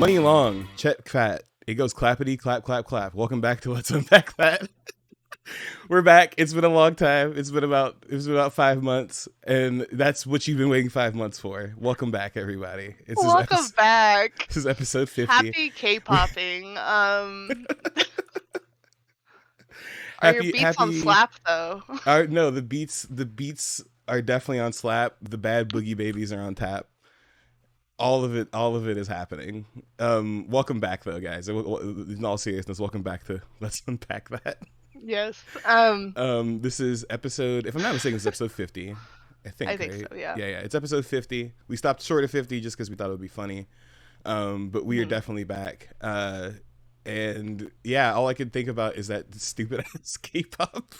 Money long, check fat. It goes clappity, clap, clap, clap. Welcome back to Let's Unpack That. We're back. It's been a long time. It was about 5 months, and that's what you've been waiting 5 months for. Welcome back, everybody. Welcome back. This is episode 50. Happy K-popping. Are your beats on slap though? No, the beats are definitely on slap. The bad boogie babies are on tap. All of it is happening. Welcome back though, guys. In all seriousness, welcome back to Let's Unpack That. Yes. This is episode, if I'm not mistaken, it's episode 50. I think right? So, yeah. Yeah, it's episode 50. We stopped short of 50 just because we thought it would be funny. But we are definitely back. And yeah, all I could think about is that stupid ass K-pop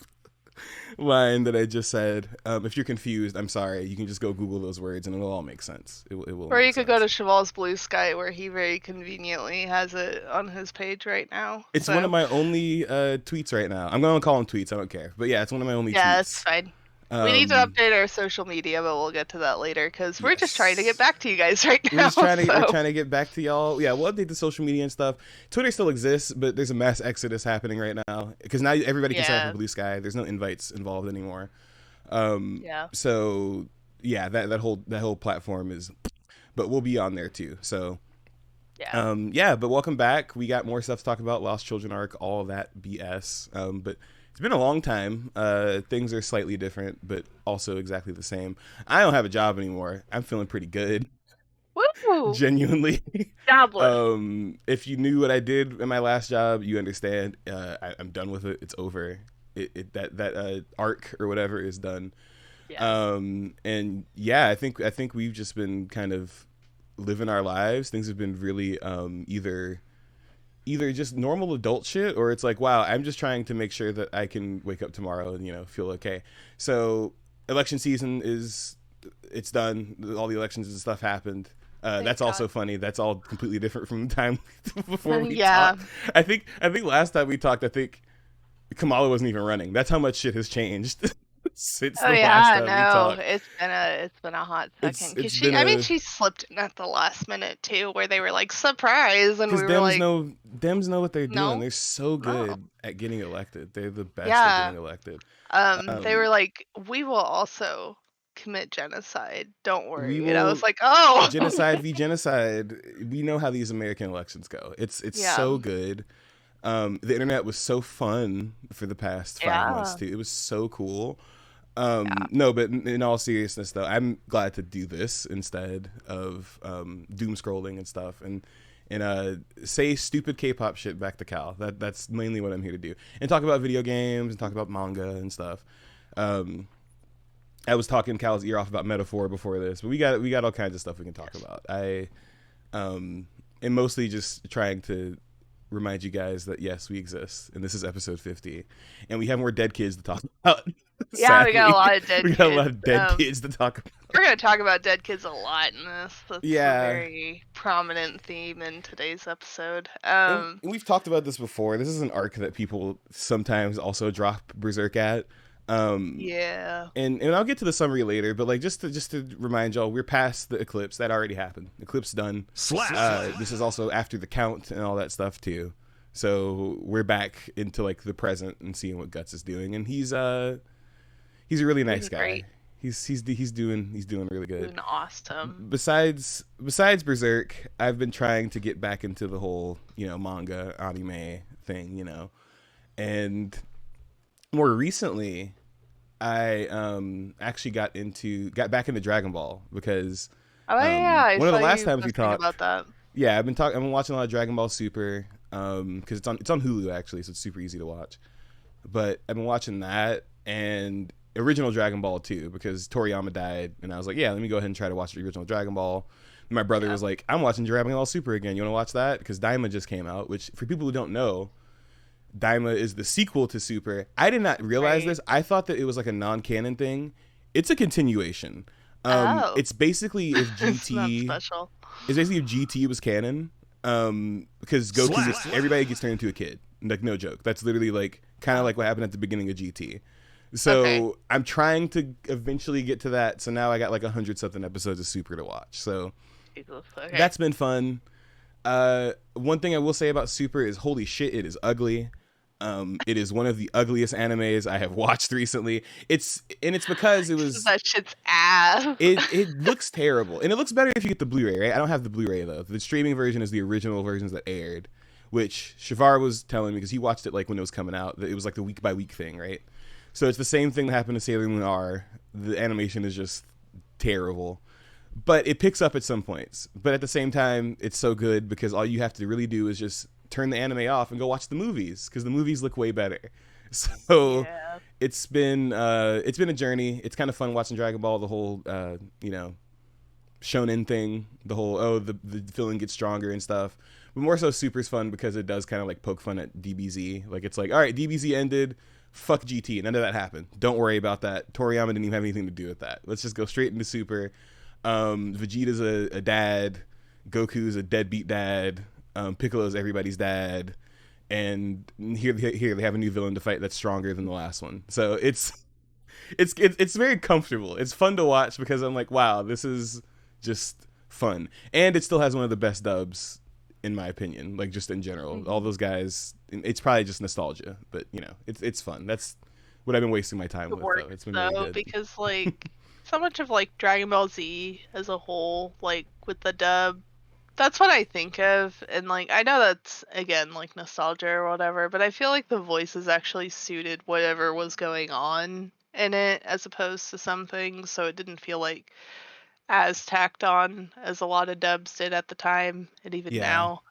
line that I just said. If you're confused, I'm sorry. You can just go Google those words and it'll all make sense. It will. Or you could go to Chevall's Bluesky, where he very conveniently has it on his page right now. It's one of my only tweets right now. I'm going to call them tweets. I don't care. But yeah, it's one of my only tweets. Yeah, that's fine. We need to update our social media, but we'll get to that later because we're just trying to get back to you guys right now. We're trying to get back to y'all. Yeah, we'll update the social media and stuff. Twitter still exists, but there's a mass exodus happening right now because now everybody can sign up for Bluesky. There's no invites involved anymore. So yeah, that whole platform is, but we'll be on there too. So but welcome back. We got more stuff to talk about. Lost Children arc, all that BS. But it's been a long time. Things are slightly different, but also exactly the same. I don't have a job anymore. I'm feeling pretty good. Woo! Genuinely. Jobless. If you knew what I did in my last job, you understand. I'm done with it. It's over. That arc or whatever is done. Yeah. And yeah, I think we've just been kind of living our lives. Things have been really either just normal adult shit, or it's like, wow, I'm just trying to make sure that I can wake up tomorrow and feel okay. So election season it's done. All the elections and stuff happened. That's God. Also funny. That's all completely different from the time before we talked. I think last time we talked, I think Kamala wasn't even running. That's how much shit has changed since the last time we talked. It's been a hot second. She slipped in at the last minute too, where they were like, surprise, and we were like, Dems know what they're doing. No? They're so good at getting elected. They're the best at getting elected. They were like, we will also commit genocide. Don't worry. And I was like, oh, genocide v. genocide. We know how these American elections go. It's so good. The internet was so fun for the past 5 months too. It was so cool. No, but in all seriousness though, I'm glad to do this instead of doom scrolling and stuff and say stupid K-pop shit back to Cal. That's mainly what I'm here to do. And talk about video games and talk about manga and stuff. I was talking Cal's ear off about Metaphor before this, but we got all kinds of stuff we can talk about. I am mostly just trying to remind you guys that yes, we exist, and this is episode 50, and we have more dead kids to talk about. Yeah, sadly. We got a lot of dead kids. We got a lot of dead kids to talk about. We're going to talk about dead kids a lot in this. That's a very prominent theme in today's episode. And we've talked about this before. This is an arc that people sometimes also drop Berserk at. And I'll get to the summary later, but like just to remind y'all, we're past the eclipse. That already happened. Eclipse done. This is also after the count and all that stuff too. So we're back into like the present and seeing what Guts is doing, and he's a really nice guy. Great. He's doing really good. Doing awesome. Besides Berserk, I've been trying to get back into the whole manga anime thing, and more recently I actually got back into Dragon Ball because one of the last times we talked about that. Yeah, I've been watching a lot of Dragon Ball Super because it's on Hulu actually, so it's super easy to watch. But I've been watching that and original Dragon Ball too because Toriyama died, and I was like, yeah, let me go ahead and try to watch the original Dragon Ball. And my brother was like, I'm watching Dragon Ball Super again. You want to watch that? Because Daima just came out, which for people who don't know, Daima is the sequel to Super. I did not realize this. I thought that it was like a non-canon thing. It's a continuation. It's basically if GT special. It's basically if GT was canon. Because Goku everybody gets turned into a kid. Like no joke. That's literally like kind of like what happened at the beginning of GT. So I'm trying to eventually get to that. So now I got like 100 something episodes of Super to watch. So that's been fun. One thing I will say about Super is, holy shit, it is ugly. It is one of the ugliest animes I have watched recently. It's because it was that shit's ass. It looks terrible, and it looks better if you get the Blu-ray. Right? I don't have the Blu-ray though. The streaming version is the original versions that aired, which Shavar was telling me because he watched it like when it was coming out. It was like the week by week thing, right? So it's the same thing that happened to Sailor Moon R. The animation is just terrible, but it picks up at some points. But at the same time, it's so good because all you have to really do is just turn the anime off and go watch the movies, because the movies look way better. So yeah. it's been a journey. It's kind of fun watching Dragon Ball, the whole shonen thing, the whole the feeling gets stronger and stuff. But more so, Super's fun because it does kind of like poke fun at DBZ. Like, it's like, all right, DBZ ended, fuck GT, none of that happened. Don't worry about that. Toriyama didn't even have anything to do with that. Let's just go straight into Super. Vegeta's a dad, Goku's a deadbeat dad, Piccolo's everybody's dad, and here they have a new villain to fight that's stronger than the last one. So it's very comfortable. It's fun to watch because I'm like, wow, this is just fun, and it still has one of the best dubs in my opinion. Like, just in general, all those guys. It's probably just nostalgia, but it's fun. That's what I've been wasting my time with. Though. It's been really good because like so much of like Dragon Ball Z as a whole, like with the dub, that's what I think of. And like, I know that's again like nostalgia or whatever, but I feel like the voices actually suited whatever was going on in it as opposed to some things, so it didn't feel like as tacked on as a lot of dubs did at the time. And even now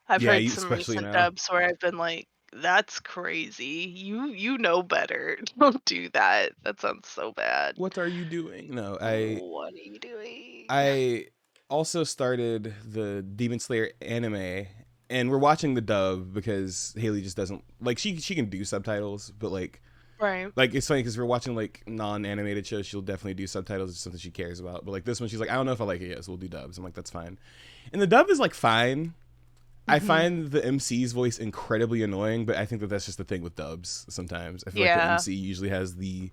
I've heard some recent dubs where I've been like, that's crazy. You know better. Don't do that. That sounds so bad. What are you doing? No, what are you doing? I also started the Demon Slayer anime, and we're watching the dub because Haley just doesn't like, she can do subtitles, but like, right, like it's funny because we're watching like non-animated shows, she'll definitely do subtitles. It's something she cares about, but like this one she's like, I don't know if I like it yet, so we'll do dubs. I'm like, that's fine. And the dub is like fine. I find the MC's voice incredibly annoying, but I think that that's just the thing with dubs sometimes. I feel like the MC usually has the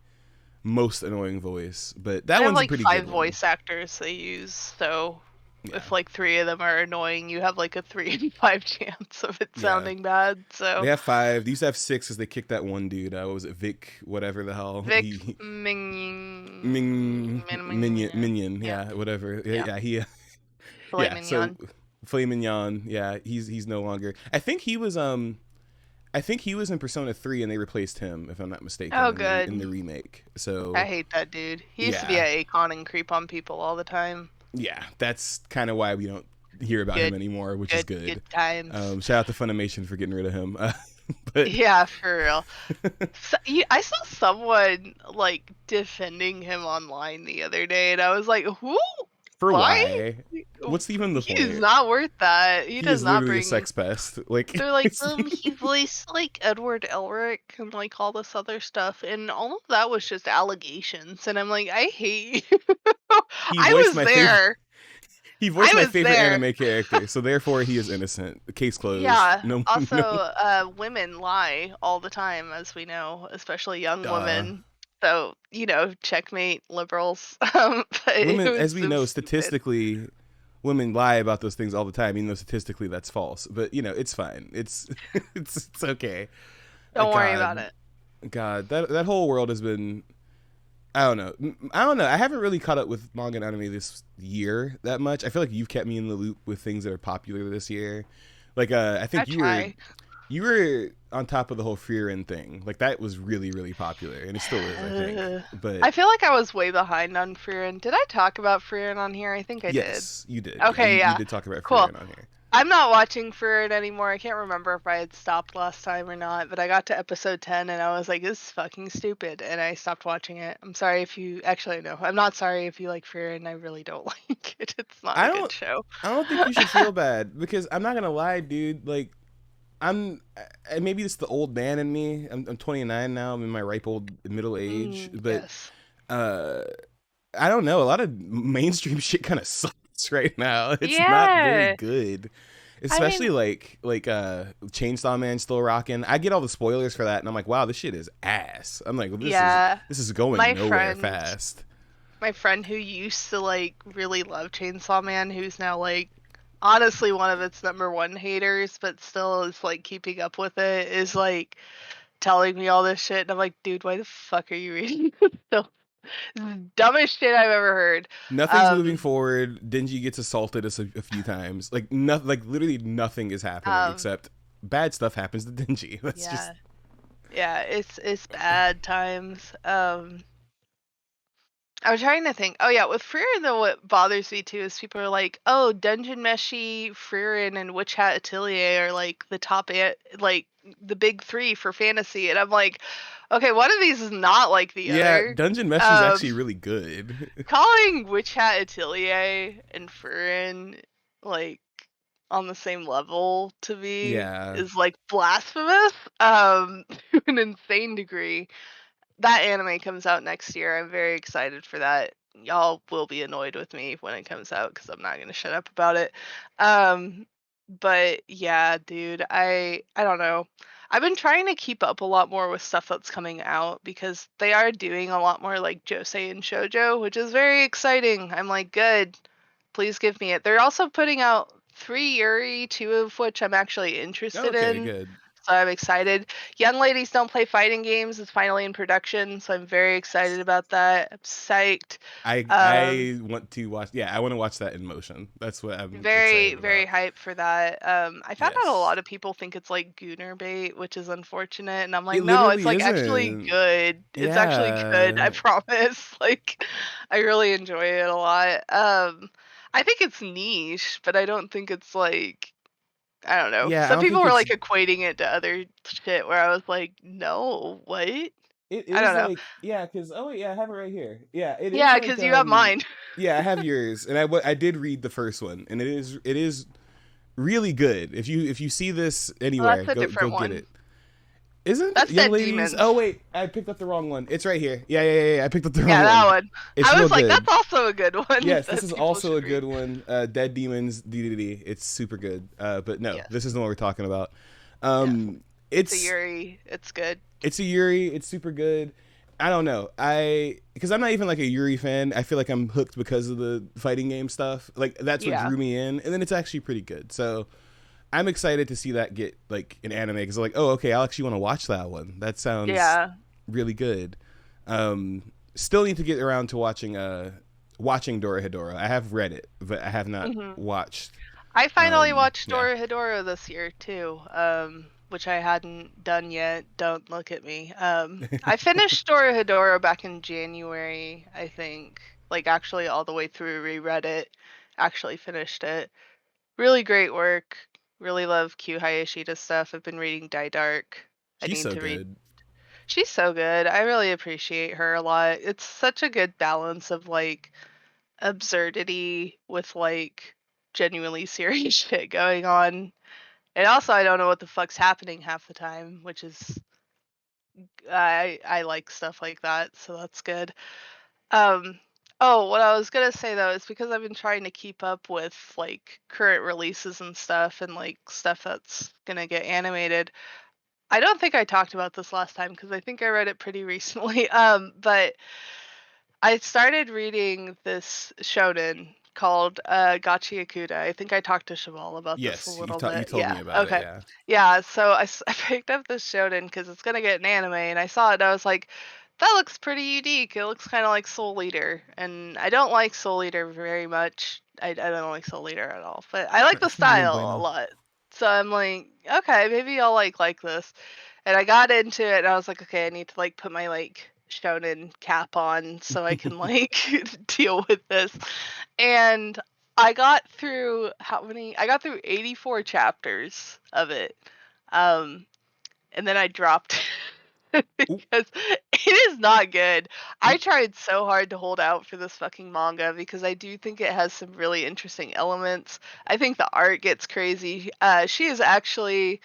most annoying voice, but that one's like pretty good. They have like 5 voice actors they use, so if like 3 of them are annoying, you have like a 3 in 5 chance of it sounding bad. So they have 5. They used to have 6 because they kicked that one dude. What was it, Vic? Whatever the hell. Vic Minion. Yeah, whatever. Yeah, he. Mignon. So Filet Mignon. Yeah, he's no longer. I think he was in Persona 3 and they replaced him, if I'm not mistaken. Oh, good. In the remake. So I hate that dude. He used to be at Akon and creep on people all the time. Yeah, that's kind of why we don't hear about him anymore, which is good. Good times. Shout out to Funimation for getting rid of him. But yeah, for real. I saw someone like defending him online the other day, and I was like, who? For why? What's even the point? He's not worth that. He does not bring a sex pest. Like, they're like, he voiced like Edward Elric and like all this other stuff, and all of that was just allegations. And I'm like, I hate you. I was there. He voiced my favorite anime character, so therefore he is innocent. Case closed. Yeah. Women lie all the time, as we know, especially young women. So, checkmate, liberals. Women, as we know, statistically, women lie about those things all the time, even though statistically that's false. But, it's fine. It's okay. Don't worry about it. God, that whole world has been... I don't know. I haven't really caught up with manga and anime this year that much. I feel like you've kept me in the loop with things that are popular this year. Like, I think you were on top of the whole Frieren thing. Like, that was really, really popular, and it still is, I think. But I feel like I was way behind on Frieren. Did I talk about Frieren on here? I think I did. Yes, you did. Okay, you did talk about Frieren on here. I'm not watching Frieren anymore. I can't remember if I had stopped last time or not, but I got to episode 10 and I was like, this is fucking stupid, and I stopped watching it. I'm sorry if you... Actually, no. I'm not sorry if you like Frieren. I really don't like it. It's not a good show. I don't think you should feel bad, because I'm not gonna lie, dude. Like, maybe it's the old man in me. I'm 29 now. I'm in my ripe old middle age. But I don't know. A lot of mainstream shit kind of sucks right now. It's not very good. Especially like Chainsaw Man still rocking. I get all the spoilers for that, and I'm like, wow, this shit is ass. I'm like, this is going nowhere fast. My friend who used to like really love Chainsaw Man, who's now like honestly one of its number one haters, but still is like keeping up with it, is like telling me all this shit, and I'm like, dude, why the fuck are you reading this still? This is the dumbest shit I've ever heard. Nothing's moving Um, forward. Denji gets assaulted a few times. Like nothing. Like literally nothing is happening um, except bad stuff happens to Denji. That's just yeah, yeah, it's bad times. I'm trying to think. Oh yeah, with Frieren though, what bothers me too is people are like, "Oh, Dungeon Meshi, Frieren, and Witch Hat Atelier are like the like the big three for fantasy," and I'm like, "Okay, one of these is not like the yeah. other." Dungeon Mesh is Um, actually really good. calling Witch Hat Atelier and Frieren like on the same level to me yeah. is like blasphemous, to an insane degree. That anime comes out next year. I'm very excited for that. Y'all will be annoyed with me when it comes out because I'm not gonna shut up about it. Um, but yeah, dude, I don't know. I've been trying to keep up a lot more with stuff that's coming out because they are doing a lot more like josei and shoujo, which is very exciting. I'm like, good, please give me it. They're also putting out three Yuri, two of which I'm actually interested Okay. in. Good. So I'm excited. Young Ladies Don't Play Fighting Games is finally in production, so I'm very excited about that. I'm psyched. I want to watch. Yeah, I want to watch that in motion. That's what I'm Very, excited very about. hyped for that. I found out a Yes. lot of people think it's like Gooner bait, which is unfortunate. And I'm like, It no, it's literally like actually isn't. good. It's actually good. I Yeah. promise. Like, I really enjoy it a lot. I think it's niche, but I don't think it's like, I don't know. Yeah. I Some don't people think were it's. like equating it to other shit where I was like, no, what? It I is don't know. like yeah, because oh wait, yeah, I have it right here. Yeah, it is Yeah, like because you have mine. yeah, I have yours, and I did read the first one, and it is really good. If you see this Oh, anywhere, that's a go different get one. it. Isn't it That's Young Dead Ladies? Demons. Oh wait, I picked up the wrong one. It's right here. Yeah. I picked up the Yeah, wrong that one. one. It's I real was like, good. that's also a good one Yes, this that is people also a should good read. one. Dead Demons DDD. It's super good. But no, Yes. this is the one we're talking about. Yeah. The It's Yuri. It's good. it's a Yuri. It's super good. I don't know. Because I'm not even like a Yuri fan. I feel like I'm hooked because of the fighting game stuff. Like that's what Yeah. drew me in, and then it's actually pretty good. So I'm excited to see that get like an anime because like, oh, okay, I'll actually want to watch that one. That sounds Yeah. really good. Still need to get around to watching Dora Hedora. I have read it, but I have not hmm watched. I finally watched Yeah. Dora Hedoro this year too, which I hadn't done yet. Don't look at me. I finished Dora Hedoro back in January, I think. Like actually all the way through, reread it, actually finished it. Really great work. Really love Q Hayashida stuff. I've been reading Die Dark. I She's need so to read. good. She's so good. I really appreciate her a lot. It's such a good balance of like absurdity with like genuinely serious shit going on. And also I don't know what the fuck's happening half the time, which is I like stuff like that, so that's good. Um oh, what I was going to say though is because I've been trying to keep up with like current releases and stuff and like stuff that's going to get animated. I don't think I talked about this last time because I think I read it pretty recently. But I started reading this shonen called Gachi Yakuta. I think I talked to Chevall about this a Yes, little you bit. told me Yeah. about it. Okay. Yeah. Yeah. So I picked up this shonen because it's gonna get an anime, and I saw it. And I was like, that looks pretty unique. It looks kind of like Soul Eater, and I don't like Soul Eater very much. I don't like Soul Eater at all, but I like the Muy style a bueno. lot. So I'm like, okay, maybe I'll like this. And I got into it and I was like, okay, I need to like put my like shonen cap on so I can like deal with this. And I got through how many? I got through 84 chapters of it. Um and then I dropped Ooh, because it is not good. I tried so hard to hold out for this fucking manga because I do think it has some really interesting elements. I think the art gets crazy. She is actually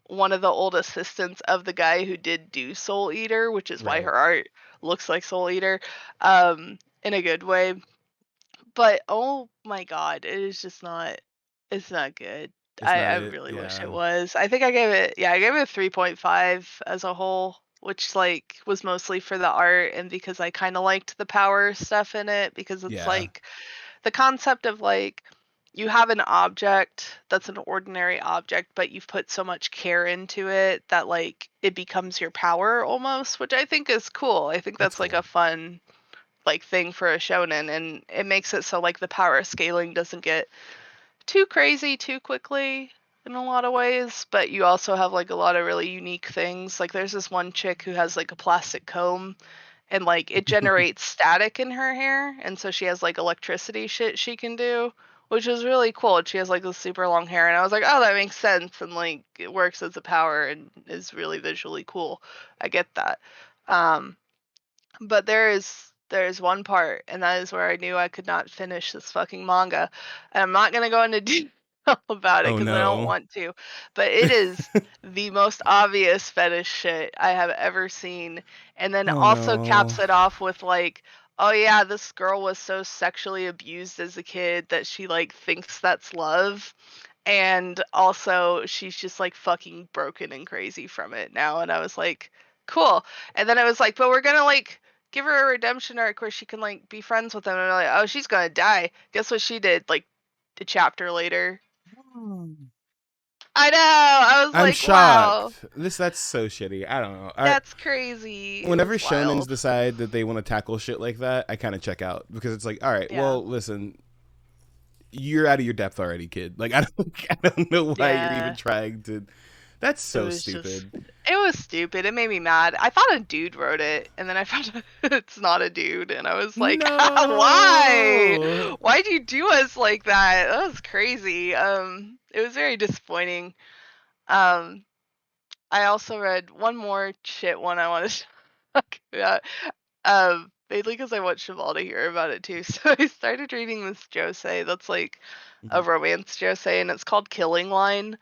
one of the old assistants of the guy who did do Soul Eater, which is why right. her art looks like Soul Eater, in a good way. But oh my god, it is just not. It's not good. It's I not it. really wish Yeah. it was. I think I gave it. Yeah, I gave it a 3.5 as a whole, which like was mostly for the art and because I kind of liked the power stuff in it because it's Yeah. like the concept of like you have an object that's an ordinary object, but you've put so much care into it that like it becomes your power almost, which I think is cool. I think That's that's like a cool. fun like thing for a shonen, and it makes it so like the power scaling doesn't get too crazy too quickly in a lot of ways, but you also have like a lot of really unique things. Like there's this one chick who has like a plastic comb and like it generates static in her hair, and so she has like electricity shit she can do, which is really cool. And she has like this super long hair, and I was like, oh, that makes sense, and like it works as a power and is really visually cool. I get that. Um, but there's one part, and that is where I knew I could not finish this fucking manga. And I'm not gonna go into detail about it Oh because I don't no. want to. But it is the most obvious fetish shit I have ever seen. And then Oh also no. caps it off with like, oh yeah, this girl was so sexually abused as a kid that she like thinks that's love. And also she's just like fucking broken and crazy from it now. And I was like, cool. And then I was like, but we're gonna like give her a redemption arc where she can like be friends with him. And I'm like, oh, she's gonna die. Guess what she did? Like a chapter later. I know. I was I'm like, wow, shocked. That's so shitty. I don't know. that's crazy. It Whenever was shonens wild. decide that they want to tackle shit like that, I kind of check out because it's like, all right, Yeah. well, listen, you're out of your depth already, kid. Like, I don't, I don't know why you're even Yeah. trying to. That's It so was just, stupid. it was stupid. It made me mad. I thought a dude wrote it, and then I found out it's not a dude, and I was like, why? No. Why'd you do us like that? That was crazy. It was very disappointing. Um, I also read one more shit one I want to talk about. Mainly because I want Chevall to hear about it too. So I started reading this josei that's like a romance josei, and it's called Killing Line.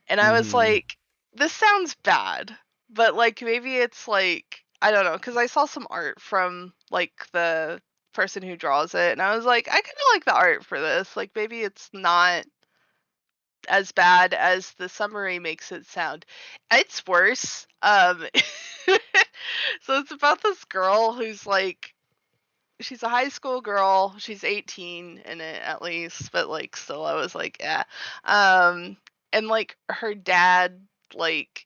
And I was Mm-hmm. like, this sounds bad, but like maybe it's like I don't know, because I saw some art from like the person who draws it, and I was like, I kind of like the art for this. Like maybe it's not as bad as the summary makes it sound. It's worse. So it's about this girl who's like she's a high school girl. She's 18 in it at least, but like still I was like, yeah. And like her dad like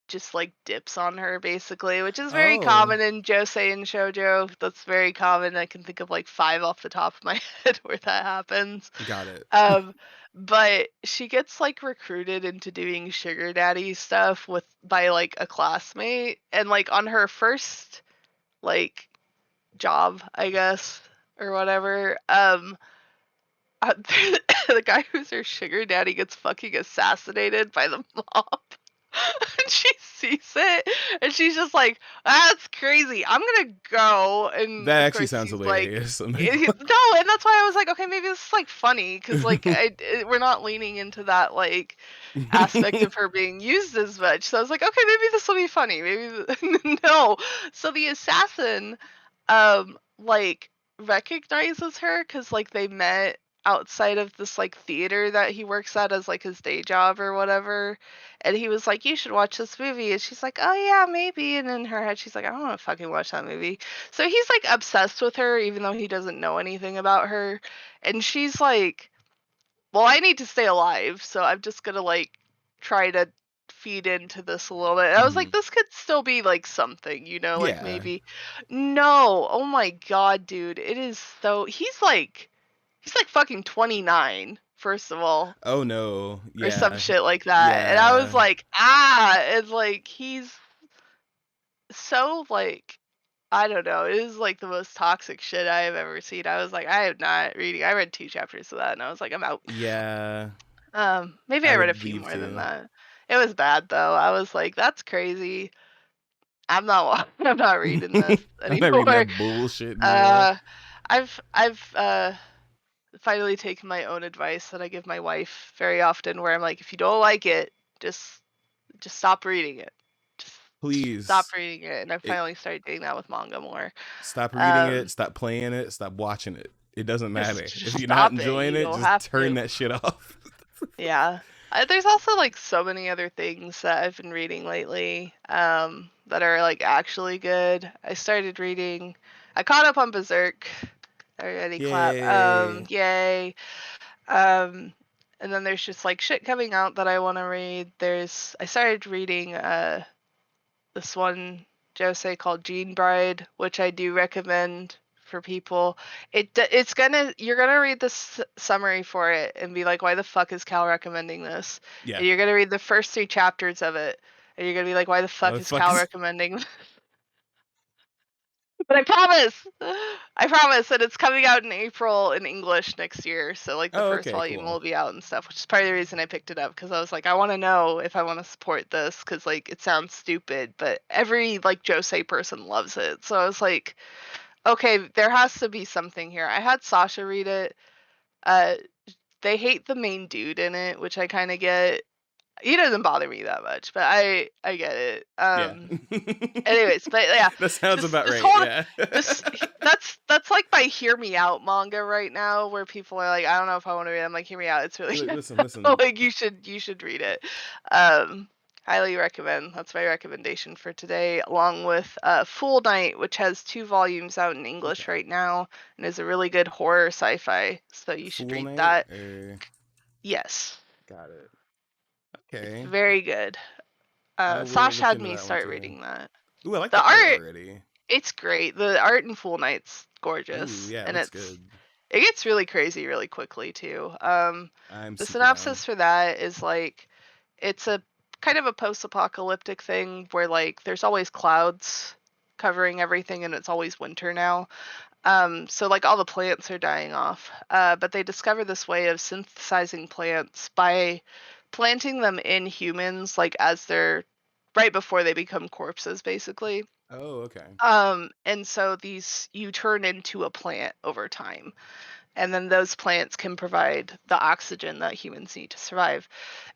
just like dips on her basically, which is very Oh, common in josei and shoujo. That's very common. I can think of like 5 off the top of my head where that happens. got it. Um, but she gets like recruited into doing sugar daddy stuff with by like a classmate, and like on her first like job, I guess, or whatever. The guy who's her sugar daddy gets fucking assassinated by the mob. And she sees it, and she's just like, "That's crazy. I'm gonna go." And That of actually course, sounds he's like, hilarious. I'm not gonna lie. "No." And that's why I was like, "Okay, maybe this is like funny, because like we're not leaning into that like aspect of her being used as much." So I was like, "Okay, maybe this will be funny. Maybe no." So the assassin like recognizes her because like they met outside of this like theater that he works at as like his day job or whatever, and he was like, you should watch this movie, and she's like, oh yeah, maybe, and in her head she's like, I don't want to fucking watch that movie. So he's like obsessed with her even though he doesn't know anything about her, and she's like, well, I need to stay alive, so I'm just gonna like try to feed into this a little bit. And I was like, Mhm. this could still be like something, like Yeah. maybe. No, oh my god, dude, it is so. He's like fucking 29, first of all, Oh no. or some Yeah. shit like that. And I was Yeah. like, ah, and like he's so like I don't know. It is like the most toxic shit I have ever seen. I was like, I am not reading. I read 2 chapters of that, and I was like, I'm out. Yeah. Maybe I I read a would few leave more than too. that. It was bad though. I was like, that's crazy. I'm not I'm not reading this I'm not reading anymore. that bullshit anymore. Uh, I've finally taken my own advice that I give my wife very often, where I'm like, if you don't like it, just just stop reading it. Just stop Please. reading it. And I It, finally started doing that with manga more. stop reading it, Um, stop playing it, stop watching it. It doesn't matter. just If you're not stop it. enjoying You it, don't just have turn to. that shit off. Yeah. There's also like so many other things that I've been reading lately that are like actually good. I caught up on Berserk. Already clap. Yay. Yay. Um, and then there's just like shit coming out that I want to read. I started reading this one josei called Gene Bride, which I do recommend for people. You're gonna read this summary for it and be like, why the fuck is Cal recommending this? Yeah. And you're gonna read the first 3 chapters of it, and you're gonna be like, why the What fuck the is fuck Cal is? recommending But I promise that it's coming out in April in English next year. So like the Oh, first okay, volume cool. will be out and stuff, which is part of the reason I picked it up because I was like, I want to know if I want to support this because like it sounds stupid, but every like Josei person loves it. So I was like, okay, there has to be something here. I had Sasha read it. Uh, they hate the main dude in it, which I kind of get. He doesn't bother me that much, but I get it. Yeah. Anyways, but yeah, That sounds this about this right. whole Yeah. this that's like my hear me out manga right now, where people are like, I don't know if I want to read it. I'm like, hear me out. It's really You're like, good. listen, listen. Like you should read it. Um, highly recommend. That's my recommendation for today, along with Fool Night, which has 2 volumes out in English Okay. right now and is a really good horror sci-fi. So you should Fool read Night that. or Yes, got it. it's Okay. very good. I will Sash look had into me that one start too. reading that. Ooh, I like The the art art already. It's great. The art in Full Night's Ooh, gorgeous, yeah, it and looks good. it gets really crazy really quickly too. I'm The super down. synopsis for that is like it's a kind of a post-apocalyptic thing where like there's always clouds covering everything, and it's always winter now. So like all the plants are dying off. But they discover this way of synthesizing plants by planting them in humans, like as they're right before they become corpses, basically. Oh, okay. And so these you turn into a plant over time, and then those plants can provide the oxygen that humans need to survive.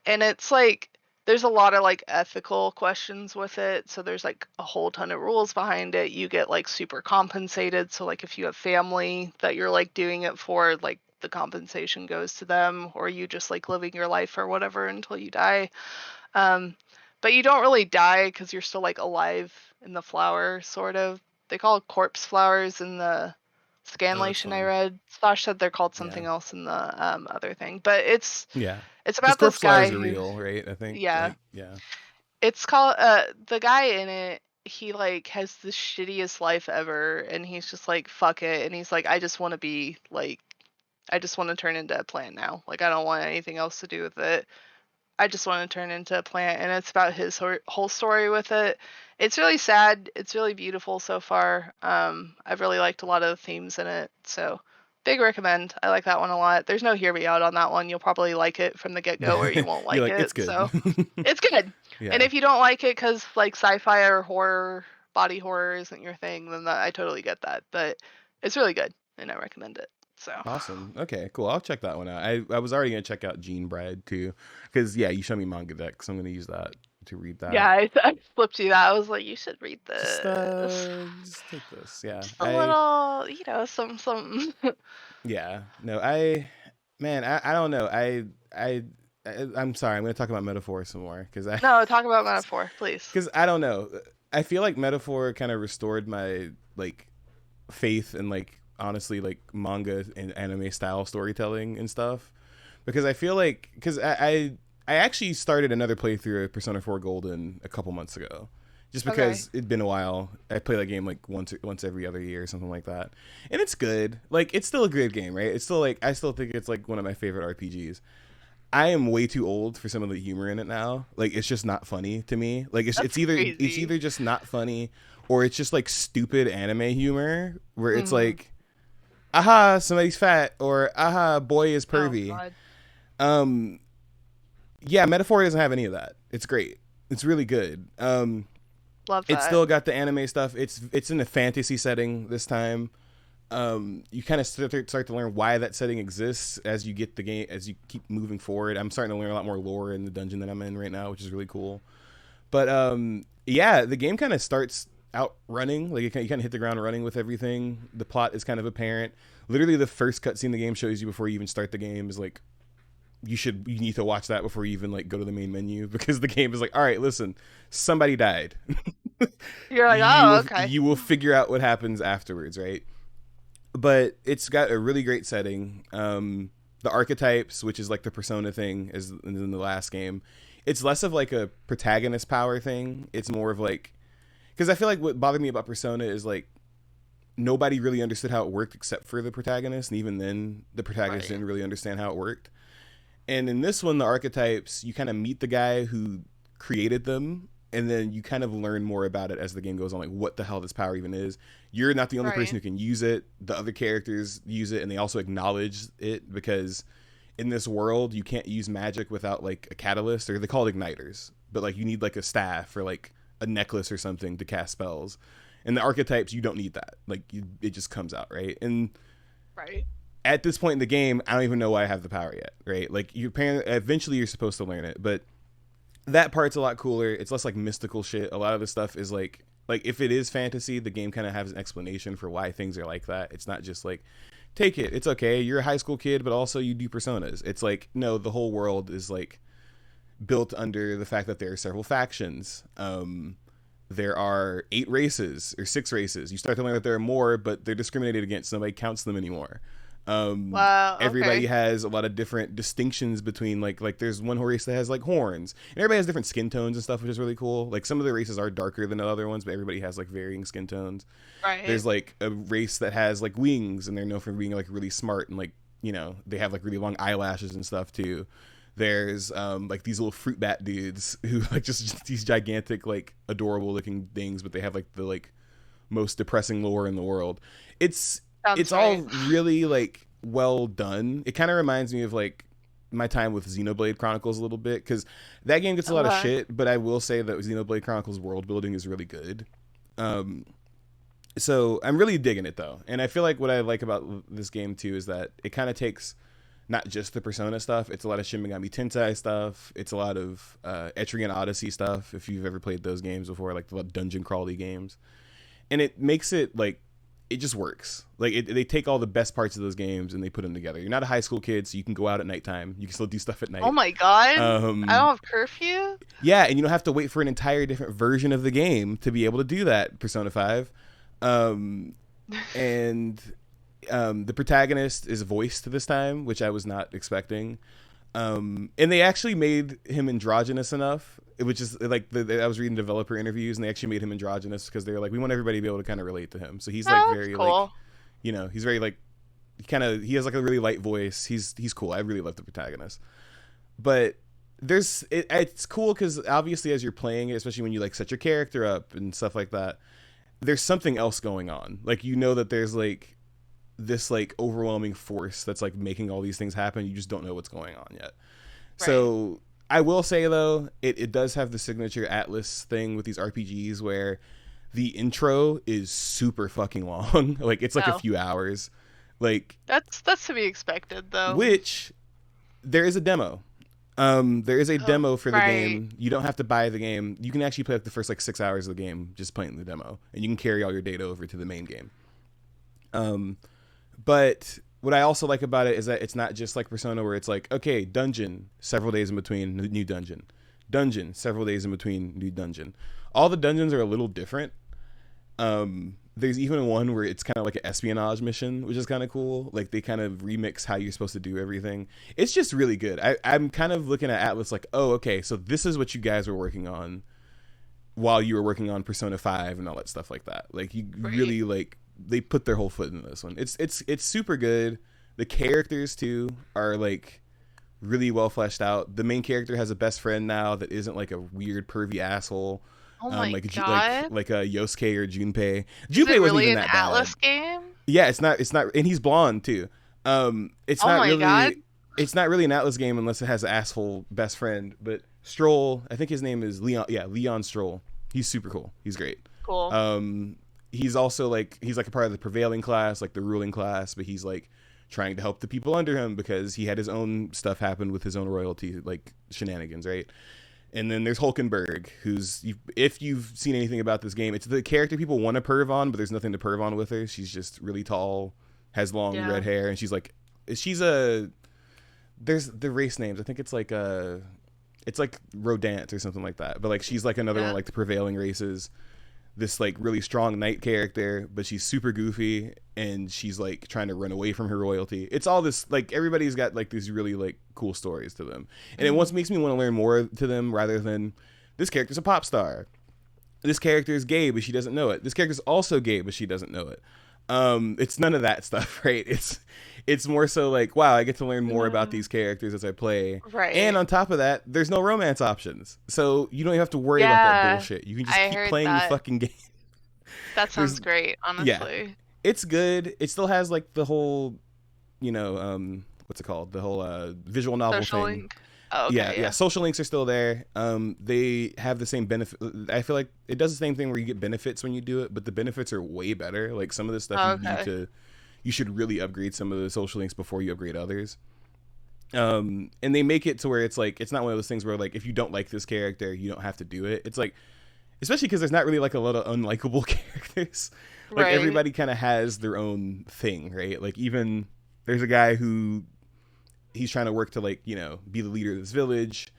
And it's like there's a lot of like ethical questions with it. So there's like a whole ton of rules behind it. You get like super compensated. So like if you have family that you're like doing it for, like the compensation goes to them, or you just like living your life or whatever until you die. Um, but you don't really die because you're still like alive in the flower, sort of. They call it corpse flowers in the Oh, that's scanlation I fun. read. Stosh said they're called Yeah. something else in the other thing. But it's Yeah. Because about this corpse flowers guy are who, real, right? I think. yeah, Like, yeah. it's called the guy in it. He like has the shittiest life ever, and he's just like fuck it, and he's like I just want to be like I just want to turn into a plant now. Like I don't want anything else to do with it. I just want to turn into a plant, and it's about his whole story with it. It's really sad. It's really beautiful so far. I've really liked a lot of the themes in it, so big recommend. I like that one a lot. There's no hear me out on that one. You'll probably like it from the get go, or you won't You're like like, it's it. good. So it's good. And Yeah. if you don't like it because like sci-fi or horror, body horror isn't your thing, then I totally get that. But it's really good, and I recommend it. So. Awesome. Okay, cool. I'll check that one out. I was already gonna check out Gene Bride too, because yeah, you showed me Manga Deck, so I'm gonna use that to read Yeah, that. I flipped you that. I was like, you should read this. Just take this. Yeah. Just a little, some. Yeah. No, I don't know. I'm sorry. I'm gonna talk about metaphor some more because No, talk about metaphor, please. because I don't know. I feel like metaphor kind of restored my like faith in like honestly like manga and anime style storytelling and stuff because I feel like because I actually started another playthrough of Persona 4 Golden a couple months ago just Okay. because it'd been a while. I play that game like once every other year or something like that, and it's good. Like it's still a good game, right? It's still like I still think it's like one of my favorite RPGs. I am way too old for some of the humor in it now. Like it's just not funny to me. Like That's it's crazy. either just not funny or it's just like stupid anime humor where it's Hmm. like aha somebody's fat or aha boy is Oh pervy. God, Um yeah, Metaphor doesn't have any of that. It's great. It's really good. love It's that. still got the anime stuff. It's in a fantasy setting this time. You kind of start to learn why that setting exists as you get the game as you keep moving forward. I'm starting to learn a lot more lore in the dungeon that I'm in right now, which is really cool. But yeah, the game kind of starts out running. Like you kind of hit the ground running with everything. The plot is kind of apparent. Literally, the first cutscene the game shows you before you even start the game is like you need to watch that before you even like go to the main menu because the game is like, all right, listen, somebody died. You're like, you oh, will okay. you will figure out what happens afterwards, right? But it's got a really great setting. the archetypes, which is like the persona thing, is in the last game. It's less of like a protagonist power thing. It's more of like, because I feel like what bothered me about Persona is like nobody really understood how it worked except for the protagonist, and even then, the protagonist didn't really understand how it worked. And in this one, the archetypes, you kind of meet the guy who created them, and then you kind of learn more about it as the game goes on, like what the hell this power even is. You're not the only person who can use it. The other characters use it, and they also acknowledge it, because in this world, you can't use magic without like a catalyst, or they call it igniters, but like you need like a staff or like a necklace or something to cast spells. And the archetypes, you don't need that. Like it just comes out, right? And at this point in the game, I don't even know why I have the power yet, right? Like eventually you're supposed to learn it, but that part's a lot cooler. It's less like mystical shit. A lot of the stuff is like if it is fantasy, the game kind of has an explanation for why things are like that. It's not just like, take it, it's okay, you're a high school kid, but also you do personas. It's like, no, the whole world is like built under the fact that there are several factions. There are 8 races or 6 races. You start to learn that there are more, but they're discriminated against. Nobody counts them anymore. Wow. Everybody has a lot of different distinctions between like there's one race that has like horns, and everybody has different skin tones and stuff, which is really cool. Like some of the races are darker than the other ones, but everybody has like varying skin tones. There's like a race that has like wings, and they're known for being like really smart, and like, you know, they have like really long eyelashes and stuff too. There's like these little fruit bat dudes who like just these gigantic, like adorable looking things, but they have like the like most depressing lore in the world. It's all really like well done. It kind of reminds me of like my time with Xenoblade Chronicles a little bit, because that game gets a lot of shit, but I will say that Xenoblade Chronicles world building is really good. So I'm really digging it though, and I feel like what I like about this game too is that it kind of takes not just the Persona stuff. It's a lot of Shin Megami Tensei stuff. It's a lot of Etrian Odyssey stuff, if you've ever played those games before, like the dungeon crawly games. And it makes it like, it just works. Like they take all the best parts of those games and they put them together. You're not a high school kid, so you can go out at nighttime. You can still do stuff at night. Oh my god! I don't have curfew. Yeah, and you don't have to wait for an entire different version of the game to be able to do that. Persona 5, and the protagonist is voiced this time, which I was not expecting. And they actually made him androgynous enough, which is like I was reading developer interviews, and they actually made him androgynous because they were like, we want everybody to be able to kind of relate to him. So he's like very cool. Like, you know, he's very like, he has like a really light voice. He's cool. I really love the protagonist. But it's cool because obviously as you're playing it, especially when you like set your character up and stuff like that, there's something else going on. Like, you know that there's like this like overwhelming force that's like making all these things happen. You just don't know what's going on yet. Right. So I will say though, it does have the signature Atlas thing with these RPGs where the intro is super fucking long. Like it's like a few hours. Like that's to be expected though. Which there is a demo. There is a demo for the game. You don't have to buy the game. You can actually play like the first like 6 hours of the game just playing the demo, and you can carry all your data over to the main game. But what I also like about it is that it's not just like Persona where it's like, okay, dungeon, several days in between, new dungeon. Dungeon, several days in between, new dungeon. All the dungeons are a little different. There's even one where it's kind of like an espionage mission, which is kind of cool. Like they kind of remix how you're supposed to do everything. It's just really good. I'm kind of looking at Atlas like, oh, okay, so this is what you guys were working on while you were working on Persona 5 and all that stuff like that. Like you really like, they put their whole foot into this one. It's super good. The characters too are like really well fleshed out. The main character has a best friend now that isn't like a weird pervy asshole. Oh my god! Like a Yosuke or Junpei. Junpei wasn't really even that bad. Atlas game? Yeah, it's not, and he's blonde too. It's not really. God. It's not really an Atlas game unless it has an asshole best friend. But Stroll, I think his name is Leon. Yeah, Leon Stroll. He's super cool. He's great. Cool. He's also like, he's like a part of the prevailing class, like the ruling class, but he's like trying to help the people under him because he had his own stuff happen with his own royalty, like shenanigans, right? And then there's Hulkenberg, who's, if you've seen anything about this game, it's the character people want to perv on, but there's nothing to perv on with her. She's just really tall, has long red hair, and there's the race names. I think it's like it's like Rodant or something like that. But like she's like another one, like the prevailing races. this like really strong knight character, but she's super goofy and she's like trying to run away from her royalty. It's all this like everybody's got like these really like cool stories to them, and it once makes me want to learn more to them rather than this character's a pop star. This character is gay, but she doesn't know it. This character's also gay, but she doesn't know it. It's none of that stuff, right? It's more so like, wow, I get to learn more about these characters as I play. Right. And on top of that, there's no romance options. So you don't even have to worry about that bullshit. You can just keep playing the fucking game. That sounds great, honestly. Yeah, it's good. It still has like the whole, you know, what's it called? The whole visual novel Social thing. link. Oh, okay, yeah. Social links are still there. They have the same benefit. I feel like it does the same thing where you get benefits when you do it, but the benefits are way better. Like some of the stuff you should really upgrade some of the social links before you upgrade others. And they make it to where it's like it's not one of those things where like if you don't like this character, you don't have to do it. It's like, especially because there's not really like a lot of unlikable characters. Like everybody kind of has their own thing, right? Like even there's a guy who he's trying to work to like, you know, be the leader of this village,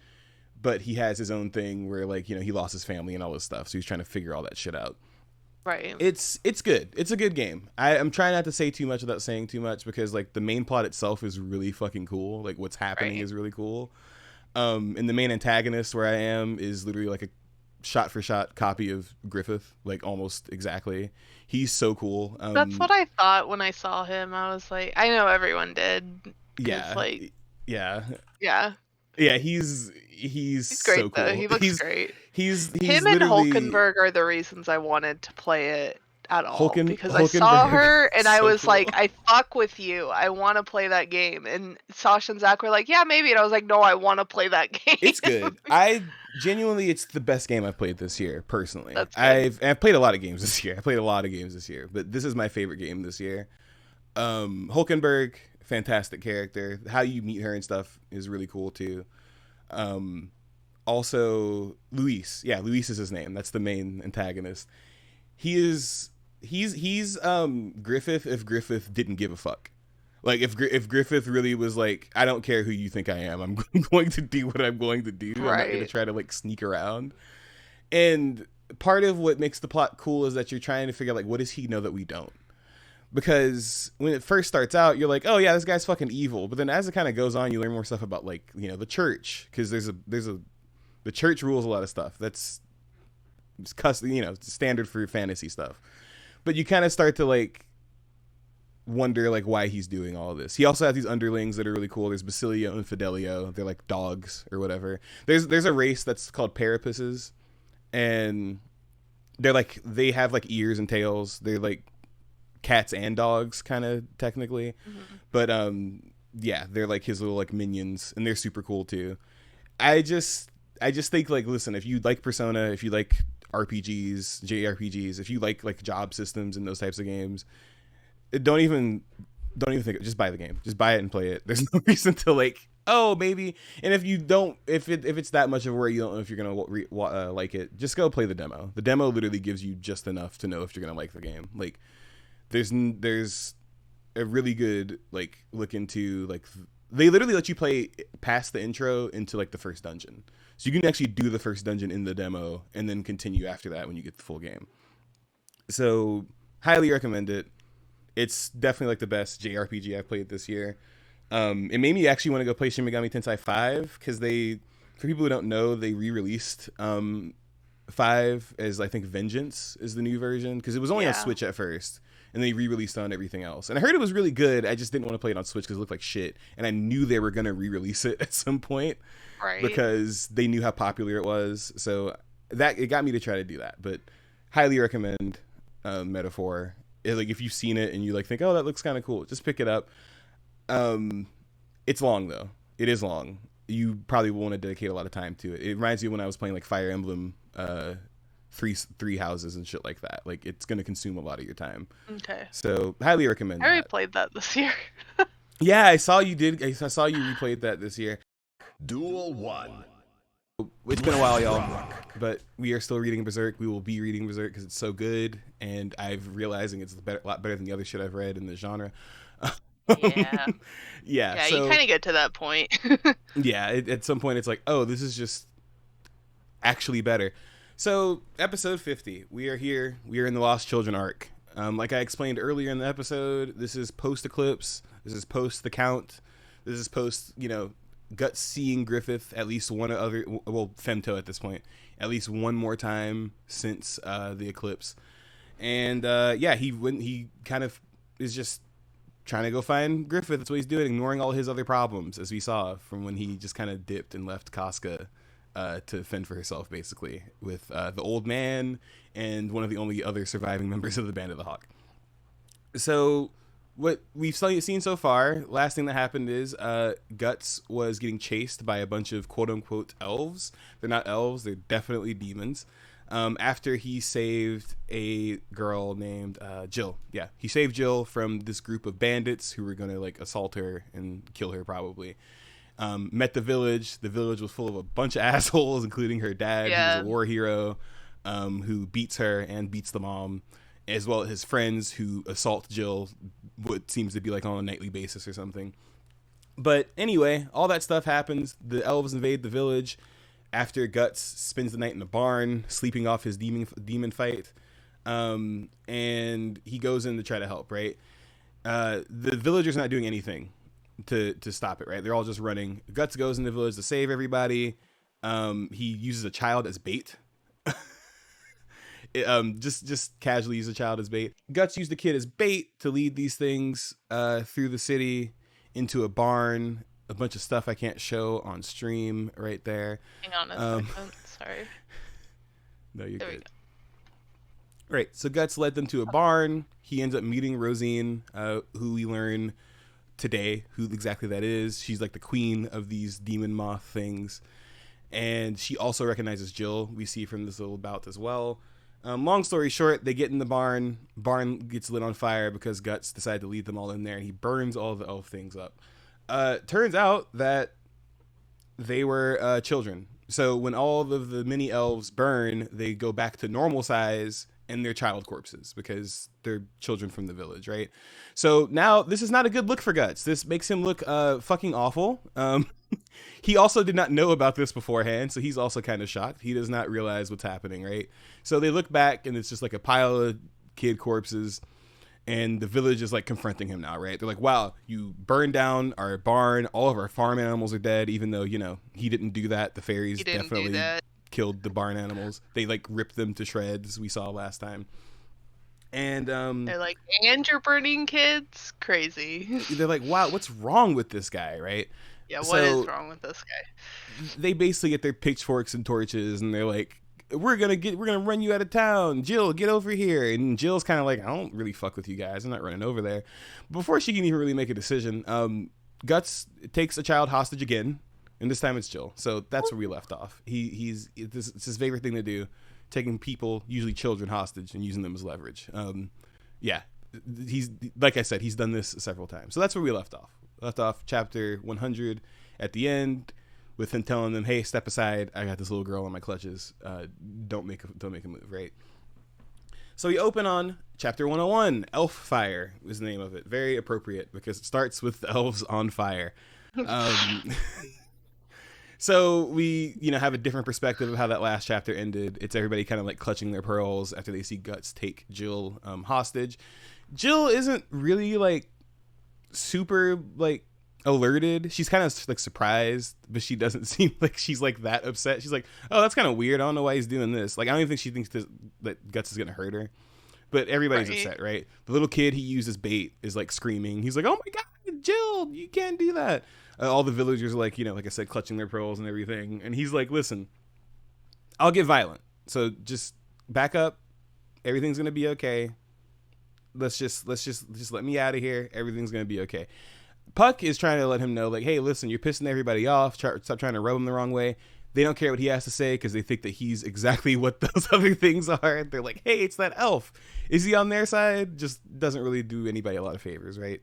but he has his own thing where like, you know, he lost his family and all this stuff, so he's trying to figure all that shit out. Right. It's good. It's a good game. I'm trying not to say too much without saying too much because like the main plot itself is really fucking cool. Like what's happening is really cool. And the main antagonist where I am is literally like a shot for shot copy of Griffith, like almost exactly. He's so cool. That's what I thought when I saw him. I was like, I know everyone did. Yeah. Like, yeah. He's great, so cool. Though. He looks great. He's him and Hulkenberg are the reasons I wanted to play it at all. Because I saw her and I was like, I fuck with you. I want to play that game. And Sasha and Zach were like, yeah, maybe. And I was like, no, I want to play that game. It's good. Genuinely, it's the best game I've played this year, personally. I've played a lot of games this year. But this is my favorite game this year. Hulkenberg, fantastic character. How you meet her and stuff is really cool too. Also Luis is his name. That's the main antagonist. He's Griffith if Griffith didn't give a fuck. Like if Griffith really was like, I don't care who you think I am, I'm going to do what I'm going to do. I'm not going to try to like sneak around. And part of what makes the plot cool is that you're trying to figure out like, what does he know that we don't? Because when it first starts out, you're like, oh yeah, this guy's fucking evil. But then as it kind of goes on, you learn more stuff about like, you know, the church, because the church rules a lot of stuff. That's you know, standard for fantasy stuff. But you kind of start to like wonder like why he's doing all of this. He also has these underlings that are really cool. There's Basilio and Fidelio. They're like dogs or whatever. There's a race that's called Parapuses, and they're like, they have like ears and tails. They're like cats and dogs kind of technically. But yeah, they're like his little like minions, and they're super cool too. I just think like, listen, if you like Persona, if you like RPGs, JRPGs, if you like job systems and those types of games, don't even think, just buy the game. Just buy it and play it. There's no reason to like, oh, maybe. And if you don't, if it's that much of where you don't know if you're gonna like it, just go play the demo. The demo literally gives you just enough to know if you're gonna like the game. Like there's a really good like look into like, they literally let you play past the intro into like the first dungeon, so you can actually do the first dungeon in the demo and then continue after that when you get the full game. So highly recommend it. It's definitely like the best JRPG I've played this year. It made me actually want to go play Shin Megami Tensei 5 because for people who don't know, they re-released 5 as I think Vengeance is the new version, because it was only on Switch at first, and they re-released on everything else. And I heard it was really good. I just didn't want to play it on Switch because it looked like shit, and I knew they were gonna re-release it at some point, because they knew how popular it was. So it got me to try to do that. But highly recommend Metaphor. Like if you've seen it and you like think, oh, that looks kind of cool, just pick it up. It's long though. It is long. You probably will want to dedicate a lot of time to it. It reminds me of when I was playing like Fire Emblem, three houses and shit like that. Like it's gonna consume a lot of your time. Okay. So highly recommend. I replayed that this year. Yeah, I saw you did. I saw you replayed that this year. Duel 1. It's been a while, y'all, but we are still reading Berserk. We will be reading Berserk because it's so good, and I'm realizing it's a lot better than the other shit I've read in the genre. Yeah, so, you kind of get to that point. Yeah, at some point it's like, oh, this is just actually better. So, episode 50. We are here. We are in the Lost Children arc. Like I explained earlier in the episode, this is post-eclipse. This is post the count. This is post, Guts seeing Griffith at least one other, well, Femto at this point, at least one more time since the eclipse. And he kind of is just trying to go find Griffith. That's what he's doing, ignoring all his other problems, as we saw from when he just kind of dipped and left Casca to fend for herself, basically, with the old man and one of the only other surviving members of the Band of the Hawk. So what we've seen so far, last thing that happened is Guts was getting chased by a bunch of quote-unquote elves. They're not elves, they're definitely demons. After he saved a girl named Jill. Yeah, he saved Jill from this group of bandits who were going to assault her and kill her probably. Met the village. The village was full of a bunch of assholes, including her dad, who's a war hero, who beats her and beats the mom, as well as his friends who assault Jill, what seems to be on a nightly basis or something. But anyway, all that stuff happens. The elves invade the village after Guts spends the night in the barn, sleeping off his demon fight. And he goes in to try to help, right? The villagers not doing anything to stop it, right? They're all just running. Guts goes in the village to save everybody. He uses a child as bait. Just casually use a child as bait. Guts used the kid as bait to lead these things through the city into a barn. A bunch of stuff I can't show on stream right there. Hang on a second. Sorry. No, you're there good. We go. Right. So Guts led them to a barn. He ends up meeting Rosine, who we learn today who exactly that is. She's the queen of these demon moth things. And she also recognizes Jill. We see from this little bout as well. Long story short, they get in the barn. Barn gets lit on fire because Guts decided to lead them all in there, and he burns all the elf things up. Turns out that they were children. So when all of the mini elves burn, they go back to normal size and they're child corpses because they're children from the village, right? So now this is not a good look for Guts. This makes him look fucking awful. He also did not know about this beforehand, so he's also kind of shocked. He does not realize what's happening, right? So they look back and it's just a pile of kid corpses. And the village is confronting him now, right? They're like, wow, you burned down our barn. All of our farm animals are dead, even though, he didn't do that. The fairies definitely killed the barn animals. They ripped them to shreds, we saw last time. And they're like, and you're burning kids? Crazy. They're like, wow, what's wrong with this guy, right? Yeah, what is wrong with this guy? They basically get their pitchforks and torches and they're like, we're gonna run you out of town. Jill, get over here. And Jill's kind of like, I don't really fuck with you guys. I'm not running over there. Before she can even really make a decision, Guts takes a child hostage again, and this time it's Jill. So that's where we left off. It's his favorite thing to do, taking people, usually children, hostage and using them as leverage. He's, like I said, he's done this several times. So that's where we left off. Left off chapter 100 at the end, with him telling them, hey, step aside. I got this little girl in my clutches. Don't make a move, right? So we open on chapter 101. Elf Fire is the name of it. Very appropriate because it starts with the elves on fire. So we, have a different perspective of how that last chapter ended. It's everybody kind of clutching their pearls after they see Guts take Jill hostage. Jill isn't really super alerted. She's kind of surprised, but she doesn't seem like she's that upset. She's like, oh, that's kind of weird. I don't know why he's doing this. I don't even think she thinks that Guts is gonna hurt her, but everybody's upset, right? The little kid he used as bait is screaming. He's like, oh my god, Jill, you can't do that. All the villagers are like I said, clutching their pearls and everything, and he's like, listen, I'll get violent, so just back up. Everything's gonna be okay. Let's just let me out of here. Everything's gonna be okay. Puck is trying to let him know, hey, listen, you're pissing everybody off. Stop trying to rub him the wrong way. They don't care what he has to say because they think that he's exactly what those other things are. They're like, hey, it's that elf. Is he on their side? Just doesn't really do anybody a lot of favors, right?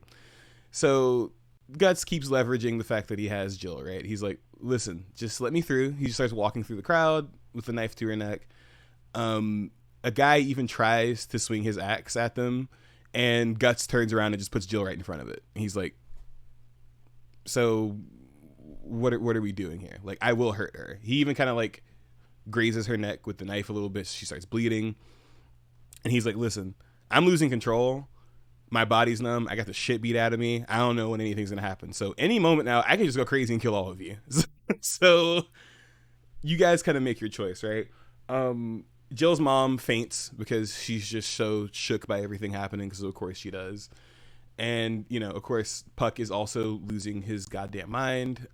So Guts keeps leveraging the fact that he has Jill, right? He's like, listen, just let me through. He just starts walking through the crowd with the knife to her neck. A guy even tries to swing his axe at them, and Guts turns around and just puts Jill right in front of it. He's like, so what are we doing here? I will hurt her. He even kind of grazes her neck with the knife a little bit. She starts bleeding. And he's like, listen, I'm losing control. My body's numb. I got the shit beat out of me. I don't know when anything's going to happen. So any moment now, I can just go crazy and kill all of you. So you guys kind of make your choice, right? Jill's mom faints because she's just so shook by everything happening, because of course she does. And, you know, of course, Puck is also losing his goddamn mind.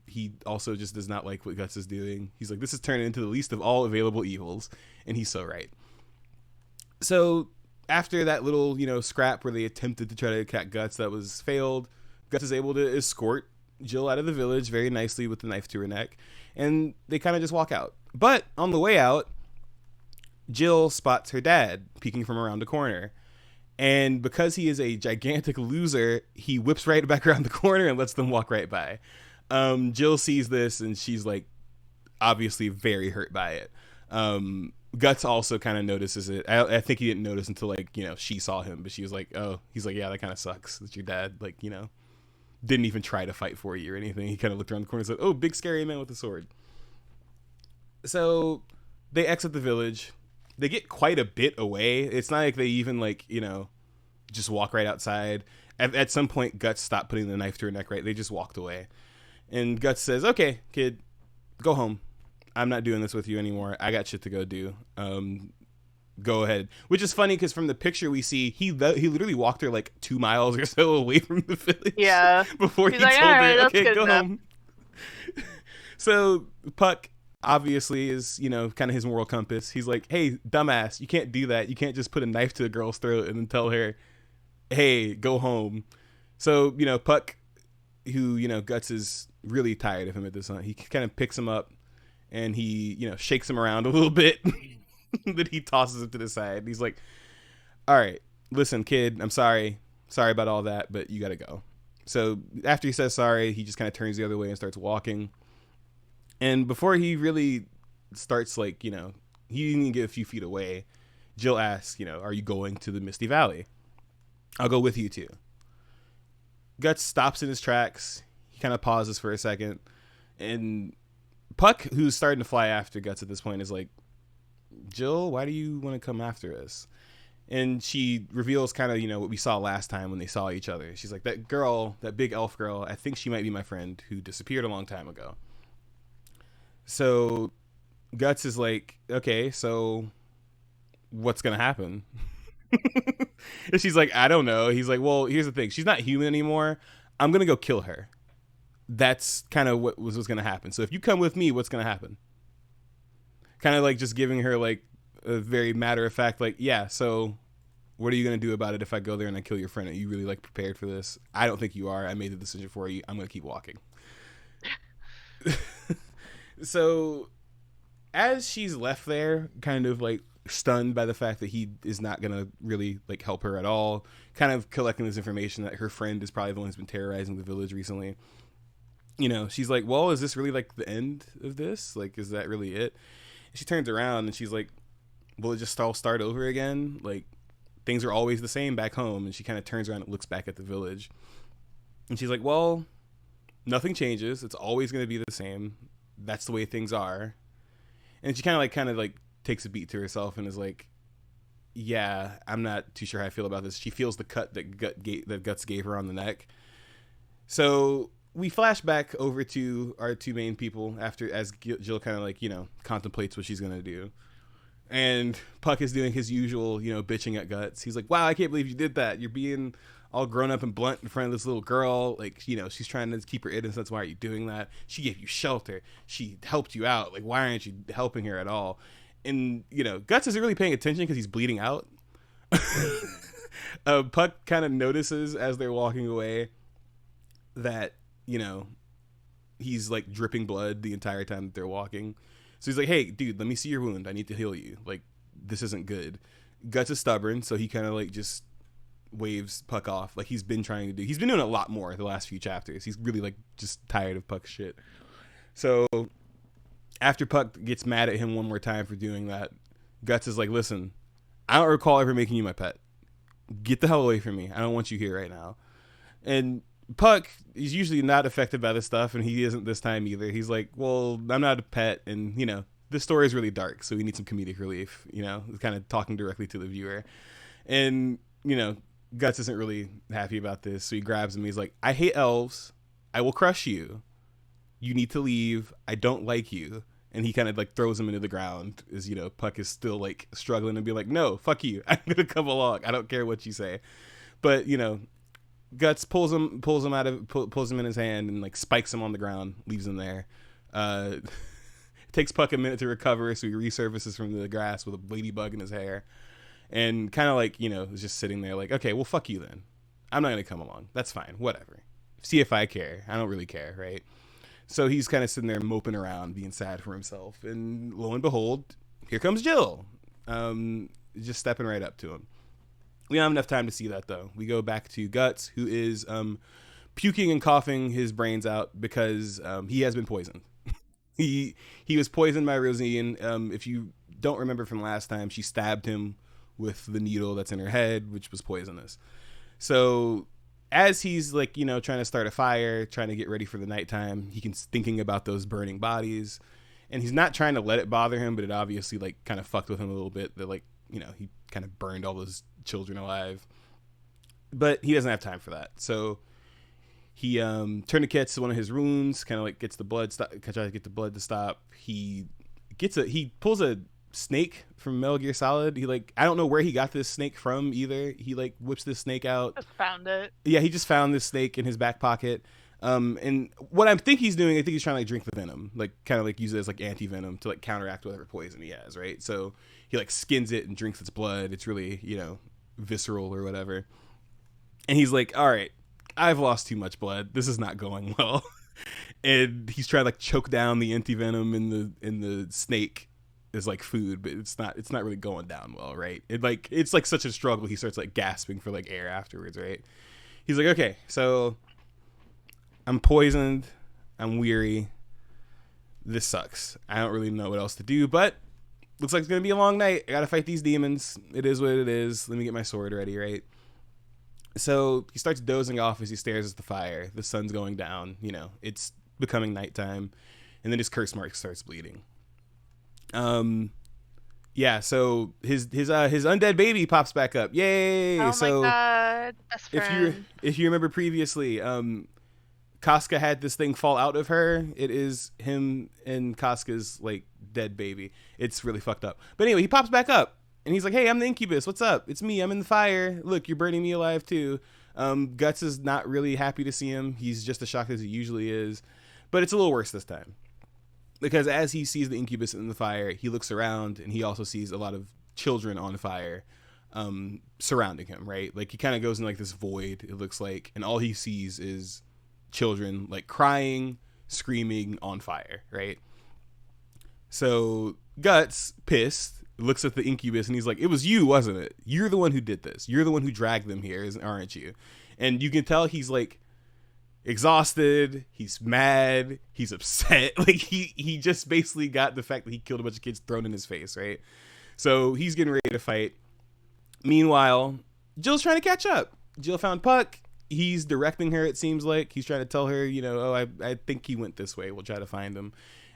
He also just does not like what Guts is doing. He's like, this is turning into the least of all available evils. And he's so right. So after that little, you know, scrap where they attempted to try to attack Guts that was failed, Guts is able to escort Jill out of the village very nicely with the knife to her neck. And they kind of just walk out. But on the way out, Jill spots her dad peeking from around the corner. And because he is a gigantic loser, he whips right back around the corner and lets them walk right by. Jill sees this and she's like obviously very hurt by it. Guts also kind of notices it. I think he didn't notice until, like, you know, she saw him, but she was like, oh, he's like, yeah, that kind of sucks that your dad, like, you know, didn't even try to fight for you or anything. He kind of looked around the corner and said, oh, big scary man with a sword. So they exit the village. They get quite a bit away. It's not like they even, like, you know, just walk right outside. At some point, Guts stopped putting the knife to her neck, right? They just walked away. And Guts says, okay, kid, go home. I'm not doing this with you anymore. I got shit to go do. Go ahead. Which is funny because from the picture we see, he literally walked her like 2 miles or so away from the village. Yeah. Before He's he like, told "All right, her, that's okay, good go enough." home. So Puck obviously is, you know, kind of his moral compass. He's like, hey, dumbass, you can't do that. You can't just put a knife to a girl's throat and then tell her, hey, go home. So, you know, Puck, who, you know, Guts is really tired of him at this point. He kind of picks him up and he, you know, shakes him around a little bit. Then he tosses him to the side. He's like, all right, listen, kid, I'm sorry. Sorry about all that, but you got to go. So after he says sorry, he just kind of turns the other way and starts walking. And before he really starts, like, you know, he didn't even get a few feet away, Jill asks, you know, are you going to the Misty Valley? I'll go with you too. Guts stops in his tracks. He kind of pauses for a second. And Puck, who's starting to fly after Guts at this point, is like, Jill, why do you want to come after us? And she reveals kind of, you know, what we saw last time when they saw each other. She's like, that girl, that big elf girl, I think she might be my friend who disappeared a long time ago. So Guts is like, okay, so what's going to happen? And she's like, I don't know. He's like, well, here's the thing. She's not human anymore. I'm going to go kill her. That's kind of what was going to happen. So if you come with me, what's going to happen? Kind of like just giving her like a very matter of fact, like, yeah, so what are you going to do about it if I go there and I kill your friend? Are you really like prepared for this? I don't think you are. I made the decision for you. I'm going to keep walking. So as she's left there, kind of like stunned by the fact that he is not going to really like help her at all, kind of collecting this information that her friend is probably the one who's been terrorizing the village recently. You know, she's like, well, is this really like the end of this? Like, is that really it? And she turns around and she's like, will it just all start over again? Like, things are always the same back home. And she kind of turns around and looks back at the village. And she's like, well, nothing changes. It's always going to be the same. That's the way things are. And she kind of like takes a beat to herself and is like, yeah, I'm not too sure how I feel about this. She feels the cut that Guts gave her on the neck. So we flash back over to our two main people as Jill kind of like, you know, contemplates what she's going to do. And Puck is doing his usual, you know, bitching at Guts. He's like, wow, I can't believe you did that. You're being all grown up and blunt in front of this little girl. Like, you know, she's trying to keep her innocence. Why are you doing that? She gave you shelter. She helped you out. Like, why aren't you helping her at all? And, you know, Guts isn't really paying attention because he's bleeding out. Puck kind of notices as they're walking away that, you know, he's like dripping blood the entire time that they're walking. So he's like, hey, dude, let me see your wound. I need to heal you. Like, this isn't good. Guts is stubborn, so he kind of like just waves Puck off like he's been trying to do. He's been doing a lot more the last few chapters. He's really like just tired of Puck's shit. So after Puck gets mad at him one more time for doing that, Guts is like, listen, I don't recall ever making you my pet. Get the hell away from me. I don't want you here right now. And Puck is usually not affected by this stuff, and he isn't this time either. He's like, well, I'm not a pet, and, you know, this story is really dark, so we need some comedic relief, kind of talking directly to the viewer. And, Guts isn't really happy about this, so he grabs him. He's like, I hate elves. I will crush you. You need to leave. I don't like you. And he kind of like throws him into the ground as, Puck is still like struggling and be like, no, fuck you. I'm going to come along. I don't care what you say. But, Guts pulls him pulls him in his hand and like spikes him on the ground, leaves him there. It takes Puck a minute to recover, so he resurfaces from the grass with a ladybug in his hair. And kind of like, is just sitting there like, okay, well, fuck you then. I'm not going to come along. That's fine. Whatever. See if I care. I don't really care, right? So he's kind of sitting there moping around, being sad for himself. And lo and behold, here comes Jill. Just stepping right up to him. We don't have enough time to see that, though. We go back to Guts, who is puking and coughing his brains out because he has been poisoned. He was poisoned by Rosine. If you don't remember from last time, she stabbed him with the needle that's in her head, which was poisonous. So as he's like, trying to start a fire, trying to get ready for the nighttime, he's thinking about those burning bodies, and he's not trying to let it bother him, but it obviously like kind of fucked with him a little bit that like, he kind of burned all those children alive, but he doesn't have time for that. So he tourniquets one of his wounds, kind of like gets the blood tries to get the blood to stop. He pulls a snake from Metal Gear Solid. I don't know where he got this snake from either. He like whips this snake out. Just found it. Yeah, he just found this snake in his back pocket. And what I think he's doing, I think he's trying to like drink the venom, like kind of like use it as like anti-venom to like counteract whatever poison he has, right? So he like skins it and drinks its blood. It's really, visceral or whatever. And he's like, all right, I've lost too much blood. This is not going well. And he's trying to like choke down the anti-venom in the snake is like food, but it's not really going down well, right? It's like such a struggle. He starts like gasping for like air afterwards, right? He's like, okay, so I'm poisoned, I'm weary, this sucks. I don't really know what else to do, but looks like it's gonna be a long night. I gotta fight these demons. It is what it is. Let me get my sword ready, right? So he starts dozing off as he stares at the fire. The sun's going down, it's becoming nighttime, and then his curse mark starts bleeding. Yeah, so his undead baby pops back up. Yay! Oh so my god, best friend. If you remember previously, Casca had this thing fall out of her. It is him and Casca's like dead baby. It's really fucked up. But anyway, he pops back up and he's like, "Hey, I'm the incubus. What's up? It's me. I'm in the fire. Look, you're burning me alive too." Guts is not really happy to see him. He's just as shocked as he usually is, but it's a little worse this time. Because as he sees the incubus in the fire, he looks around and he also sees a lot of children on fire surrounding him, right? Like he kind of goes in like this void, it looks like, and all he sees is children like crying, screaming, on fire, right? So Guts, pissed, looks at the incubus and he's like, it was you, wasn't it? You're the one who did this. You're the one who dragged them here, aren't you? And you can tell he's like exhausted, he's mad, he's upset. Like he just basically got the fact that he killed a bunch of kids thrown in his face, right? So he's getting ready to fight. Meanwhile, Jill's trying to catch up. Jill found Puck. He's directing her, it seems like. He's trying to tell her, I think he went this way. We'll try to find him.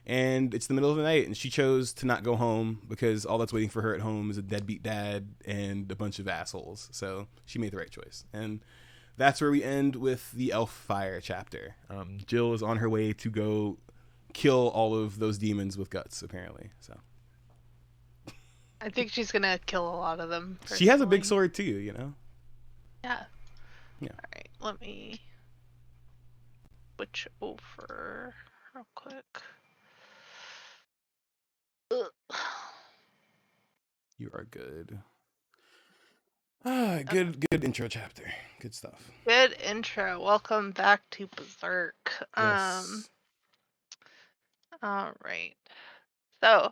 And it's the middle of the night, and she chose to not go home because all that's waiting for her at home is a deadbeat dad and a bunch of assholes. So she made the right choice. And that's where we end with the Elf Fire chapter. Jill is on her way to go kill all of those demons with Guts, apparently. So I think she's gonna kill a lot of them. Personally. She has a big sword too, Yeah. Yeah. All right, let me switch over real quick. Ugh. You are good. Good intro chapter. Good stuff. Good intro. Welcome back to Berserk. Yes. All right. So,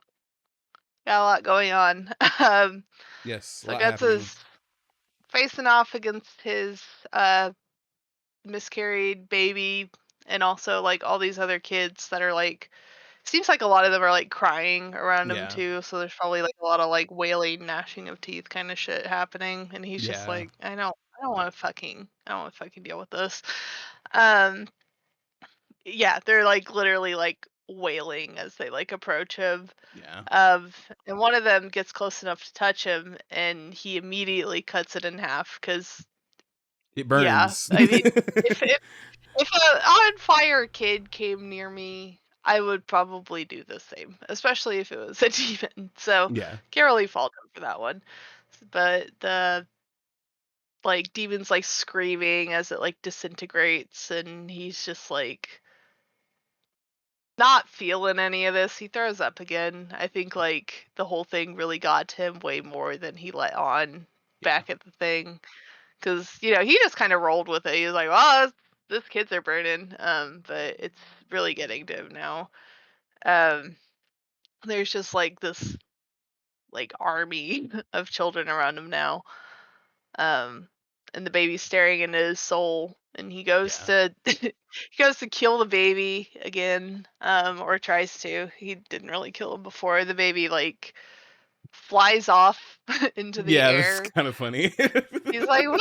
got a lot going on. Yes. So Guts is facing off against his miscarried baby, and also like all these other kids that are like, seems like a lot of them are like crying around him too. So there's probably like a lot of like wailing, gnashing of teeth kind of shit happening, and he's just like, I don't want to fucking deal with this. Yeah, they're like literally like wailing as they like approach him. Yeah. And one of them gets close enough to touch him, and he immediately cuts it in half because, It yeah, burns. I mean, if a on fire kid came near me, I would probably do the same, especially if it was a demon. So Yeah. can't really fault him for that one. But the like demon's like screaming as it like disintegrates, and he's just like not feeling any of this. He throws up again. I think like the whole thing really got to him way more than he let on Yeah. back at the thing. Cause he just kind of rolled with it. He was like, "Well, this kids are burning," but it's really getting to him now. Um, there's just like this like army of children around him now. Um, and the baby's staring into his soul, and he goes Yeah. to he goes to kill the baby again, or tries to. He didn't really kill him before. The baby like flies off into the Yeah, that's air. kind of funny. He's like, "Woo!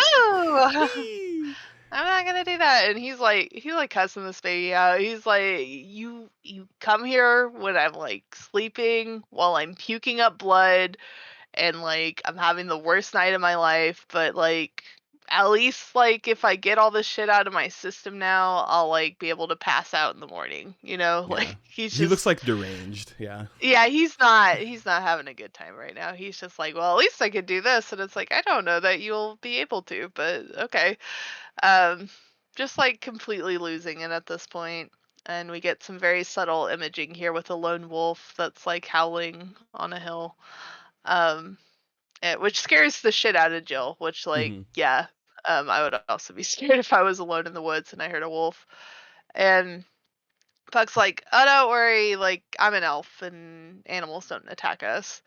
Whee! I'm not gonna do that." And he's like cussing this baby out. He's like, you come here when I'm like sleeping while I'm puking up blood and like I'm having the worst night of my life, but like at least like if I get all this shit out of my system now, I'll like be able to pass out in the morning, Yeah. Like he's He looks just like deranged. Yeah. yeah, he's not having a good time right now. He's just like, well, at least I could do this, and it's like I don't know that you'll be able to, but okay. Um, just like completely losing it at this point. And we get some very subtle imaging here with a lone wolf that's like howling on a hill. Um, which scares the shit out of Jill, which like, Hmm. yeah, I would also be scared if I was alone in the woods and I heard a wolf. And Puck's like, "Oh, don't worry, like I'm an elf and animals don't attack us."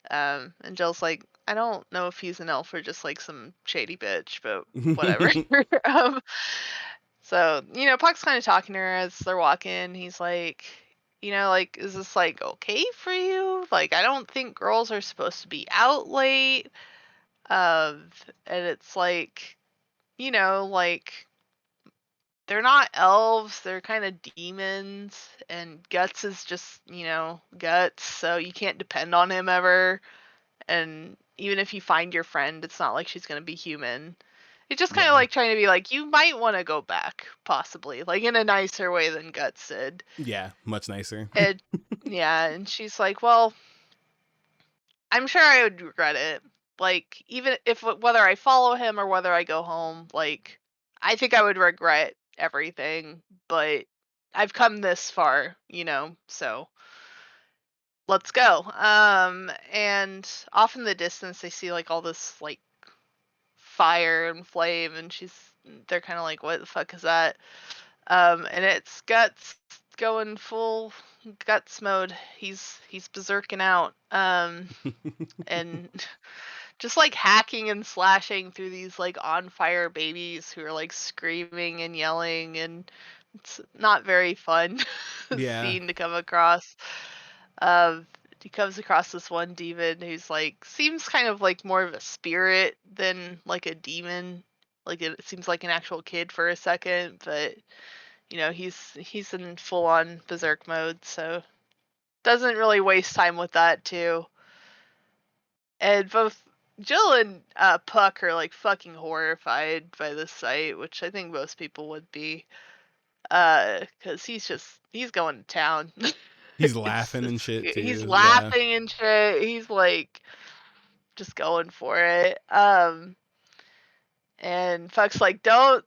And Jill's like, "I don't know if he's an elf or just like some shady bitch, but whatever." um, So, Puck's kind of talking to her as they're walking. He's like, like, is this like okay for you? Like, I don't think girls are supposed to be out late. Um, and it's like, like they're not elves, they're kind of demons, and Guts is just, Guts, so you can't depend on him ever. And even if you find your friend, it's not like she's gonna be human. It's just kind of Yeah. like trying to be like, you might want to go back, possibly, like in a nicer way than Guts did. Yeah. Much nicer. And yeah, and she's like, well, I'm sure I would regret it. Like, even if whether I follow him or whether I go home, like, I think I would regret everything, but I've come this far, so let's go. And off in the distance, they see like all this like fire and flame, and they're kind of like, what the fuck is that? And it's Guts going full Guts mode. He's berserking out. And just like hacking and slashing through these like on fire babies who are like screaming and yelling, and it's not very fun Yeah. scene to come across. Um, he comes across this one demon who's like seems kind of like more of a spirit than like a demon. Like it seems like an actual kid for a second, but he's in full on berserk mode, so doesn't really waste time with that too. And both Jill and Puck are like fucking horrified by this sight, which I think most people would be, because he's going to town. He's laughing and shit He's too. Yeah. laughing and shit. He's like just going for it. And Puck's like, don't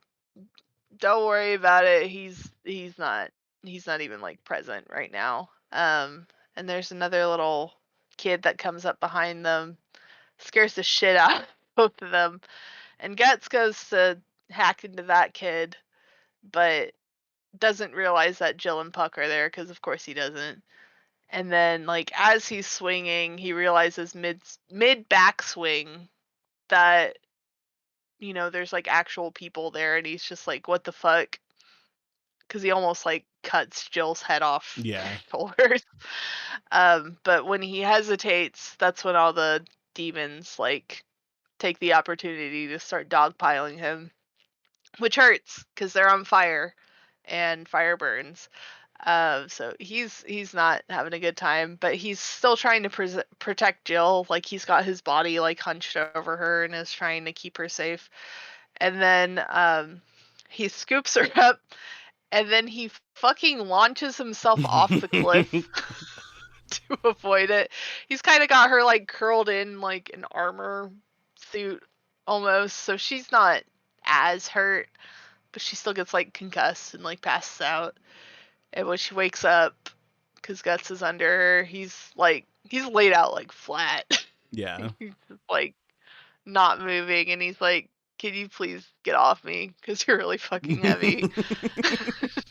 worry about it. He's not even like present right now. And there's another little kid that comes up behind them, scares the shit out of both of them. And Guts goes to hack into that kid, but doesn't realize that Jill and Puck are there because of course he doesn't. And then like as he's swinging, he realizes mid backswing that there's like actual people there, and he's just like, what the fuck? Because he almost like cuts Jill's head off Yeah. their shoulders. But when he hesitates, that's when all the demons like take the opportunity to start dogpiling him, which hurts because they're on fire and fire burns. So he's not having a good time, but he's still trying to protect Jill. Like he's got his body like hunched over her and is trying to keep her safe. And then he scoops her up, and then he fucking launches himself off the cliff to avoid it. He's kind of got her like curled in like an armor suit almost, so she's not as hurt, but she still gets like concussed and like passes out. And when she wakes up, because Guts is under her, he's laid out like flat. Yeah. He's like not moving, and he's like, "Can you please get off me? Because you're really fucking heavy."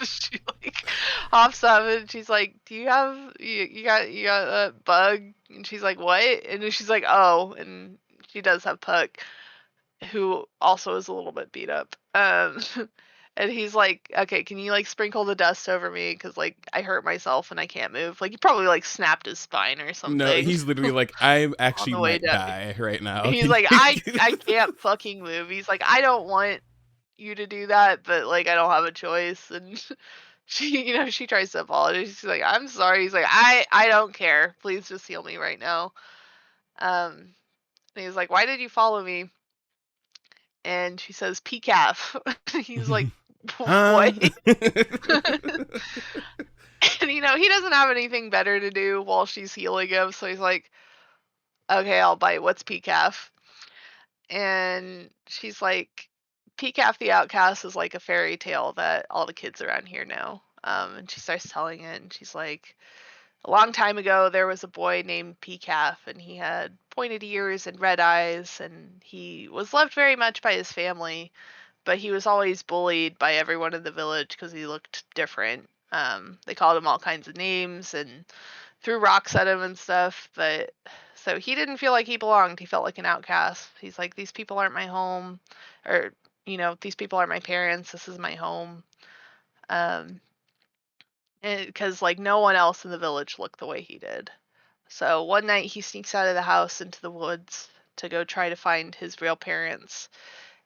She like hops up and she's like, "Do you have you got a bug?" And she's like, "What?" And then she's like, "Oh," and she does have Puck, who also is a little bit beat up. And he's like, "Okay, can you like sprinkle the dust over me? Because like I hurt myself and I can't move." Like he probably like snapped his spine or something. No, he's literally like, I actually the way might down. die right now. He's like, I can't fucking move. He's like, I don't want you to do that, but like I don't have a choice. And she tries to apologize. She's like, I'm sorry. He's like, I don't care. Please just heal me right now. And he's like, why did you follow me? And she says, Peekaf. He's like, what? And he doesn't have anything better to do while she's healing him, so he's like, okay, I'll bite. What's Peekaf? And she's like, Peekaf the Outcast is like a fairy tale that all the kids around here know. And she starts telling it, and she's like, a long time ago, there was a boy named Peekaf, and he had pointed ears and red eyes, and he was loved very much by his family, but he was always bullied by everyone in the village because he looked different. They called him all kinds of names and threw rocks at him and stuff, but so he didn't feel like he belonged. He felt like an outcast. He's like, these people aren't my home, or these people aren't my parents. This is my home. Because like no one else in the village looked the way he did. So one night he sneaks out of the house into the woods to go try to find his real parents,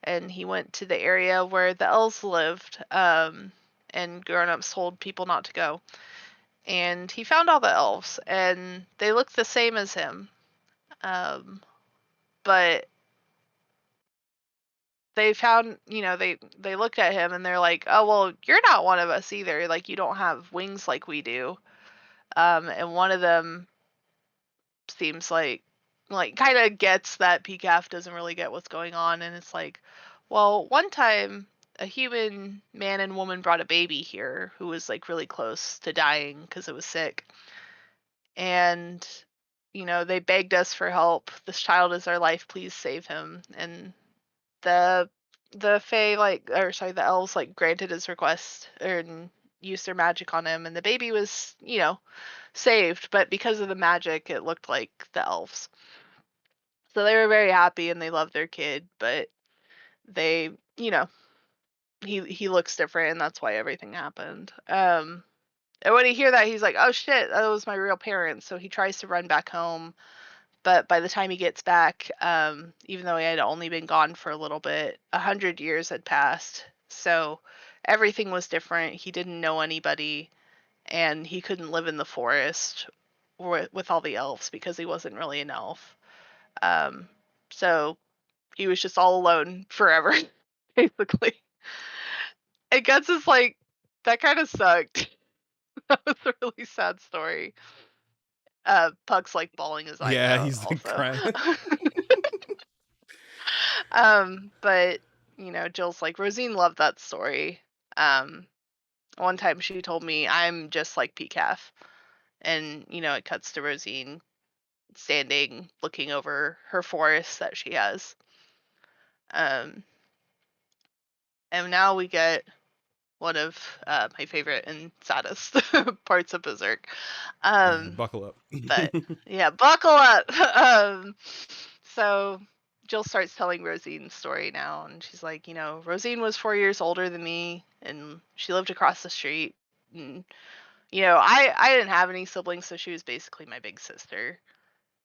and he went to the area where the elves lived, and grown-ups told people not to go. And he found all the elves, and they looked the same as him, but they found, they looked at him and they're like, oh well, you're not one of us either. Like you don't have wings like we do. And one of them seems like kind of gets that Peekaf doesn't really get what's going on, and it's like, well, one time a human man and woman brought a baby here who was like really close to dying because it was sick, and they begged us for help. This child is our life, please save him. And the fae the elves like granted his request and used their magic on him, and the baby was saved, but because of the magic it looked like the elves. So they were very happy and they loved their kid, but they, he looks different, and that's why everything happened. And when he hear that, he's like, "Oh shit, that was my real parents." So he tries to run back home, but by the time he gets back, even though he had only been gone for a little bit, 100 years had passed. So everything was different. He didn't know anybody, and he couldn't live in the forest with all the elves because he wasn't really an elf. So he was just all alone forever, basically. And Guts is like, that kind of sucked. That was a really sad story. Puck's like bawling his eyes Yeah, out he's like also. crying. But Jill's like, Rosine loved that story. One time she told me, I'm just like Peekaf. And it cuts to Rosine standing looking over her forest that she has. And now we get one of my favorite and saddest parts of Berserk. Buckle up. But yeah, buckle up. So Jill starts telling Rosine's story now, and she's like, Rosine was 4 years older than me, and she lived across the street. And I didn't have any siblings, so she was basically my big sister.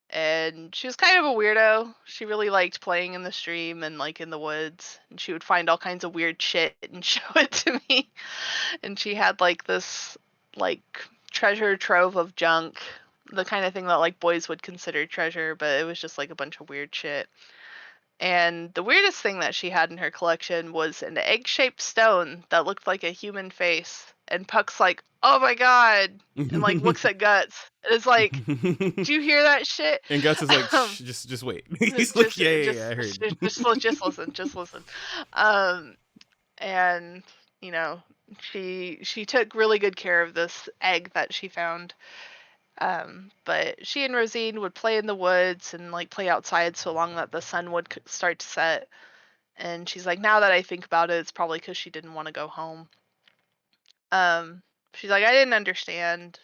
And she was kind of a weirdo. She really liked playing in the stream and like in the woods, and she would find all kinds of weird shit and show it to me. And she had like this like treasure trove of junk, the kind of thing that like boys would consider treasure, but it was just like a bunch of weird shit. And the weirdest thing that she had in her collection was an egg-shaped stone that looked like a human face. And Puck's like, "Oh my god!" and like looks at Guts. And is like, "Do you hear that shit?" And Guts is like, Um, Shh, just wait. He's like, yeah, I heard. just listen, just listen. And you know, she took really good care of this egg that she found. But she and Rosine would play in the woods and like play outside so long that the sun would start to set. And she's like, now that I think about it, it's probably because she didn't want to go home. Um, she's like, I didn't understand,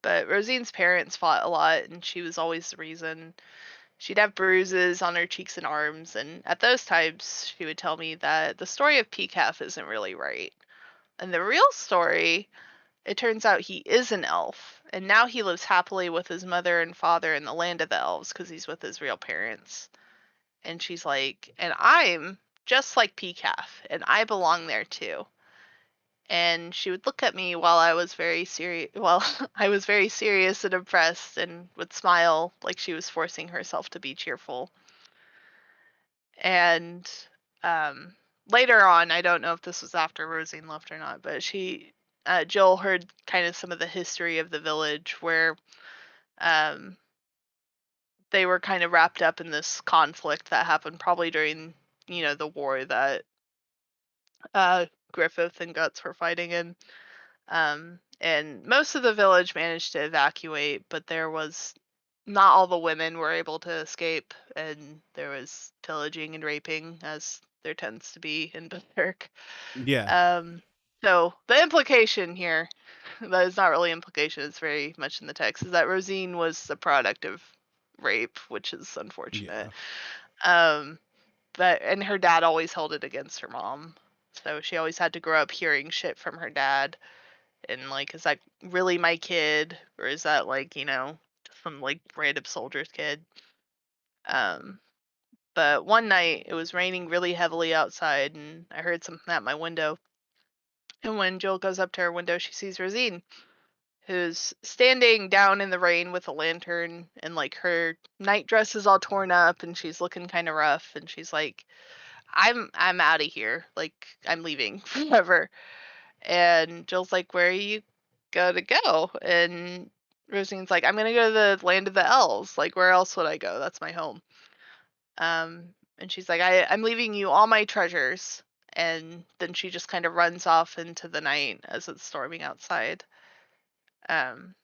but Rosine's parents fought a lot, and she was always the reason. She'd have bruises on her cheeks and arms, and at those times, she would tell me that the story of Peekaf isn't really right. And the real story, it turns out he is an elf, and now he lives happily with his mother and father in the land of the elves because he's with his real parents. And she's like, and I'm just like Peekaf, and I belong there too. And she would look at me while I was very serious, while I was very serious and impressed, and would smile like she was forcing herself to be cheerful. And um, later on, I don't know if this was after Rosine left or not, but Jill heard kind of some of the history of the village where um, they were kind of wrapped up in this conflict that happened probably during, the war that Griffith and Guts were fighting in. And most of the village managed to evacuate, but there was not all the women were able to escape, and there was pillaging and raping, as there tends to be in Berserk. Yeah. So the implication here, that is not really implication, it's very much in the text, is that Rosine was the product of rape, which is unfortunate. Yeah. And her dad always held it against her mom. So she always had to grow up hearing shit from her dad. And like, is that really my kid? Or is that like, just some like random soldier's kid? Um, but one night it was raining really heavily outside and I heard something at my window. And when Jill goes up to her window, she sees Rosine, who's standing down in the rain with a lantern, and like her night dress is all torn up and she's looking kind of rough, and she's like, I'm out of here. Like, I'm leaving forever. And Jill's like, where are you gonna go? And Rosine's like, I'm gonna go to the land of the elves. Like, where else would I go? That's my home. And she's like, I'm leaving you all my treasures. And then she just kind of runs off into the night as it's storming outside. Um,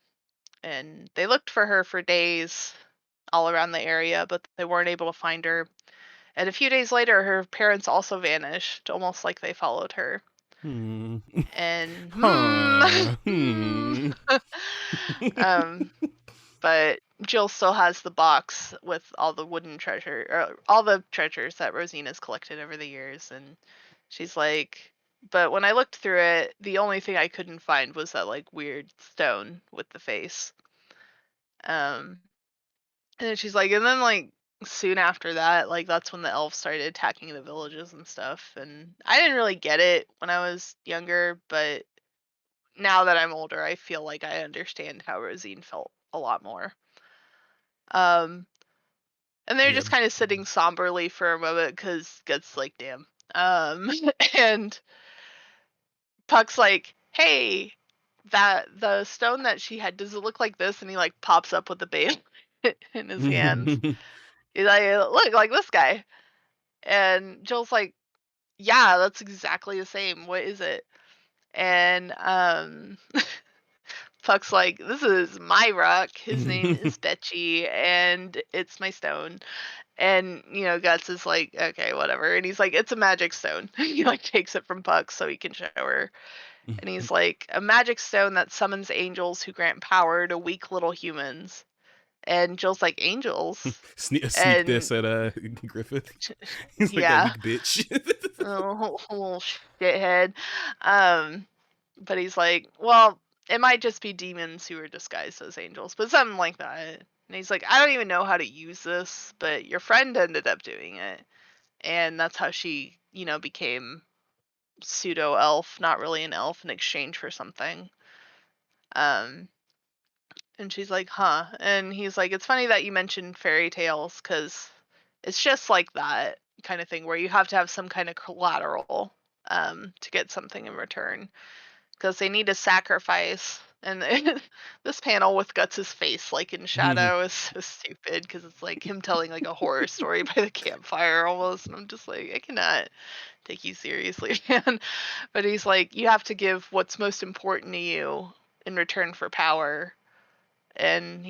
and they looked for her for days all around the area, but they weren't able to find her. And a few days later, her parents also vanished, almost like they followed her. And but Jill still has the box with all the wooden treasure, or all the treasures that Rosine has collected over the years, and she's like, but when I looked through it, the only thing I couldn't find was that like weird stone with the face. Um, and then she's like, and then like soon after that, like that's when the elves started attacking the villages and stuff, and I didn't really get it when I was younger, but now that I'm older, I feel like I understand how Rosine felt a lot more. Um, and they're Yeah. just kind of sitting somberly for a moment because Guts like, damn. Um, and Puck's like, hey, that the stone that she had, does it look like this? And he like pops up with the bale in his hands. He's like, look like this guy. And Jill's like, yeah, that's exactly the same. What is it? And Puck's like, this is my rock. His name is Betchy, and it's my stone. And, Guts is like, okay, whatever. And he's like, it's a magic stone. He like takes it from Puck so he can show her. And he's like, a magic stone that summons angels who grant power to weak little humans. And Jill's like, angels? Sneak And this at Griffith. He's like that yeah, weak bitch. oh, little shithead. But he's like, well, it might just be demons who are disguised as angels, but something like that. And he's like, I don't even know how to use this, but your friend ended up doing it. And that's how she, became pseudo elf, not really an elf, in exchange for something. Um, and she's like, huh. And he's like, it's funny that you mentioned fairy tales because it's just like that kind of thing where you have to have some kind of collateral to get something in return because they need to sacrifice. And this panel with Guts' face like in shadow is so stupid because it's like him telling like a horror story by the campfire almost. And I'm just like, I cannot take you seriously, man. But he's like, you have to give what's most important to you in return for power. And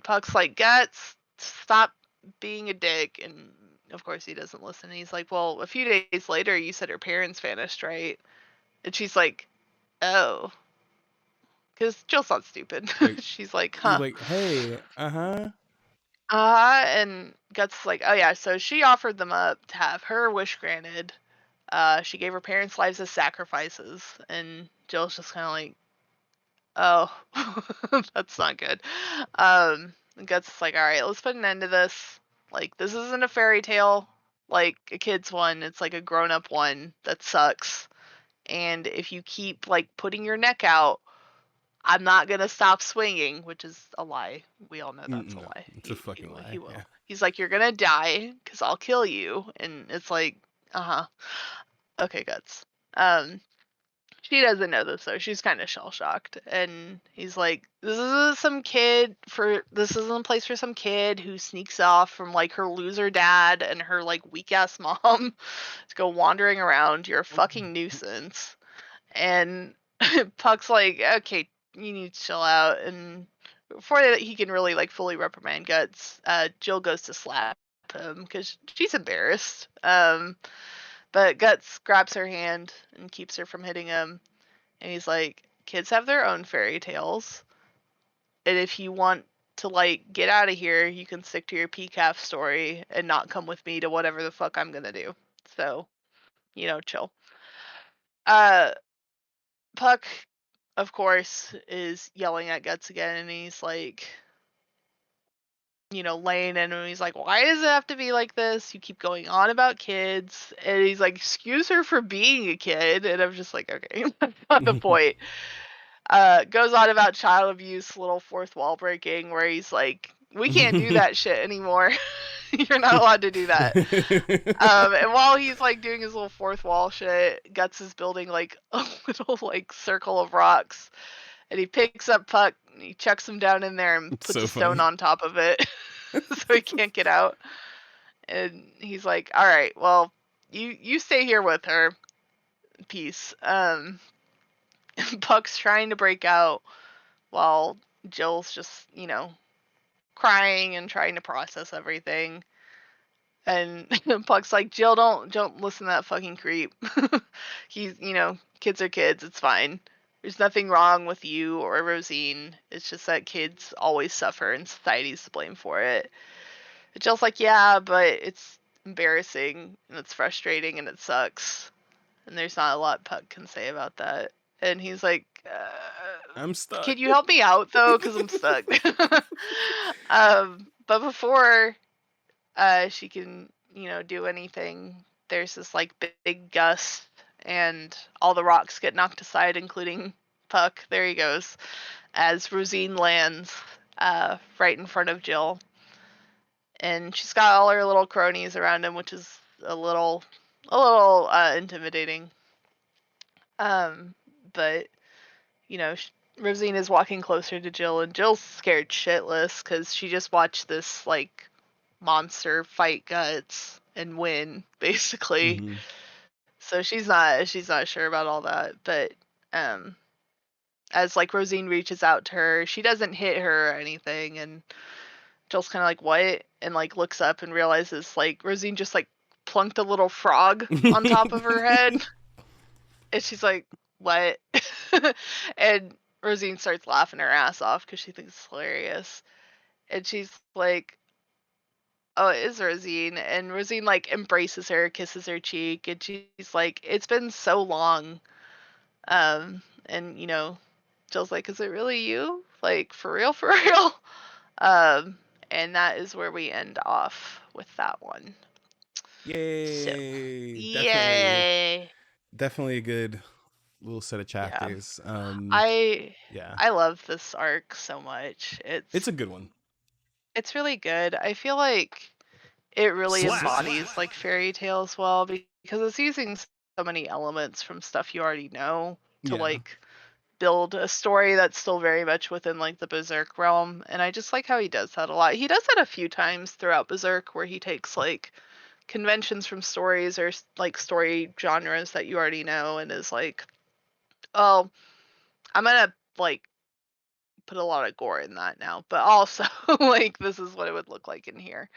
Puck's like, Guts, stop being a dick. And of course he doesn't listen. And he's like, well, a few days later you said her parents vanished, right? And she's like, oh. Because Jill's not stupid. Like, she's like, he's huh. like, hey, uh-huh. And Guts is like, oh yeah, so she offered them up to have her wish granted. She gave her parents' lives as sacrifices. And Jill's just kind of like, oh, that's not good. Guts is like, all right, let's put an end to this. Like, this isn't a fairy tale like a kid's one. It's like a grown-up one that sucks. And if you keep like putting your neck out, I'm not gonna stop swinging, which is a lie. We all know that's a No, lie. it's a fucking lie. He will. Yeah. He's like, you're gonna die because I'll kill you, and it's like, okay, Guts. She doesn't know this though. She's kind of shell shocked, and he's like, "This is some kid for. This isn't a place for some kid who sneaks off from like her loser dad and her like weak ass mom to go wandering around. You're a fucking nuisance." And Puck's like, "Okay, you need to chill out." And before that, he can really like fully reprimand Guts, Jill goes to slap him because she's embarrassed. But Guts grabs her hand and keeps her from hitting him. And he's like, kids have their own fairy tales. And if you want to, like, get out of here, you can stick to your Peekaf story and not come with me to whatever the fuck I'm gonna do. So, chill. Uh, Puck, of course, is yelling at Guts again. And he's like, laying in and he's like, why does it have to be like this? You keep going on about kids. And he's like, excuse her for being a kid. And I'm just like, okay, that's not the point. Goes on about child abuse, little fourth wall breaking, where he's like, we can't do that shit anymore. You're not allowed to do that. And while he's like doing his little fourth wall shit, Guts is building like a little like circle of rocks. And he picks up Puck, and he chucks him down in there and It's puts so a stone funny. on top of it so he can't get out. And he's like, all right, well, you stay here with her. Peace. Puck's trying to break out while Jill's just, crying and trying to process everything. And Puck's like, Jill, don't listen to that fucking creep. He's, kids are kids. It's fine. There's nothing wrong with you or Rosine. It's just that kids always suffer and society's to blame for it. And Jill's like, yeah, but it's embarrassing and it's frustrating and it sucks. And there's not a lot Puck can say about that. And he's like, I'm stuck. can you help me out though? Because I'm stuck. But before she can, do anything, there's this like big gust, and all the rocks get knocked aside, including Puck. There he goes, as Rosine lands right in front of Jill, and she's got all her little cronies around him, which is a little intimidating. But Rosine is walking closer to Jill, and Jill's scared shitless because she just watched this like monster fight Guts and win, basically. Mm-hmm. So she's not sure about all that. But as like Rosine reaches out to her, she doesn't hit her or anything, and Jill's kind of like, what? And like looks up and realizes like Rosine just like plunked a little frog on top of her head. And she's like, what? And Rosine starts laughing her ass off because she thinks it's hilarious. And she's like, oh, it is Rosine. And Rosine like embraces her, kisses her cheek, and she's like, it's been so long. And Jill's like, is it really you? Like, for real, for real? And that is where we end off with that one. Yay! So, Definitely, yay. definitely a good little set of Yeah. chapters. I Yeah, I love this arc so much. it's a good one. It's really good. I feel like it really Slap. embodies like fairy tales well because it's using so many elements from stuff you already know to Yeah. like build a story that's still very much within like the Berserk realm. And I just like how he does that a lot. He does that a few times throughout Berserk where he takes like conventions from stories or like story genres that you already know and is like, oh, I'm gonna like put a lot of gore in that now, but also like this is what it would look like in here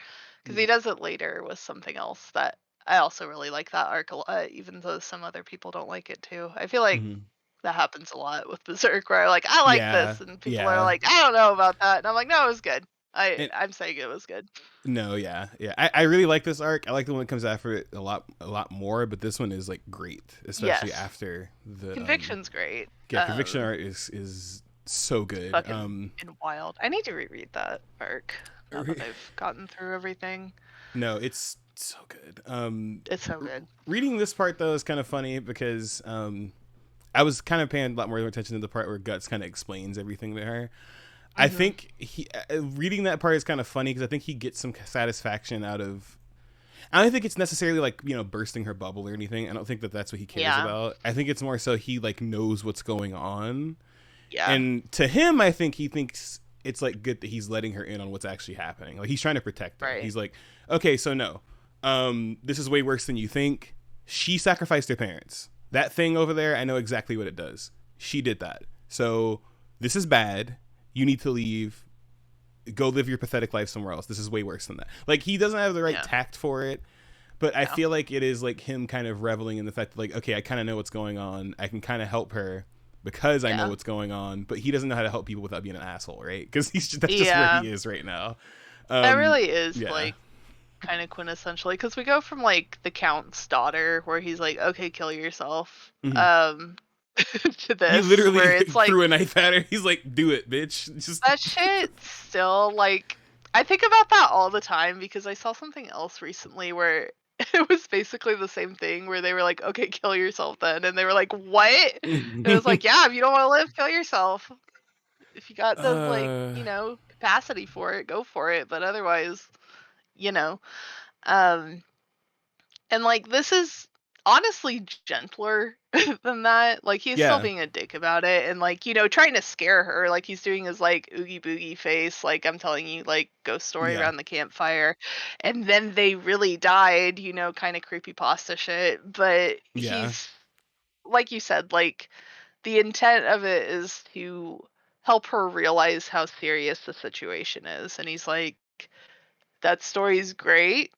because he does it later with something else that I also really like that arc a lot, even though some other people don't like it too. I feel like Mm-hmm. that happens a lot with Berserk, where like I like Yeah, this, and people are yeah. like, I don't know about that, and I'm like, no, it was good. And I'm saying it was good. no, yeah, yeah. I really like this arc. I like the one that comes after it a lot more. But this one is like great, especially Yes, after the Conviction's great. yeah, conviction art is so good. Fucking and wild. I need to reread that arc now that I've gotten through everything. No, it's so good. It's so good. Reading this part though is kind of funny because I was kind of paying a lot more attention to the part where Guts kind of explains everything to her. I think he reading that part is kind of funny because I think he gets some satisfaction out of. I don't think it's necessarily like bursting her bubble or anything. I don't think that that's what he cares about. I think it's more so he like knows what's going on, Yeah. and to him, I think he thinks it's like good that he's letting her in on what's actually happening. Like he's trying to protect her. Right. He's like, okay, so no, this is way worse than you think. She sacrificed her parents. That thing over there, I know exactly what it does. She did that. So this is bad. You need to leave. Go live your pathetic life somewhere else. This is way worse than that. Like he doesn't have the right tact for it, but I feel like it is like him kind of reveling in the fact that like, okay, I kind of know what's going on. I can kind of help her because I know what's going on, but he doesn't know how to help people without being an asshole, right? Because that's just where he is right now. That really is like kind of quintessentially because we go from like the Count's daughter where he's like, okay, kill yourself, to this He literally where it's like threw a knife at her. He's like, do it, bitch. Just that shit still like I think about that all the time because I saw something else recently where it was basically the same thing where they were like, okay, kill yourself then, and they were like, what? And it was like, yeah, if you don't want to live, kill yourself. If you got the like capacity for it, go for it, but otherwise, you know um and like this is honestly gentler than that. Like he's still being a dick about it and like trying to scare her, like he's doing his like oogie boogie face, like I'm telling you like ghost story around the campfire, and then they really died, kind of creepy pasta shit. But he's like you said, like the intent of it is to help her realize how serious the situation is, and he's like, that story's great,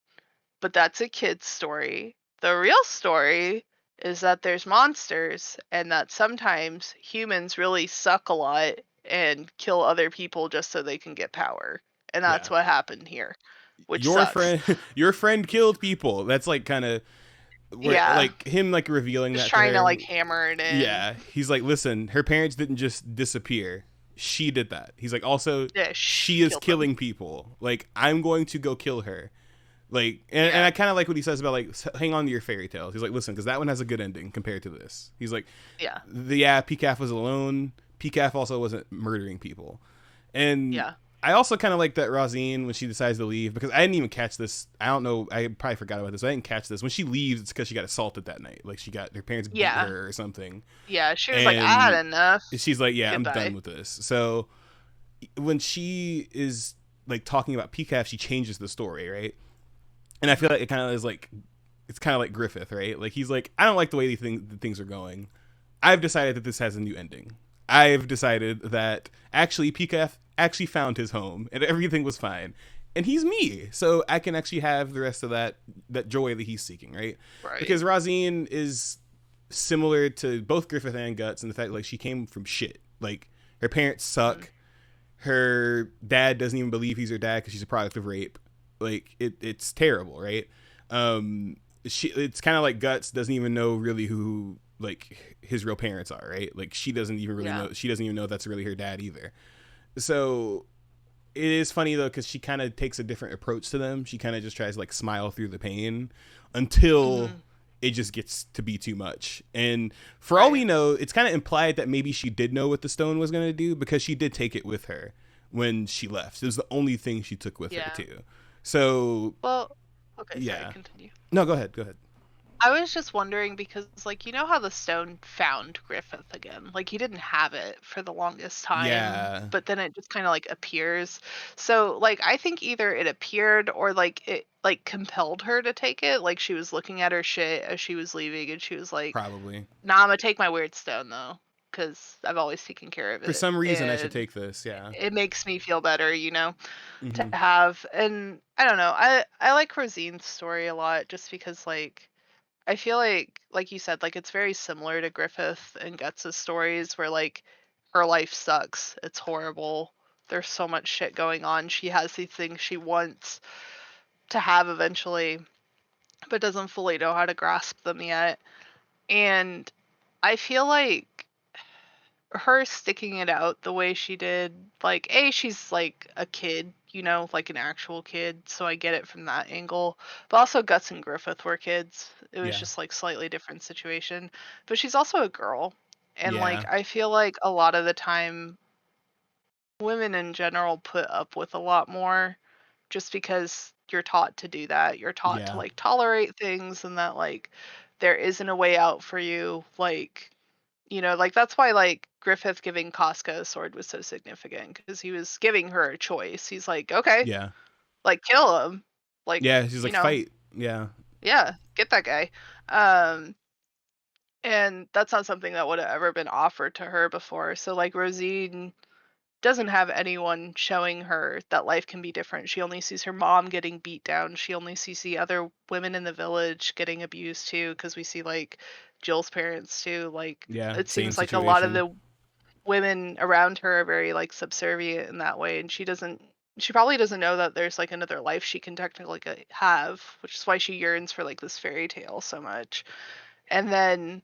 but that's a kid's story. The real story is that there's monsters and that sometimes humans really suck a lot and kill other people just so they can get power. And that's what happened here, which sucks. Your friend killed people. That's like kind of like him like revealing just that trying to to like hammer it in. Yeah, he's like, listen, her parents didn't just disappear. She did that. He's like, also, she is killing people. Like, I'm going to go kill her. Like, and I kind of like what he says about like, hang on to your fairy tales. He's like, listen, because that one has a good ending compared to this. He's like, Peekaf was alone. Peekaf also wasn't murdering people. And I also kind of like that Rosine, when she decides to leave, because I didn't even catch this. I don't know. I probably forgot about this. I didn't catch this. When she leaves, it's because she got assaulted that night. Like her parents beat her or something. Yeah, she was like, I had enough. She's like, yeah, I'm done with this. So when she is like talking about Peekaf, she changes the story, right? And I feel like it kind of is like, it's kind of like Griffith, right? Like he's like, I don't like the way things are going. I've decided that this has a new ending. I've decided that actually Peekaf actually found his home and everything was fine. And he's me. So I can actually have the rest of that joy that he's seeking, right? Because Rosine is similar to both Griffith and Guts in the fact like she came from shit. Like her parents suck. Her dad doesn't even believe he's her dad because she's a product of rape. Like it's terrible, right? It's kind of like Guts doesn't even know really who like his real parents are, right? Like she doesn't even really know. She doesn't even know that's really her dad either. So it is funny though because she kind of takes a different approach to them. She kind of just tries to like smile through the pain until it just gets to be too much. And for all we know, it's kind of implied that maybe she did know what the stone was going to do, because she did take it with her when she left. It was the only thing she took with her too. So, well, okay, sorry, continue. No, go ahead. I was just wondering because, like, you know how the stone found Griffith again? Like, he didn't have it for the longest time, but then it just kind of, like, appears. So, like, I think either it appeared or, like, it, like, compelled her to take it. Like, she was looking at her shit as she was leaving, and she was like, probably, nah, I'm gonna take my weird stone, though, because I've always taken care of it. For some reason, I should take this, It makes me feel better, you know, to Mm-hmm. have. And I don't know, I like Rosine's story a lot just because, like, I feel like you said, like, it's very similar to Griffith and Guts' stories where, like, her life sucks. It's horrible. There's so much shit going on. She has these things she wants to have eventually, but doesn't fully know how to grasp them yet. And I feel like her sticking it out the way she did, like, she's like a kid, you know, like an actual kid, so I get it from that angle. But also Guts and Griffith were kids. It was just like slightly different situation. But she's also a girl. And like I feel like a lot of the time women in general put up with a lot more just because you're taught to do that. You're taught to like tolerate things, and that like there isn't a way out for you. Like, you know, like that's why like Griffith giving Casca a sword was so significant, because he was giving her a choice. He's like, okay, like kill him, like, she's like, you know, fight, get that guy. And that's not something that would have ever been offered to her before. So like Rosine doesn't have anyone showing her that life can be different. She only sees her mom getting beat down. She only sees the other women in the village getting abused too, because we see like Jill's parents too. Like it seems like a lot of the women around her are very like subservient in that way, and she probably doesn't know that there's like another life she can technically have, which is why she yearns for like this fairy tale so much. And then,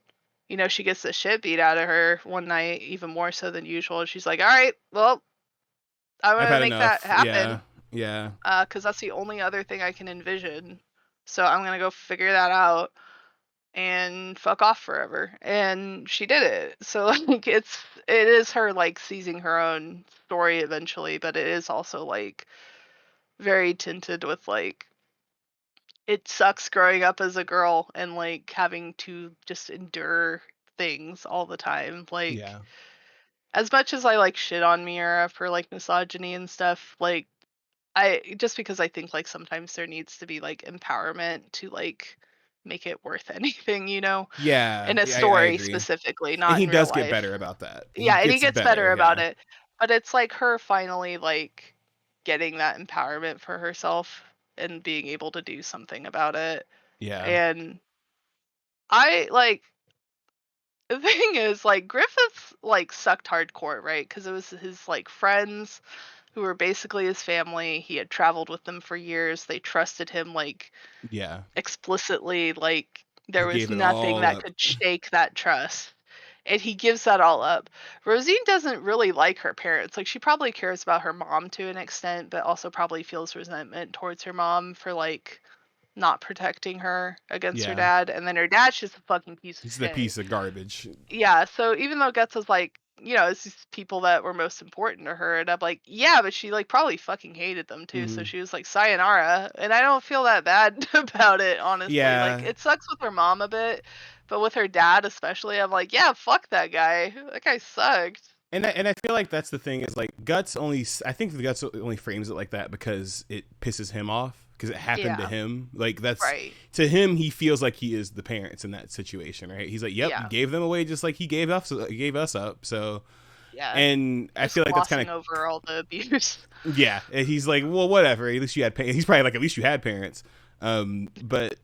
you know, she gets the shit beat out of her one night, even more so than usual. She's like, all right, well, I'm I've gonna had make enough. that happen. Yeah. Because that's the only other thing I can envision. So I'm gonna go figure that out and fuck off forever. And she did it. So like it is her like seizing her own story eventually, but it is also like very tinted with like it sucks growing up as a girl and like having to just endure things all the time. Like as much as I like shit on Miura for like misogyny and stuff, like I just because I think like sometimes there needs to be like empowerment to like make it worth anything, you know? In a I story agree. specifically, And not he in real does get life. better about that. Yeah, and he gets better about it. But it's like her finally like getting that empowerment for herself and being able to do something about it. And I like the thing is like Griffith like sucked hardcore, right? Because it was his like friends who were basically his family. He had traveled with them for years. They trusted him like explicitly, like there He was gave it nothing all that up. could shake that trust. And he gives that all up. Rosine doesn't really like her parents. Like she probably cares about her mom to an extent, but also probably feels resentment towards her mom for like not protecting her against her dad. And then her dad's just a fucking piece of He's the shit. piece of garbage. Yeah, so even though Guts was like, you know, it's these people that were most important to her, and I'm like, yeah, but she like probably fucking hated them too. So she was like, sayonara, and I don't feel that bad about it, honestly. Like it sucks with her mom a bit, but with her dad especially, I'm like, yeah, fuck that guy. That guy sucked. And I feel like that's the thing is like Guts only. I think the Guts only frames it like that because it pisses him off because it happened to him. Like that's to him, he feels like he is the parents in that situation, right? He's like, yep, you gave them away just like he gave us up. So and I feel like that's kind of over all the abuse. Yeah, and he's like, well, whatever. At least you had. He's probably like, at least you had parents. But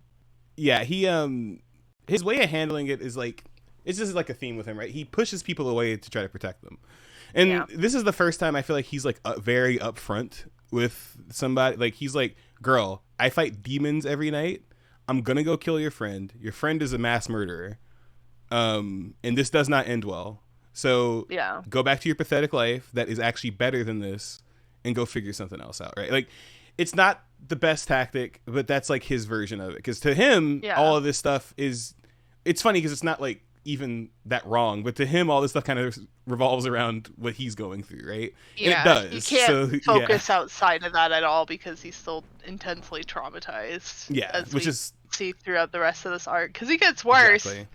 yeah, he his way of handling it is like. It's just like a theme with him, right? He pushes people away to try to protect them. And this is the first time I feel like he's like very upfront with somebody. Like he's like, girl, I fight demons every night. I'm going to go kill your friend. Your friend is a mass murderer. And this does not end well. So go back to your pathetic life that is actually better than this and go figure something else out, right? Like it's not the best tactic, but that's like his version of it. Because to him, all of this stuff is, it's funny because it's not like even that wrong, but to him, all this stuff kind of revolves around what he's going through, right? Yeah, and it does. He can't so, focus outside of that at all because he's still intensely traumatized. Yeah, which is see throughout the rest of this arc because he gets worse. Exactly.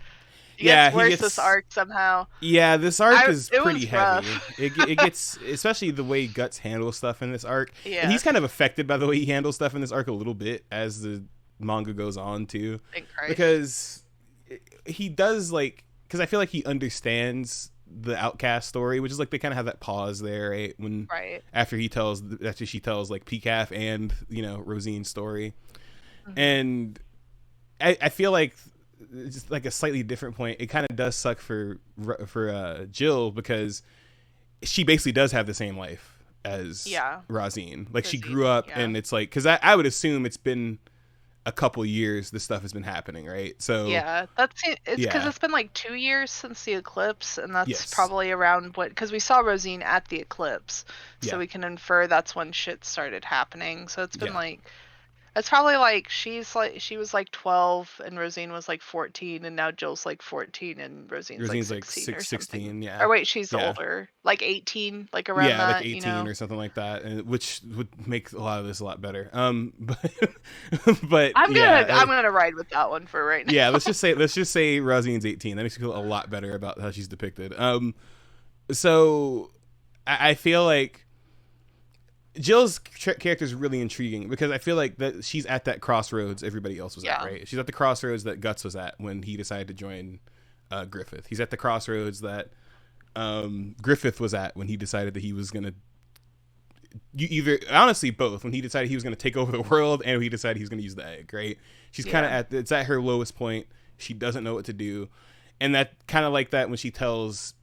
He gets worse this arc somehow. Yeah, this arc is pretty heavy. Rough. It gets, especially the way Guts handles stuff in this arc. Yeah. And he's kind of affected by the way he handles stuff in this arc a little bit as the manga goes on too. Because he does like, because I feel like he understands the outcast story, which is like they kind of have that pause there, right? When after she tells like Peekaf and Rosine's story, and I feel like it's like a slightly different point. It kind of does suck for Jill because she basically does have the same life as Rosine. Like she grew up and it's like, because I would assume it's been a couple years this stuff has been happening, right? So it's because it's been like 2 years since the eclipse, and that's probably around because we saw Rosine at the eclipse, so we can infer that's when shit started happening. So it's been like, it's probably like she was like 12 and Rosine was like 14, and now Jill's like 14 and Rosine's like 16 yeah. Or wait, she's older, like 18, like around that, like 18 or something like that, and which would make a lot of this a lot better. But I'm gonna ride with that one for right now. Yeah, let's just say Rosine's 18. That makes me feel a lot better about how she's depicted. So I feel like Jill's character is really intriguing because I feel like that she's at that crossroads everybody else was at, right? She's at the crossroads that Guts was at when he decided to join Griffith. He's at the crossroads that Griffith was at when he decided that he was going to honestly both, when he decided he was going to take over the world and when he decided he was going to use the egg, right? She's kind of it's at her lowest point. She doesn't know what to do. And that kind of like that when she tells,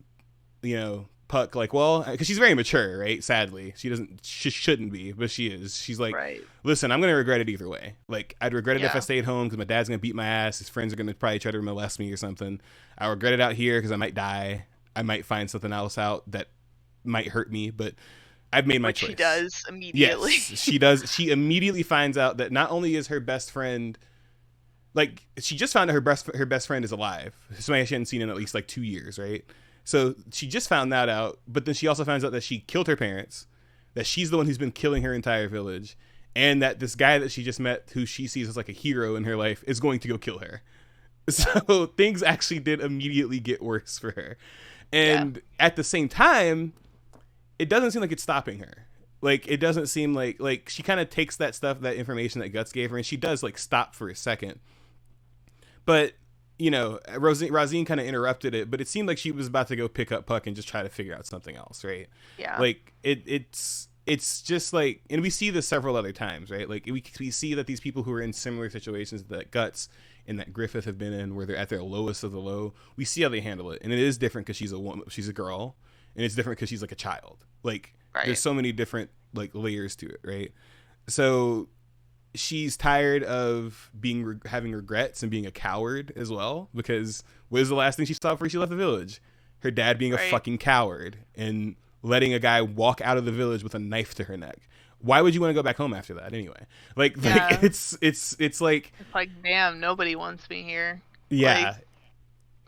Puck, like, well, because she's very mature, right? Sadly, she shouldn't be, but she is. She's like, listen, I'm gonna regret it either way. Like, I'd regret it if I stayed home because my dad's gonna beat my ass. His friends are gonna probably try to molest me or something. I regret it out here because I might die. I might find something else out that might hurt me, but I've made my choice. She does immediately. Yes, she does. She immediately finds out that not only is her best friend, like, she just found out her best friend is alive. Somebody she hadn't seen in at least like 2 years, right? So she just found that out, but then she also finds out that she killed her parents, that she's the one who's been killing her entire village, and that this guy that she just met, who she sees as like a hero in her life, is going to go kill her. So things actually did immediately get worse for her. And at the same time, it doesn't seem like it's stopping her. Like, it doesn't seem like she kind of takes that stuff, that information that Guts gave her, and she does like stop for a second. But Rosine kind of interrupted it, but it seemed like she was about to go pick up Puck and just try to figure out something else, right? Yeah. Like, it's just like, and we see this several other times, right? Like, we see that these people who are in similar situations that Guts and that Griffith have been in, where they're at their lowest of the low, we see how they handle it. And it is different because she's a woman, she's a girl, and it's different because she's like a child. Like, there's so many different like layers to it, right? So she's tired of having regrets and being a coward as well, because what was the last thing she saw before she left the village? Her dad being a fucking coward and letting a guy walk out of the village with a knife to her neck. Why would you want to go back home after that anyway? Like it's like damn, nobody wants me here. Yeah.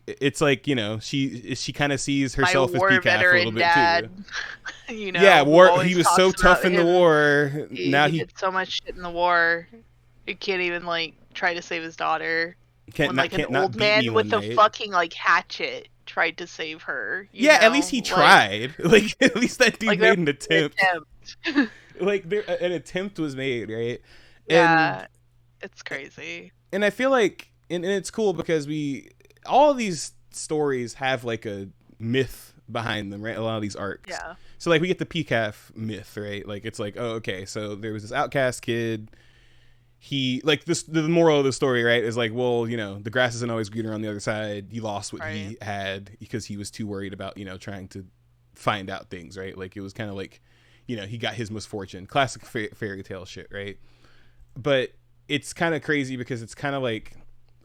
It's like, she kind of sees herself as Peekaf a little bit dad, too. He was so tough in the war. Now he did so much shit in the war. He can't even try to save his daughter. An old man with a fucking hatchet tried to save her. At least he tried. At least that dude made an attempt. An attempt was made, right? Yeah, it's crazy. And I feel like, and it's cool because all of these stories have like a myth behind them, right? A lot of these arcs. Yeah. So we get the Peekaf myth, right? Like, it's like, oh, okay, so there was this outcast kid. He the moral of the story, right, is like, well, the grass isn't always greener on the other side. He lost what he had because he was too worried about, trying to find out things, right? Like, it was kind of like, he got his misfortune. Classic fairy tale shit, right? But it's kind of crazy because it's kind of like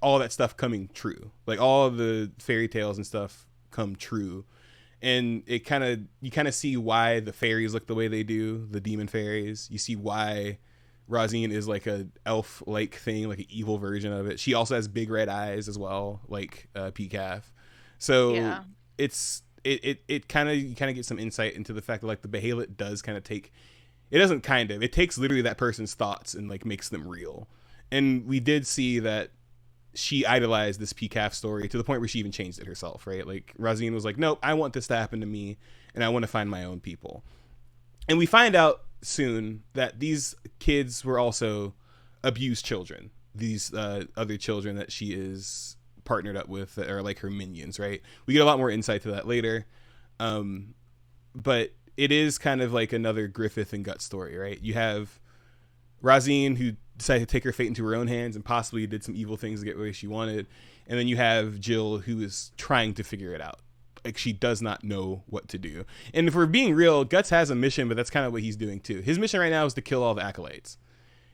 all that stuff coming true. Like, all of the fairy tales and stuff come true. And you kind of see why the fairies look the way they do, the demon fairies. You see why Rosine is like a elf-like thing, like an evil version of it. She also has big red eyes as well, like Peekaf. So Yeah. it kind of, you kind of get some insight into the fact that like the Behelit does kind of take, it doesn't kind of, it takes literally that person's thoughts and like makes them real. And we did see that she idolized this Peekaf story to the point where she even changed it herself, right? Like Rosine was like, nope, I want this to happen to me, and I want to find my own people. And we find out soon that these kids were also abused children. These other children that she is partnered up with that are like her minions, right? We get a lot more insight to that later. But it is kind of like another Griffith and Gut story, right? You have Rosine, who decided to take her fate into her own hands and possibly did some evil things to get where she wanted. And then you have Jill, who is trying to figure it out. Like, she does not know what to do. And if we're being real, Guts has a mission, but that's kind of what he's doing too. His mission right now is to kill all the acolytes.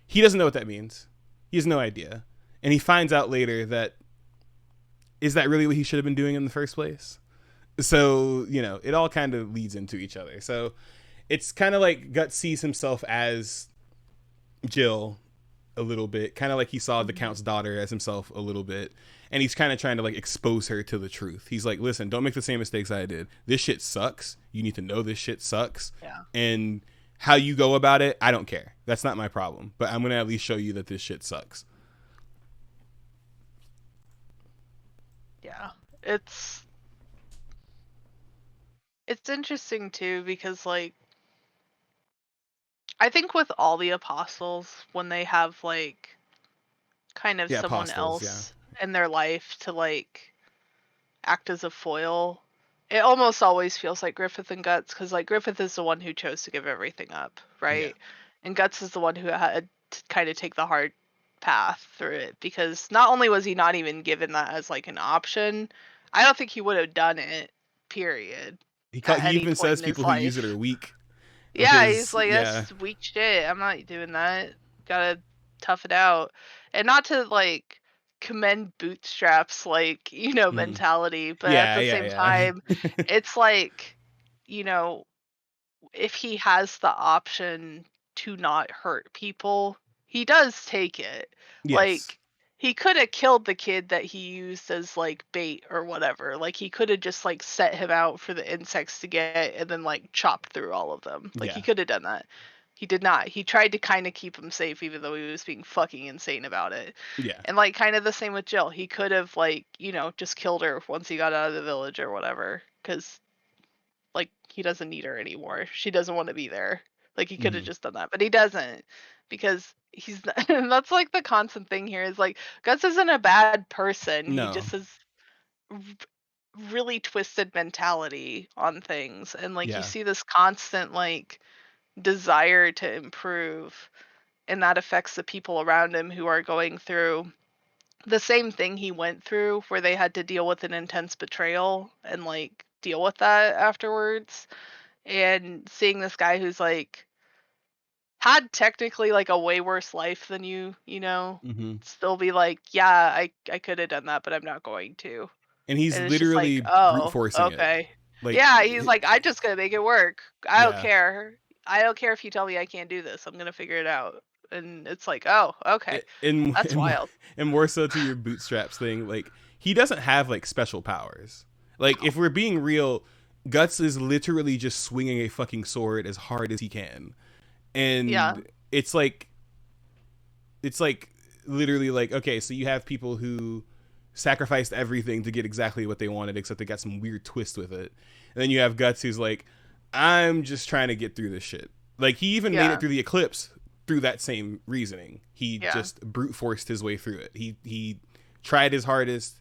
He doesn't know what that means. He has no idea. And he finds out later that, is that really what he should have been doing in the first place? So, you know, it all kind of leads into each other. So it's kind of like Guts sees himself as Jill a little bit, kind of like he saw the Count's daughter as himself a little bit, and he's kind of trying to like expose her to the truth. He's like, listen, don't make the same mistakes I did. This shit sucks. You need to know this shit sucks. Yeah. And how you go about it, I don't care. That's not my problem, but I'm gonna at least show you that this shit sucks. Yeah. It's interesting too, because like I think with all the apostles, when they have like kind of someone apostles, else in their life to like act as a foil, it almost always feels like Griffith and Guts, because like Griffith is the one who chose to give everything up, right? And Guts is the one who had to kind of take the hard path through it, because not only was he not even given that as like an option, I don't think he would have done it, period. He at even any says point in his people who use it life. are weak. Yeah, Because, he's like, yeah. that's weak shit. I'm not doing that. Gotta tough it out. And not to like commend bootstraps, like, you know, mentality, but at the same time, it's like, you know, if he has the option to not hurt people, he does take it. Yes. Like, he could have killed the kid that he used as like bait or whatever. Like, he could have just like set him out for the insects to get and then like chopped through all of them. Like, he could have done that. He did not. He tried to kind of keep him safe, even though he was being fucking insane about it. Yeah. And like kind of the same with Jill. He could have like, you know, just killed her once he got out of the village or whatever, because like he doesn't need her anymore. She doesn't want to be there. Like, he could have just done that, but he doesn't, because he's and that's like the constant thing here is like Guts isn't a bad person. No. He just has really twisted mentality on things, and like you see this constant like desire to improve, and that affects the people around him who are going through the same thing he went through, where they had to deal with an intense betrayal and like deal with that afterwards. And seeing this guy who's like had technically like a way worse life than you know, still be like, yeah, I could have done that, but I'm not going to. And he's and literally like, oh, brute forcing okay. it. Like, yeah, he's like, I'm just gonna make it work. I don't care. I don't care if you tell me I can't do this. I'm gonna figure it out. And it's like, oh, okay. That's wild. And more so to your bootstraps thing, like, he doesn't have like special powers. Like, if we're being real, Guts is literally just swinging a fucking sword as hard as he can. And it's like literally like, okay, so you have people who sacrificed everything to get exactly what they wanted, except they got some weird twist with it. And then you have Guts, who's like, I'm just trying to get through this shit. Like, he even made it through the eclipse through that same reasoning. He just brute forced his way through it. He tried his hardest.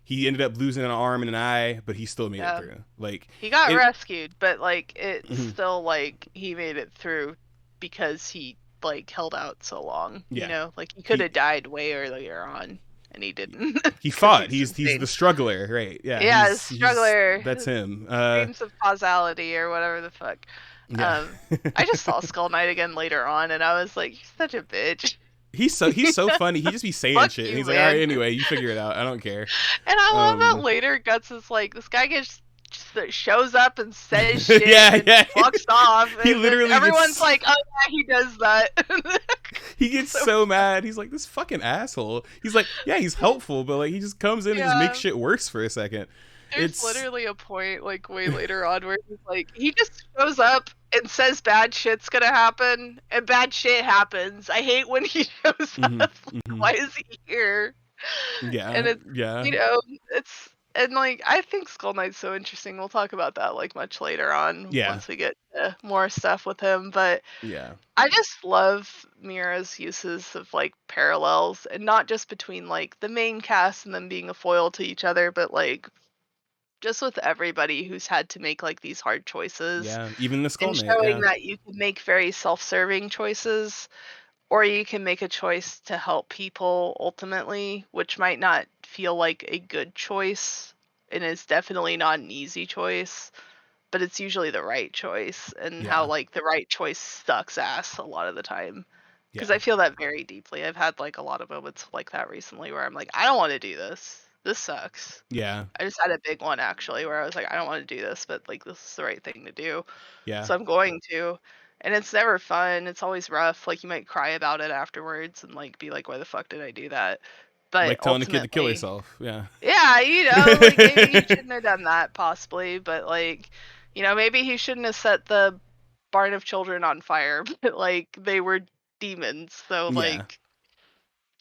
He ended up losing an arm and an eye, but he still made it through. Like, he got rescued, but like it's still like he made it through because he like held out so long. You know, like he could have died way earlier on, and he didn't. He fought. He's the struggler, right? Yeah. Yeah, struggler. That's him. Dreams of causality or whatever the fuck. Yeah. I just saw Skull Knight again later on, and I was like, "You're such a bitch." He's so funny. He just be saying shit. And he's like, all right, anyway, you figure it out. I don't care. And I love that later Guts is like, this guy just shows up and says shit and walks off. And he literally everyone's like, oh yeah, he does that. He gets so mad. He's like, this fucking asshole. He's like, yeah, he's helpful, but like he just comes in and just makes shit worse for a second. There's literally a point like way later on where he's like, he just shows up and says bad shit's gonna happen, and bad shit happens. I hate when he shows up. Why is he here? Yeah, and it's yeah. it's and like I think Skull Knight's so interesting. We'll talk about that like much later on once we get to more stuff with him. But yeah, I just love Miura's uses of like parallels, and not just between like the main cast and them being a foil to each other, but like just with everybody who's had to make like these hard choices. Yeah, even the Skull And Knight. showing Yeah, that you can make very self-serving choices, or you can make a choice to help people ultimately, which might not feel like a good choice and is definitely not an easy choice, but it's usually the right choice, and how like the right choice sucks ass a lot of the time. Because I feel that very deeply. I've had like a lot of moments like that recently where I'm like, I don't want to do this. This sucks. Yeah, I just had a big one actually where I was like, I don't want to do this, but like this is the right thing to do. yeah. So I'm going to. And it's never fun. It's always rough. Like you might cry about it afterwards and like be like, why the fuck did I do that? But Like telling a kid to kill ultimately, herself. Yeah. yeah, like maybe he shouldn't have done that possibly, but like, maybe he shouldn't have set the barn of children on fire, but like they were demons. So Yeah. like,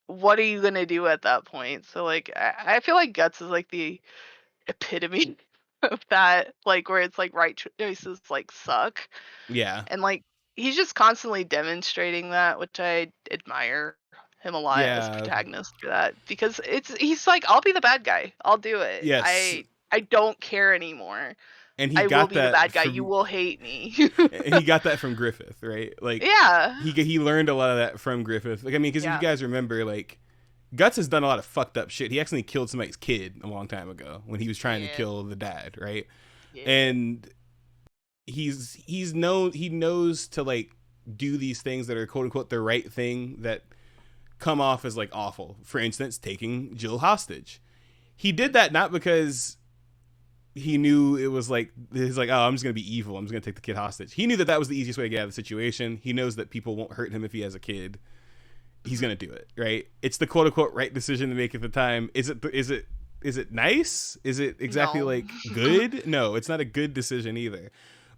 what are you gonna do at that point? So like, I feel like Guts is like the epitome of that, like where it's like right choices like suck, Yeah. and like he's just constantly demonstrating that, which I admire him a lot as Yeah. protagonist for that, because he's like, I'll be the bad guy, I'll do it. Yes. I don't care anymore. And he I will got be the that bad guy. You from will hate me. and he got that from Griffith, right? Like Yeah. he learned a lot of that from Griffith. Like I mean, because if you guys remember, like Guts has done a lot of fucked up shit. He accidentally killed somebody's kid a long time ago when he was trying to kill the dad, right? Yeah. And he knows to like do these things that are quote unquote the right thing that come off as like awful. For instance, taking Jill hostage. He did that not because he knew it was like he's like, oh, I'm just gonna be evil, I'm just gonna take the kid hostage. He knew that was the easiest way to get out of the situation. He knows that people won't hurt him if he has a kid. He's gonna do it, right? It's the quote unquote right decision to make at the time. Is it nice? Is it exactly like good? No, it's not a good decision either.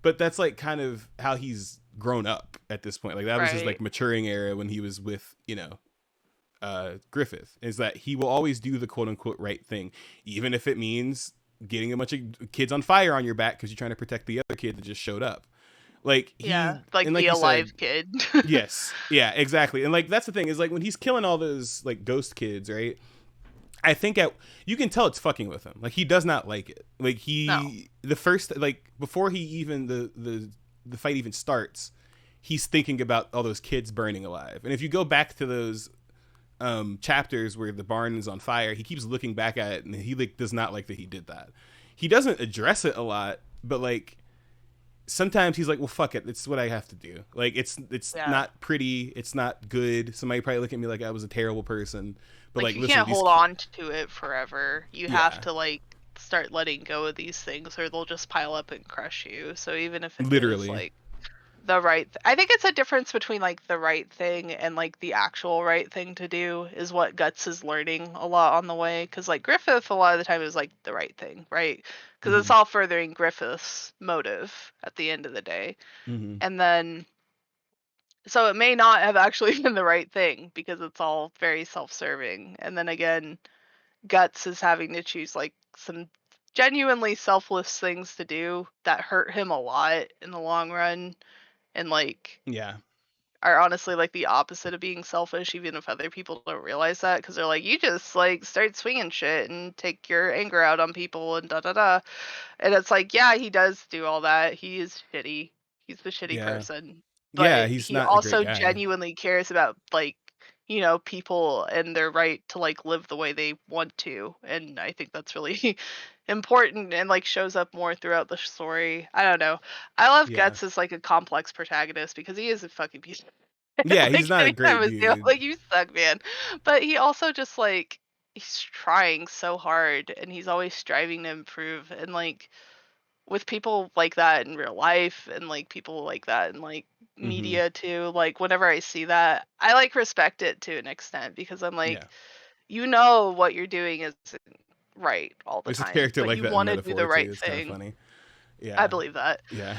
But that's like kind of how he's grown up at this point. Like that was his like maturing era when he was with Griffith. Is that he will always do the quote unquote right thing, even if it means getting a bunch of kids on fire on your back because you're trying to protect the other kid that just showed up. Like like the alive kid. Yes, yeah, exactly. And like that's the thing is like when he's killing all those like ghost kids, right? I think you can tell it's fucking with him. Like he does not like it. Like the first like before he even the fight even starts, he's thinking about all those kids burning alive. And if you go back to those chapters where the barn is on fire, he keeps looking back at it and he like does not like that he did that. He doesn't address it a lot, but like sometimes he's like, well, fuck it, it's what I have to do. Like it's not pretty, it's not good. Somebody probably look at me like I was a terrible person, but like you listen, can't hold on to it forever. You have to like start letting go of these things or they'll just pile up and crush you. So even if it is like the right I think it's a difference between like the right thing and like the actual right thing to do is what Guts is learning a lot on the way, because like Griffith a lot of the time is like the right thing, right? Because it's all furthering Griffith's motive at the end of the day. And then so it may not have actually been the right thing because it's all very self-serving. And then again, Guts is having to choose like some genuinely selfless things to do that hurt him a lot in the long run, and like are honestly like the opposite of being selfish, even if other people don't realize that, because they're like, you just like start swinging shit and take your anger out on people and da da da. And it's like, yeah, he does do all that. He is shitty. He's the shitty person. But he's he not a great also guy. genuinely cares about like, people and their right to like live the way they want to. And I think that's really important and like shows up more throughout the story. I don't know. I love Guts as like a complex protagonist because he is a fucking piece of yeah, like he's not a great dude. like, you suck, man. But he also just like he's trying so hard and he's always striving to improve, and like with people like that in real life and like people like that in like Mm-hmm. media too, like whenever I see that, I like respect it to an extent because I'm Yeah. like, you know what you're doing isn't right all the There's a time, character but like you that in want to do Metaphor the too. right It's kind of thing. funny. I Yeah. believe that. Yeah.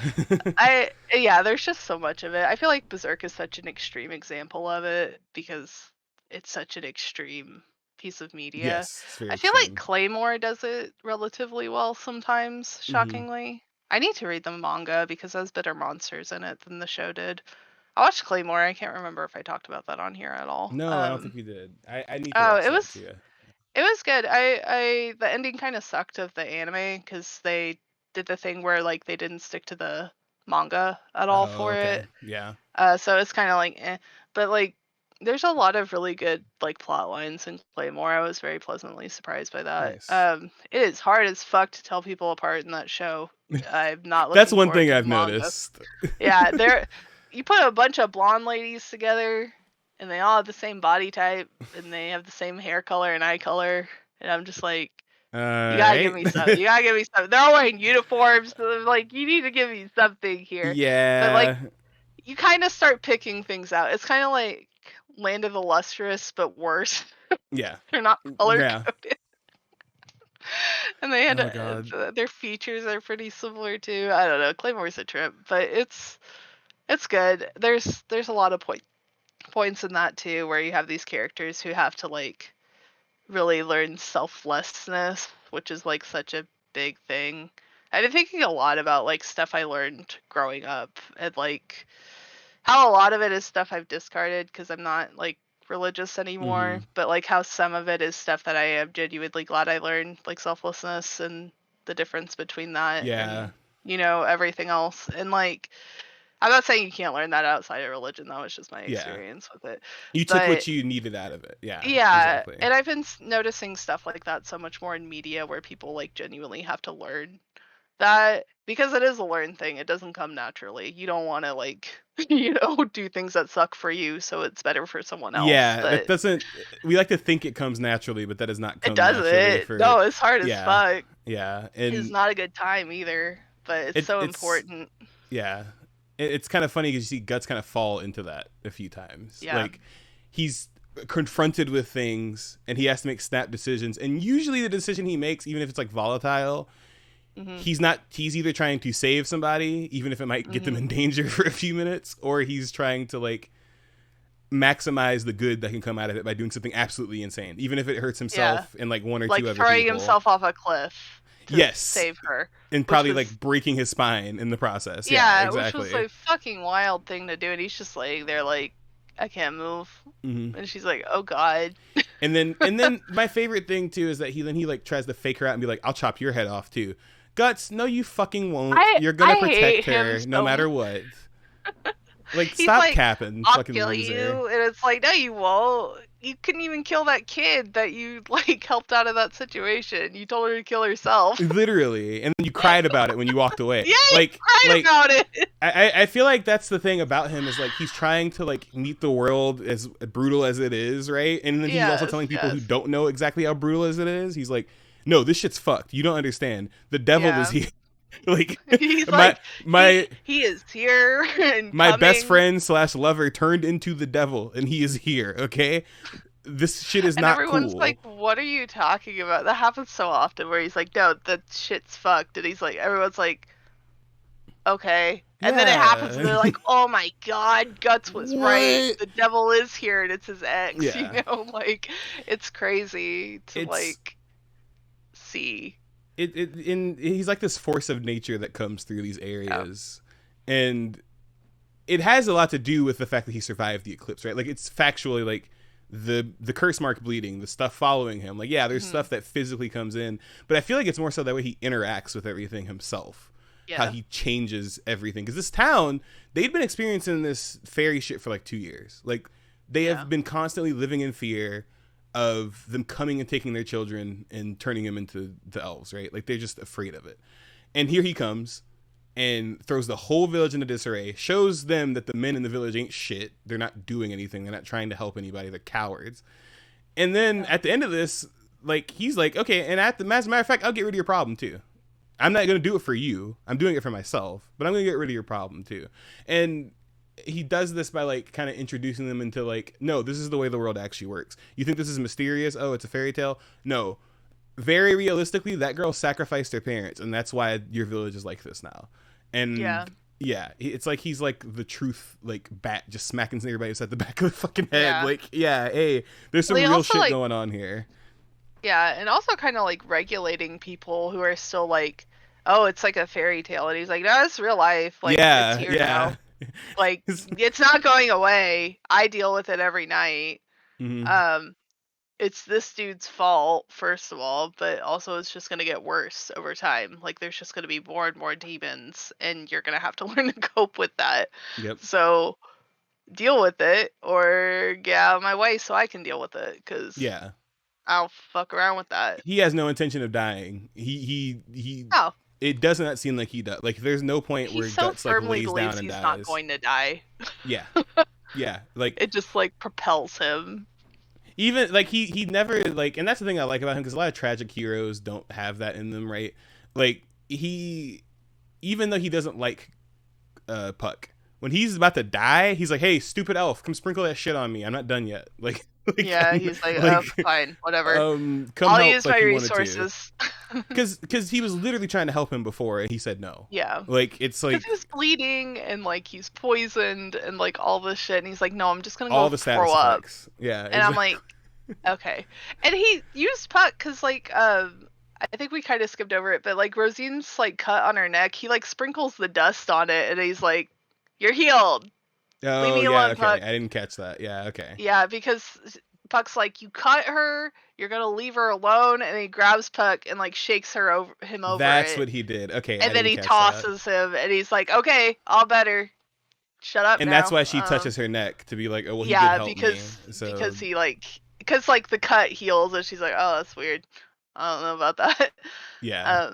Yeah, there's just so much of it. I feel like Berserk is such an extreme example of it because it's such an extreme piece of media. Yes, it's very I feel like extreme. Claymore does it relatively well sometimes, Mm-hmm. shockingly. I need to read the manga because it has better monsters in it than the show did. I watched Claymore. I can't remember if I talked about that on here at all. No, I don't think we did. I need to Oh, watch it that was too. it was good. I the ending kind of sucked of the anime because they did the thing where like they didn't stick to the manga at all Oh, for okay. it. Yeah. So it's kind of like, eh. But like, there's a lot of really good like plot lines in Claymore. I was very pleasantly surprised by that. Nice. It is hard as fuck to tell people apart in that show. I'm not That's looking one forward thing to the I've manga. noticed. Yeah, you put a bunch of blonde ladies together, and they all have the same body type, and they have the same hair color and eye color, and I'm just like, All you gotta right. give me something. You gotta give me something. They're all wearing uniforms, so I'm like, you need to give me something here. But like, Yeah. you kind of start picking things out. It's kind of like Land of the Lustrous, but worse. Yeah. They're not color Yeah. coded, and they had Oh God. their features are pretty similar too. I don't know. Claymore's a trip, but it's good. There's a lot of points in that too, where you have these characters who have to like really learn selflessness, which is like such a big thing. I've been thinking a lot about like stuff I learned growing up and like how a lot of it is stuff I've discarded because I'm not like religious anymore, Mm-hmm. but like how some of it is stuff that I am genuinely glad I learned, like selflessness and the difference between that Yeah. and everything else. And like I'm not saying you can't learn that outside of religion, that was just my Yeah. experience with it. You took But what you needed out of it. Yeah. yeah, Exactly. and I've been noticing stuff like that so much more in media where people like genuinely have to learn that because it is a learned thing. It doesn't come naturally. You don't want to like, do things that suck for you so it's better for someone else. Yeah. That But doesn't. We like to think it comes naturally, but that does not it come naturally doesn't. for. No, it's hard as Yeah. fuck. Yeah. It's And not a good time either, but it's so it's important. yeah. It's kind of funny because you see Guts kind of fall into that a few times. Yeah. Like he's confronted with things and he has to make snap decisions, and usually the decision he makes, even if it's like volatile, Hmm. he's either trying to save somebody even if it might get them in danger for a few minutes, or he's trying to like maximize the good that can come out of it by doing something absolutely insane, even if it hurts Yeah. himself and like one or Like two other throwing people. himself off a cliff to Yes. save her. And Which probably was like breaking his spine in the process. Yeah, Yeah, which was exactly. a fucking wild thing to do, and he's just laying there like, I can't move, Hmm. and she's like, oh god. And then my favorite thing too is that he like tries to fake her out and be like, I'll chop your head off too. Guts, no you fucking won't. You're gonna I hate protect him her no so matter much. what. Like He's stop like, capping, I'll fucking kill loser. you, and it's like, no, you won't. You couldn't even kill that kid that you like helped out of that situation. You told her to kill herself. Literally. And then you cried about it when you walked away. Yeah, you Like cried about it. I feel like that's the thing about him is like he's trying to like meet the world as brutal as it is, right? And then he's also telling people who don't know exactly how brutal as it is. He's like, no, this shit's fucked. You don't understand. The devil is here. Like He's he is here and my coming. best friend / lover turned into the devil and he is here. Okay, this shit is And not everyone's cool. like, what are you talking about? That happens so often where he's like, no, that shit's fucked. And he's like, everyone's like, okay. And then it happens and they're like, oh my god, Guts was right. The devil is here and it's his ex. Yeah. Like, it's crazy to It's- like see. He's like this force of nature that comes through these areas, and it has a lot to do with the fact that he survived the eclipse, right? Like it's factually like the curse mark bleeding, the stuff following him. Like yeah, there's stuff that physically comes in, but I feel like it's more so that way he interacts with everything himself. Yeah. How he changes everything, because this town, they'd been experiencing this fairy shit for like 2 years. Like they have been constantly living in fear of them coming and taking their children and turning them into the elves, right? Like they're just afraid of it. And here he comes and throws the whole village into disarray, shows them that the men in the village ain't shit. They're not doing anything. They're not trying to help anybody. They're cowards. And then at the end of this, like he's like, okay, and as a matter of fact, I'll get rid of your problem too. I'm not going to do it for you. I'm doing it for myself, but I'm going to get rid of your problem too. And he does this by like kind of introducing them into like, no, this is the way the world actually works. You think this is mysterious? Oh, it's a fairy tale? No. Very realistically, that girl sacrificed her parents, and that's why your village is like this now. And yeah, it's like he's like the truth, like bat just smacking everybody upside the back of the fucking head. Yeah. Like, yeah, hey, there's some real shit going on here. Yeah, and also kind of like regulating people who are still like, oh, it's like a fairy tale, and he's like, no, it's real life. Like, it's here now. Like, it's not going away. I deal with it every night. Mm-hmm. It's this dude's fault, first of all, but also it's just gonna get worse over time. Like, there's just gonna be more and more demons, and you're gonna have to learn to cope with that. Yep. So deal with it, or get out of my way so I can deal with it, because I'll fuck around with that. He has no intention of dying. He Oh. It does not seem like he does. Like, there's no point where Guts like lays down and dies. He's not going to die. Yeah. Yeah. Like, it just like propels him. Even like he never like, and that's the thing I like about him, because a lot of tragic heroes don't have that in them, right? Like, he, even though he doesn't like Puck, when he's about to die, he's like, hey, stupid elf, come sprinkle that shit on me. I'm not done yet. Like, yeah, he's like, oh, fine, whatever. I'll use my resources. Because he was literally trying to help him before, and he said no. Yeah. Like, it's like, because he's bleeding and like he's poisoned and like all this shit, and he's like, no, I'm just gonna all go the throw up. Effects. Yeah. And I'm like, okay. And he used Puck because like I think we kind of skipped over it, but like Rosine's like cut on her neck, he like sprinkles the dust on it, and he's like, you're healed. Oh, leave me alone, okay. Puck. I didn't catch that. Yeah, okay. Yeah, because Puck's like, you cut her, you're gonna leave her alone, and he grabs Puck and like shakes him over. That's what he did. Okay. And then he tosses him, and he's like, okay, all better. Shut up. And now. That's why she touches her neck to be like, oh, well, he did help me. So... because he because the cut heals, and she's like, oh, that's weird. I don't know about that. Yeah.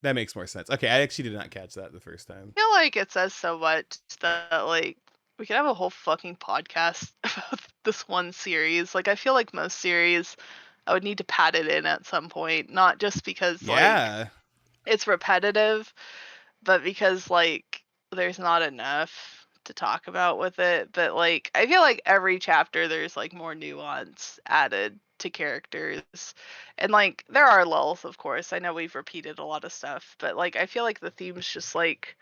That makes more sense. Okay, I actually did not catch that the first time. I feel like it says so much that like we could have a whole fucking podcast about this one series. Like, I feel like most series, I would need to pad it in at some point, not just because like it's repetitive, but because like there's not enough to talk about with it. But like I feel like every chapter there's like more nuance added to characters, and like there are lulls, of course. I know we've repeated a lot of stuff, but like I feel like the themes just like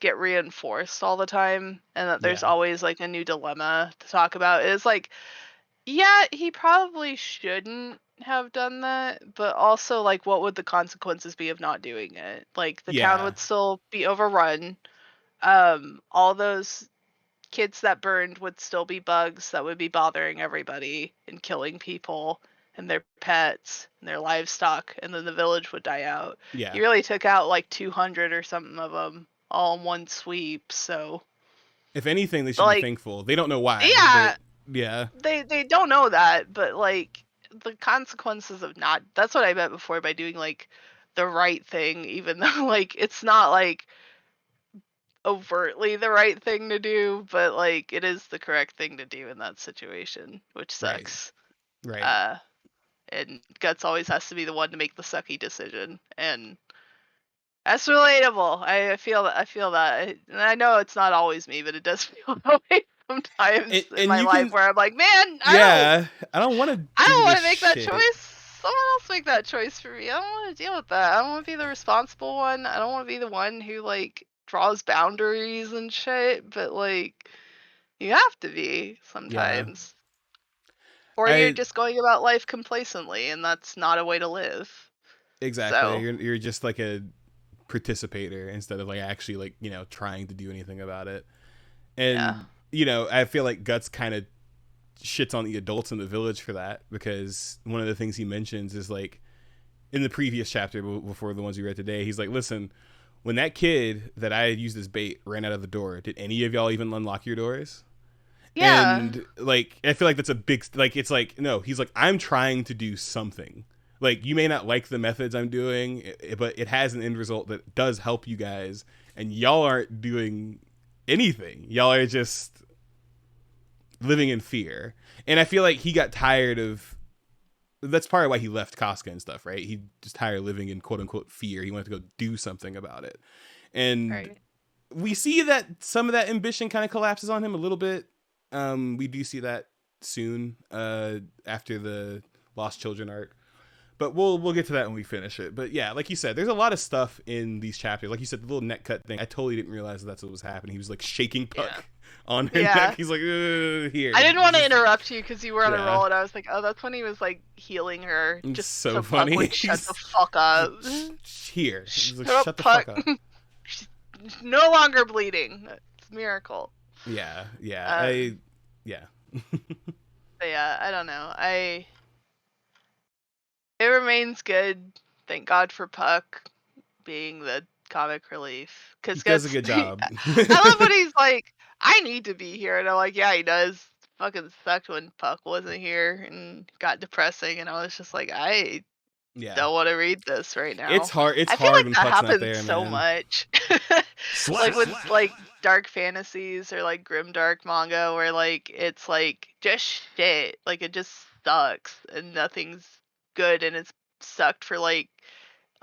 get reinforced all the time, and that there's always like a new dilemma to talk about. It's like, yeah, he probably shouldn't have done that, but also like what would the consequences be of not doing it? Like the town would still be overrun. All those kids that burned would still be bugs that would be bothering everybody and killing people and their pets and their livestock, and then the village would die out. Yeah. He really took out like 200 or something of them all in one sweep, so if anything, they should be thankful. They don't know why. Yeah. Yeah. They don't know that, but like the consequences of not, that's what I meant before by doing like the right thing, even though like it's not like overtly the right thing to do, but like it is the correct thing to do in that situation, which sucks. Right. And Guts always has to be the one to make the sucky decision, and that's relatable. I feel that, and I know it's not always me, but it does feel that way sometimes in my life, where I'm like, man, I don't want to make that choice. Someone else make that choice for me. I don't want to deal with that. I don't want to be the responsible one. I don't want to be the one who like draws boundaries and shit, but like you have to be sometimes. Or you're just going about life complacently, and that's not a way to live. Exactly. So, you're just like a participator instead of like actually like, you know, trying to do anything about it. And you know, I feel like Guts kind of shits on the adults in the village for that, because one of the things he mentions is like in the previous chapter before the ones we read today, he's like, listen, when that kid that I used as bait ran out of the door, did any of y'all even unlock your doors? Yeah. And like I feel like that's a big, like, it's like, no, he's like, I'm trying to do something. Like, you may not like the methods I'm doing, but it has an end result that does help you guys, and y'all aren't doing anything. Y'all are just living in fear. And I feel like he got tired of that's part of why he left Casca and stuff, right? He just tired of living in quote unquote fear. He wanted to go do something about it. And Right. we see that some of that ambition kind of collapses on him a little bit. We do see that soon after the Lost Children arc. But we'll get to that when we finish it. But yeah, like you said, there's a lot of stuff in these chapters. Like you said, the little neck cut thing. I totally didn't realize that's what was happening. He was like shaking Puck on her neck. He's like, here. I didn't want to interrupt you because you were on a roll, and I was like, oh, that's when he was like healing her. It's just so funny. Puck would shut the fuck up. Here. He's like, shut the Puck. fuck up. She's no longer bleeding. It's a miracle. Yeah. But yeah, I don't know. It remains good. Thank God for Puck being the comic relief. Cause he does a good job. I love when he's like, I need to be here. And I'm like, yeah, he does. Fucking sucked when Puck wasn't here and got depressing. And I was just like, I don't want to read this right now. It's hard. It's I feel hard like when that Puck's happens not there, so man. much. Like with like dark fantasies or like grimdark manga where like it's like just shit. Like it just sucks and nothing's good and it's sucked for like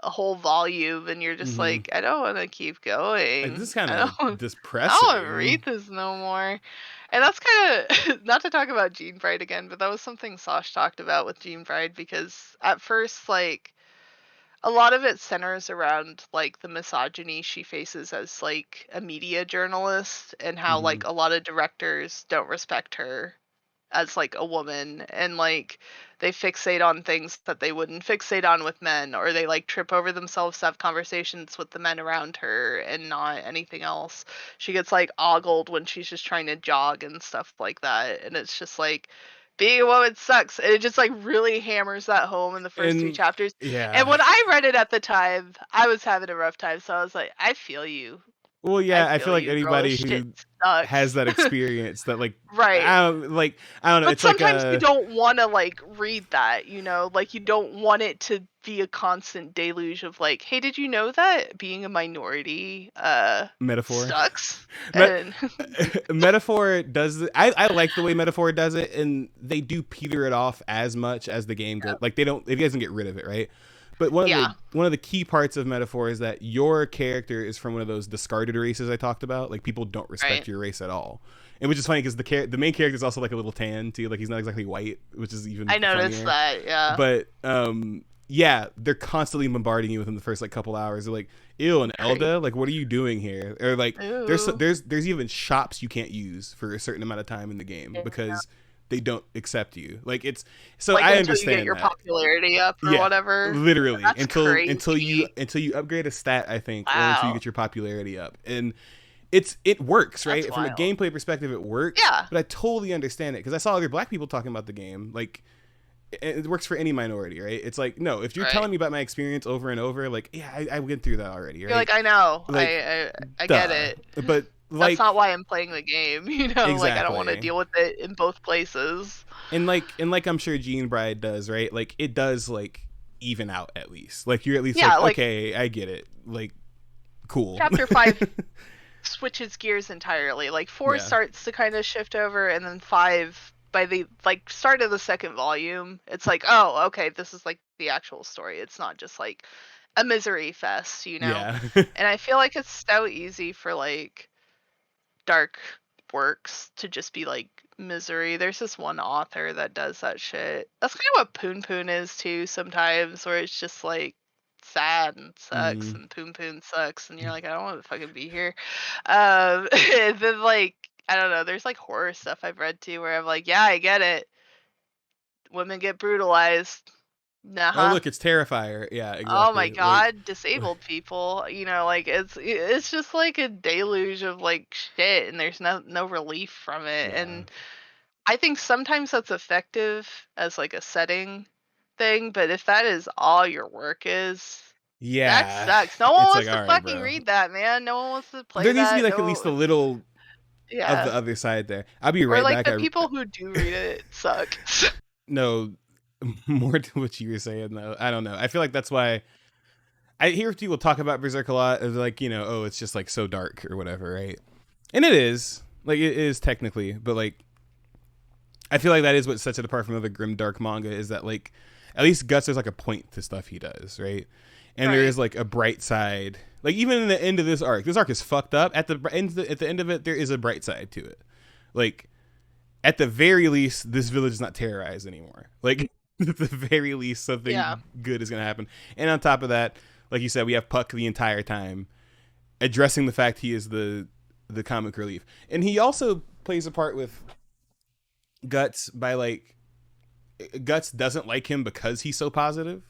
a whole volume and you're just like, I don't want to keep going. Like, this is kind of depressing. I don't want to read this no more. And that's kind of, not to talk about Gene Bride again, but that was something Sosh talked about with Gene Bride because at first, like, a lot of it centers around like the misogyny she faces as like a media journalist and how like a lot of directors don't respect her as like a woman and like they fixate on things that they wouldn't fixate on with men or they like trip over themselves to have conversations with the men around her and not anything else. She gets like ogled when she's just trying to jog and stuff like that and it's just like being a woman sucks and it just like really hammers that home in the first 3 chapters. And when I read it at the time I was having a rough time so I was like I feel you. Well, yeah, I feel like anybody who has that experience that like I don't know. But it's sometimes like you don't want to like read that, you know, like you don't want it to be a constant deluge of like, hey, did you know that being a minority metaphor sucks? Metaphor does I like the way Metaphor does it, and they do peter it off as much as the game goes. Like it doesn't get rid of it, right? But one of the key parts of Metaphor is that your character is from one of those discarded races I talked about. Like people don't respect your race at all, and which is funny because the main character is also like a little tan too. Like he's not exactly white, which is even I noticed funnier. that, yeah. But yeah, they're constantly bombarding you within the first like couple hours. They're like, "Ew, and Elda, like what are you doing here?" Or like, there's even shops you can't use for a certain amount of time in the game because they don't accept you. Like it's so like, I until understand you get your popularity up or whatever. Literally That's until you upgrade a stat, I think, or until you get your popularity up. And it works, right? From a gameplay perspective, it works. Yeah. But I totally understand it because I saw other black people talking about the game. Like it works for any minority, right? It's like, no, if you're telling me about my experience over and over, like, yeah, I went through that already, right? You're like, I know, like, I get it, but like, that's not why I'm playing the game, you know. Exactly. Like I don't want to deal with it in both places. And like I'm sure Gene Bride does, right? Like it does like even out at least. Like you're at least like, okay, I get it. Like cool. Chapter 5 switches gears entirely. Like 4 starts to kind of shift over, and then 5 by the like start of the second volume, it's like, oh, okay, this is like the actual story. It's not just like a misery fest, you know. Yeah. And I feel like it's so easy for like dark works to just be like misery. There's this one author that does that shit. That's kind of what Poon Poon is too sometimes, where it's just like sad and sucks and Poon Poon sucks and you're like, I don't want to fucking be here. And then like I don't know, there's like horror stuff I've read too where I'm like, yeah, I get it. Women get brutalized. Oh look, it's Terrifier. Yeah, exactly. Oh my god, like, disabled people. You know, like it's just like a deluge of like shit, and there's no relief from it. Yeah. And I think sometimes that's effective as like a setting thing, but if that is all your work is, that sucks. No one wants to fucking read that, man. No one wants to play that. There needs to be like at least a little of the other side there. I'll be right back. Or like the people who do read it suck. No. More to what you were saying though. I don't know. I feel like that's why I hear people talk about Berserk a lot of like, you know, oh, it's just like so dark or whatever, right? And it is. Like it is technically, but like I feel like that is what sets it apart from other grim dark manga is that like at least Guts, there's like a point to stuff he does, right? And there is like a bright side. Like even in the end of this arc is fucked up. At the end of it, there is a bright side to it. Like at the very least, this village is not terrorized anymore. Like at the very least, something good is gonna happen. And on top of that, like you said, we have Puck the entire time addressing the fact he is the comic relief, and he also plays a part with Guts by like Guts doesn't like him because he's so positive.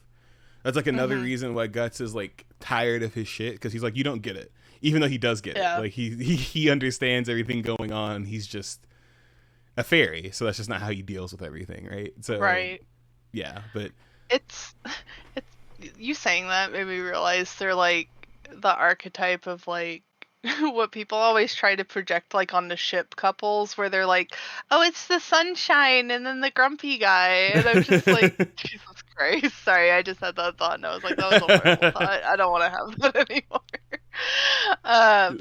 That's like another reason why Guts is like tired of his shit, because he's like, you don't get it, even though he does get it. Like he understands everything going on. He's just a fairy, so that's just not how he deals with everything, right? So yeah, but it's you saying that made me realize they're like the archetype of like what people always try to project like on the ship couples, where they're like, oh, it's the sunshine and then the grumpy guy, and I'm just like, Jesus Christ, sorry, I just had that thought and I was like, that was a horrible thought, I don't want to have that anymore.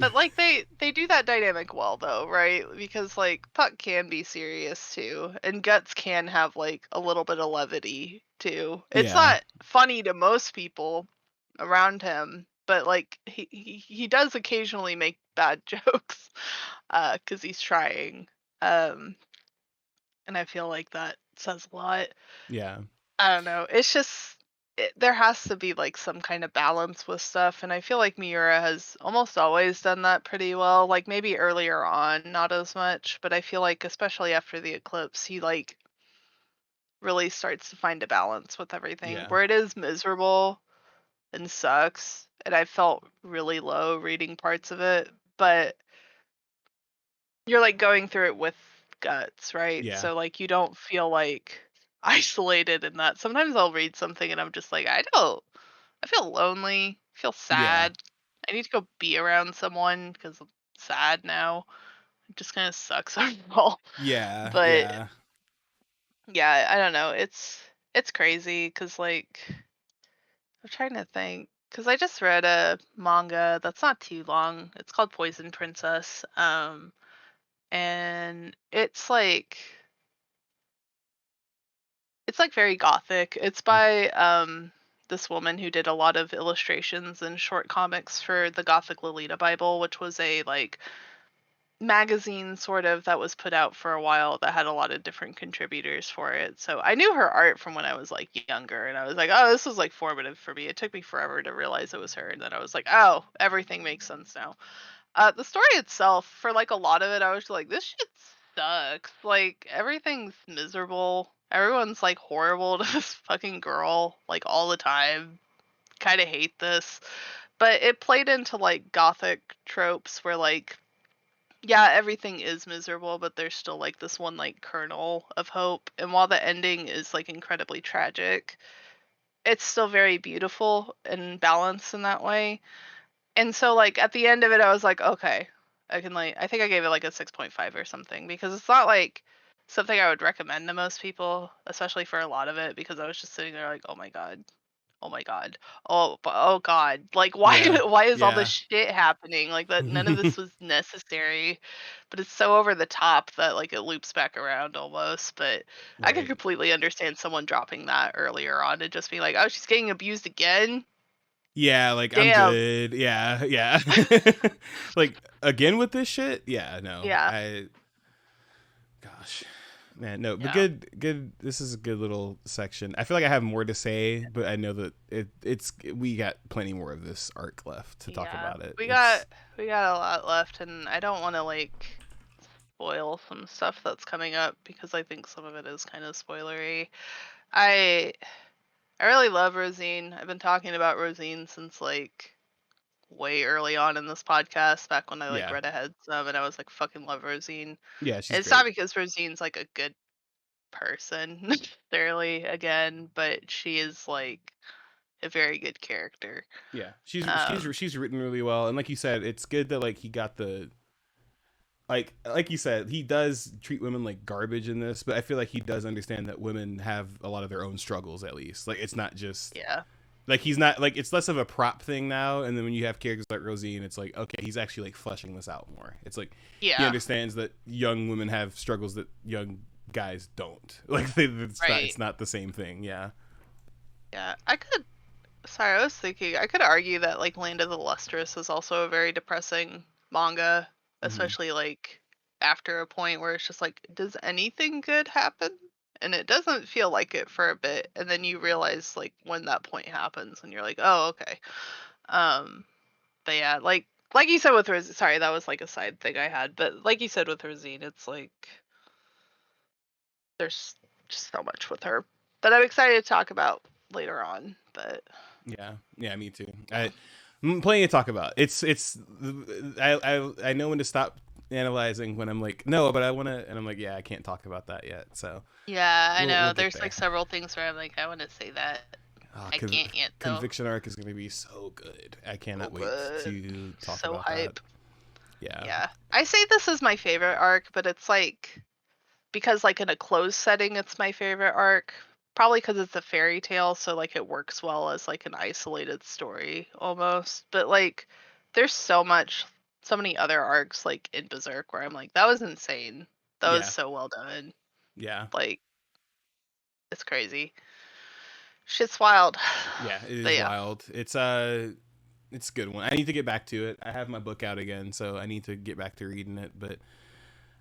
But like they do that dynamic well though, right? Because like Puck can be serious too, and Guts can have like a little bit of levity too. It's not funny to most people around him, but like he does occasionally make bad jokes because he's trying, and I feel like that says a lot. I don't know, it's just there has to be like some kind of balance with stuff, and I feel like Miura has almost always done that pretty well. Like maybe earlier on not as much, but I feel like especially after the eclipse he like really starts to find a balance with everything, where it is miserable and sucks, and I felt really low reading parts of it, but you're like going through it with Guts, right? So like you don't feel like isolated in that. Sometimes I'll read something and I'm just like, I feel lonely, I feel sad, I need to go be around someone because I'm sad now. It just kind of sucks overall. But yeah, I don't know, it's crazy because like I'm trying to think, because I just read a manga that's not too long. It's called Poison Princess. And it's like very gothic. It's by this woman who did a lot of illustrations and short comics for the Gothic Lolita Bible, which was a like magazine sort of that was put out for a while that had a lot of different contributors for it. So I knew her art from when I was like younger, and I was like, oh, this was like formative for me. It took me forever to realize it was her, and then I was like, oh, everything makes sense now. The story itself, for like a lot of it, I was like, this shit sucks. Like everything's miserable. Everyone's like horrible to this fucking girl like all the time. Kind of hate this. But it played into like gothic tropes where like, yeah, everything is miserable, but there's still like this one like kernel of hope. And while the ending is like incredibly tragic, it's still very beautiful and balanced in that way. And so like at the end of it, I was like, okay, I can like, I think I gave it like a 6.5 or something, because it's not like something I would recommend to most people, especially for a lot of it, because I was just sitting there like, oh my god, oh my god, oh god, like why is all this shit happening, like that none of this was necessary, but it's so over the top that like it loops back around almost. But I could completely understand someone dropping that earlier on and just being like, oh, she's getting abused again. Like Damn. I'm good. Like again with this shit. Gosh, man, no, but good. This is a good little section. I feel like I have more to say, but I know that we got plenty more of this arc left to talk about it. We got a lot left, and I don't want to like spoil some stuff that's coming up because I think some of it is kind of spoilery. I really love Rosine. I've been talking about Rosine since like way early on in this podcast, back when I like read ahead some, and I was like, fucking love Rosine. She's it's great. not because Rosine's like a good person necessarily, again, but she is like a very good character. She's written really well, and like you said, it's good that like he got the like you said, he does treat women like garbage in this, but I feel like he does understand that women have a lot of their own struggles, at least. Like it's not just like he's not like, it's less of a prop thing now. And then when you have characters like Rosine, it's like, okay, he's actually like fleshing this out more. It's like he understands that young women have struggles that young guys don't. Like it's not the same thing. Yeah, I could. Sorry, I was thinking I could argue that like Land of the Lustrous is also a very depressing manga, Mm-hmm. especially like after a point where it's just like, does anything good happen? And it doesn't feel like it for a bit, and then you realize like when that point happens, and you're like, oh, okay. Um, but yeah, like you said with Rosine, sorry, that was like a side thing I had, but like you said with Rosine, it's like there's just so much with her that I'm excited to talk about later on. But Yeah, me too. Plenty to talk about. I know when to stop analyzing when I'm like, no, but I want to, and I'm like, yeah, I can't talk about that yet. So yeah, I we'll know get there's there. like several things where I'm like, I want to say that. I can't yet though. Conviction arc is going to be so good. I So cannot wait good. to talk So about that. hype. Yeah. Yeah. I say this is my favorite arc, but it's like because like in a closed setting it's my favorite arc. Probably because it's a fairy tale, so like it works well as like an isolated story almost. But like there's so many other arcs like in Berserk where I'm like, that was insane. That was Yeah. so well done. Yeah. Like it's crazy. Shit's wild. Yeah, it But is yeah. wild. It's a good one. I need to get back to it. I have my book out again, so I need to get back to reading it, but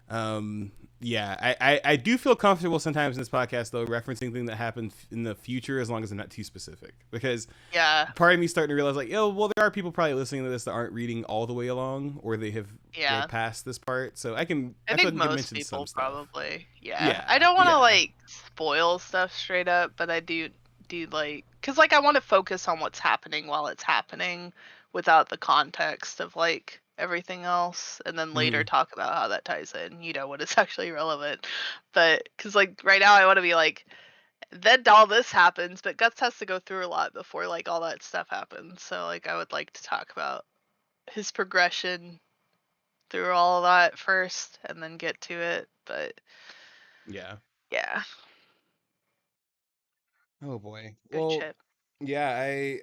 um yeah, I do feel comfortable sometimes in this podcast though referencing things that happen in the future as long as I'm not too specific, because Yeah. part of me starting to realize like, oh well, there are people probably listening to this that aren't reading all the way along, or they have read Yeah. past this part, so I I feel like I think can most mention some people stuff. probably. Yeah. I Yeah, don't want to yeah. like spoil stuff straight up, but I do like cuz like I want to focus on what's happening while it's happening without the context of like everything else and then later Hmm. talk about how that ties in, when it's actually relevant. But cuz like right now I want to be like then all this happens, but Guts has to go through a lot before like all that stuff happens. So like I would like to talk about his progression through all of that first and then get to it. But Yeah. yeah, Oh boy. good Well, shit. yeah,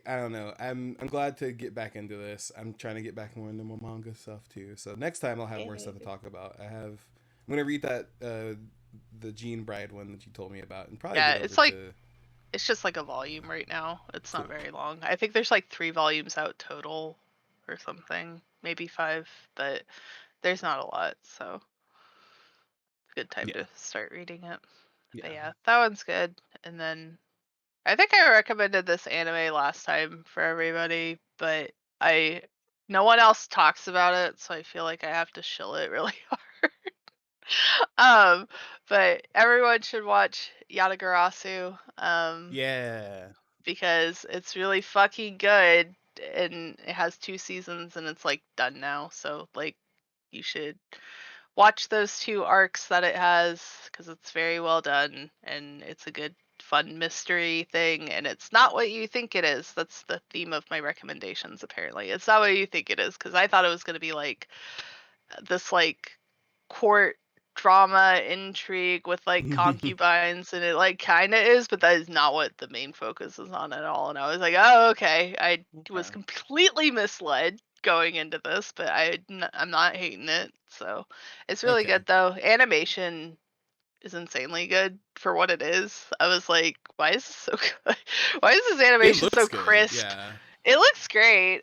I don't know. I'm glad to get back into this. I'm trying to get back more into my manga stuff too. So next time I'll have more stuff to talk about. I'm gonna read that the Jean Bride one that you told me about and probably Yeah, get over to it's just like a volume right now. It's not cool. very long. I think there's like 3 volumes out total or something, maybe 5, but there's not a lot, so it's a good time Yeah. to start reading it. But Yeah. yeah, that one's good. And then I think I recommended this anime last time for everybody, but I no one else talks about it, so I feel like I have to shill it really hard. um, but everyone should watch Yatagarasu, Yeah. because it's really fucking good, and it has 2 seasons, and it's like done now. So like, you should watch those 2 arcs that it has because it's very well done, and it's a good fun mystery thing, and it's not what you think it is. That's the theme of my recommendations. Apparently, it's not what you think it is because I thought it was going to be like this like court drama intrigue with like concubines, and it like kind of is, but that is not what the main focus is on at all. And I was like, oh, okay, I was Okay. completely misled going into this, but I'm not hating it. So it's really Okay. good though. Animation is insanely good for what it is. I was like, why is this so good? Why is this It animation so looks good. crisp? Yeah. It looks great.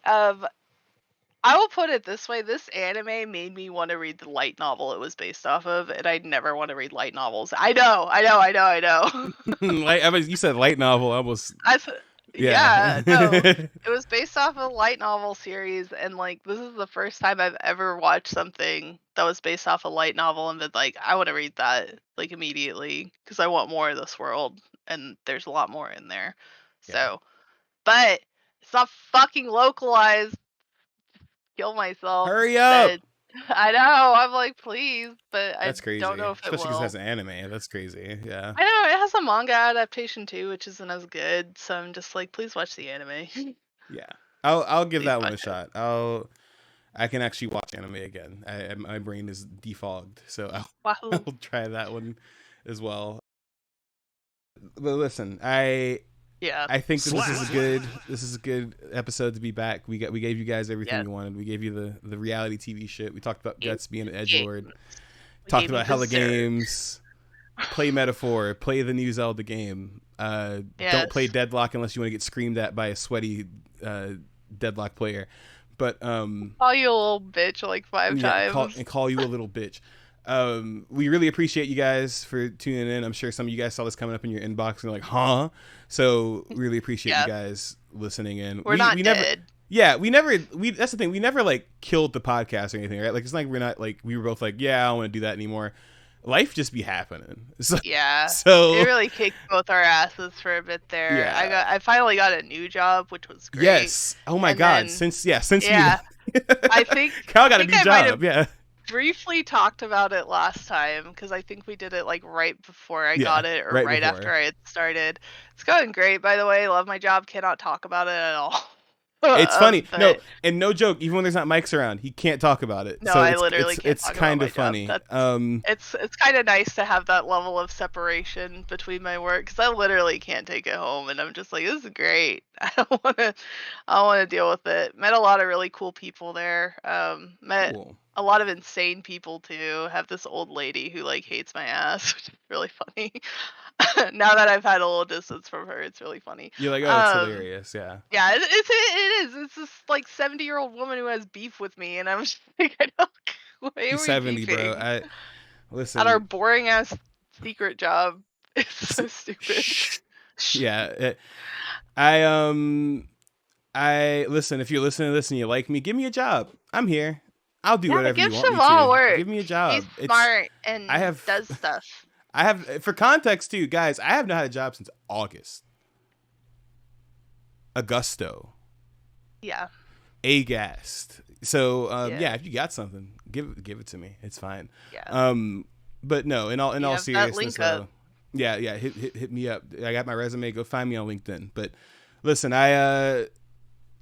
I will put it this way: this anime made me want to read the light novel it was based off of, and I never want to read light novels. I know. Like I mean, you said light novel, I almost I, yeah, no. yeah. It was based off a light novel series, and like this is the first time I've ever watched something that was based off a light novel and been like, I want to read that like immediately because I want more of this world, and there's a lot more in there. Yeah. So, but it's not fucking localized. Kill myself Hurry up. instead. I know. I'm like, please, but I That's don't crazy. know if it Especially because it has will. an anime. That's crazy. Yeah. I know it has a manga adaptation too, which isn't as good. So I'm just like, please watch the anime. Yeah. I'll give Please that one watch a it. shot. I can actually watch anime again. My brain is defogged, so Wahoo! I'll try that one as well. But listen, I think that this is a good episode to be back. We gave you guys everything Yeah. you wanted. We gave you the reality TV shit. We talked about Guts being an edge Yeah. lord. We Talked gave you about hella Berserk. games. play Metaphor, play the new Zelda game. Don't play Deadlock unless you want to get screamed at by a sweaty Deadlock player. But call you a little bitch like 5 times. Call you a little bitch. We really appreciate you guys for tuning in. I'm sure some of you guys saw this coming up in your inbox and you're like, huh? So really appreciate you guys listening in. We're not dead. That's the thing. We never like killed the podcast or anything, right? Like, it's like we're not like, we were both like, yeah, I don't want to do that anymore. Life just be happening. So it really kicked both our asses for a bit there. Yeah. I finally got a new job, which was great. Yes. Oh my God. Since you I think Kyle got a new job. Yeah. Briefly talked about it last time because I think we did it like right before I got it or right after I had started. It's going great, by the way. Love my job. Cannot talk about it at all. It's funny. No joke. Even when there's not mics around, he can't talk about it. No, I literally can't. It's kind of funny. It's kind of nice to have that level of separation between my work because I literally can't take it home, and I'm just like, this is great. I don't want to deal with it. Met a lot of really cool people there. Met a lot of insane people too. Have this old lady who like hates my ass, which is really funny. Now that I've had a little distance from her, it's really funny. You're like, oh, it's hilarious, yeah. Yeah, it is. It's this like 70-year-old woman who has beef with me, and I'm just like, I don't. Why are we 70, beefing? Bro. Listen. At our boring ass secret job, it's so stupid. Yeah, I listen. If you're listening to this and you like me, give me a job. I'm here. I'll do whatever you want me to. Work. Give me a job. He's smart and does stuff. I have, for context too, guys, I have not had a job since Augusto. Yeah. Agast. So if you got something, give it to me. It's fine. Yeah. But no, in all seriousness, hit me up. I got my resume. Go find me on LinkedIn. But listen, I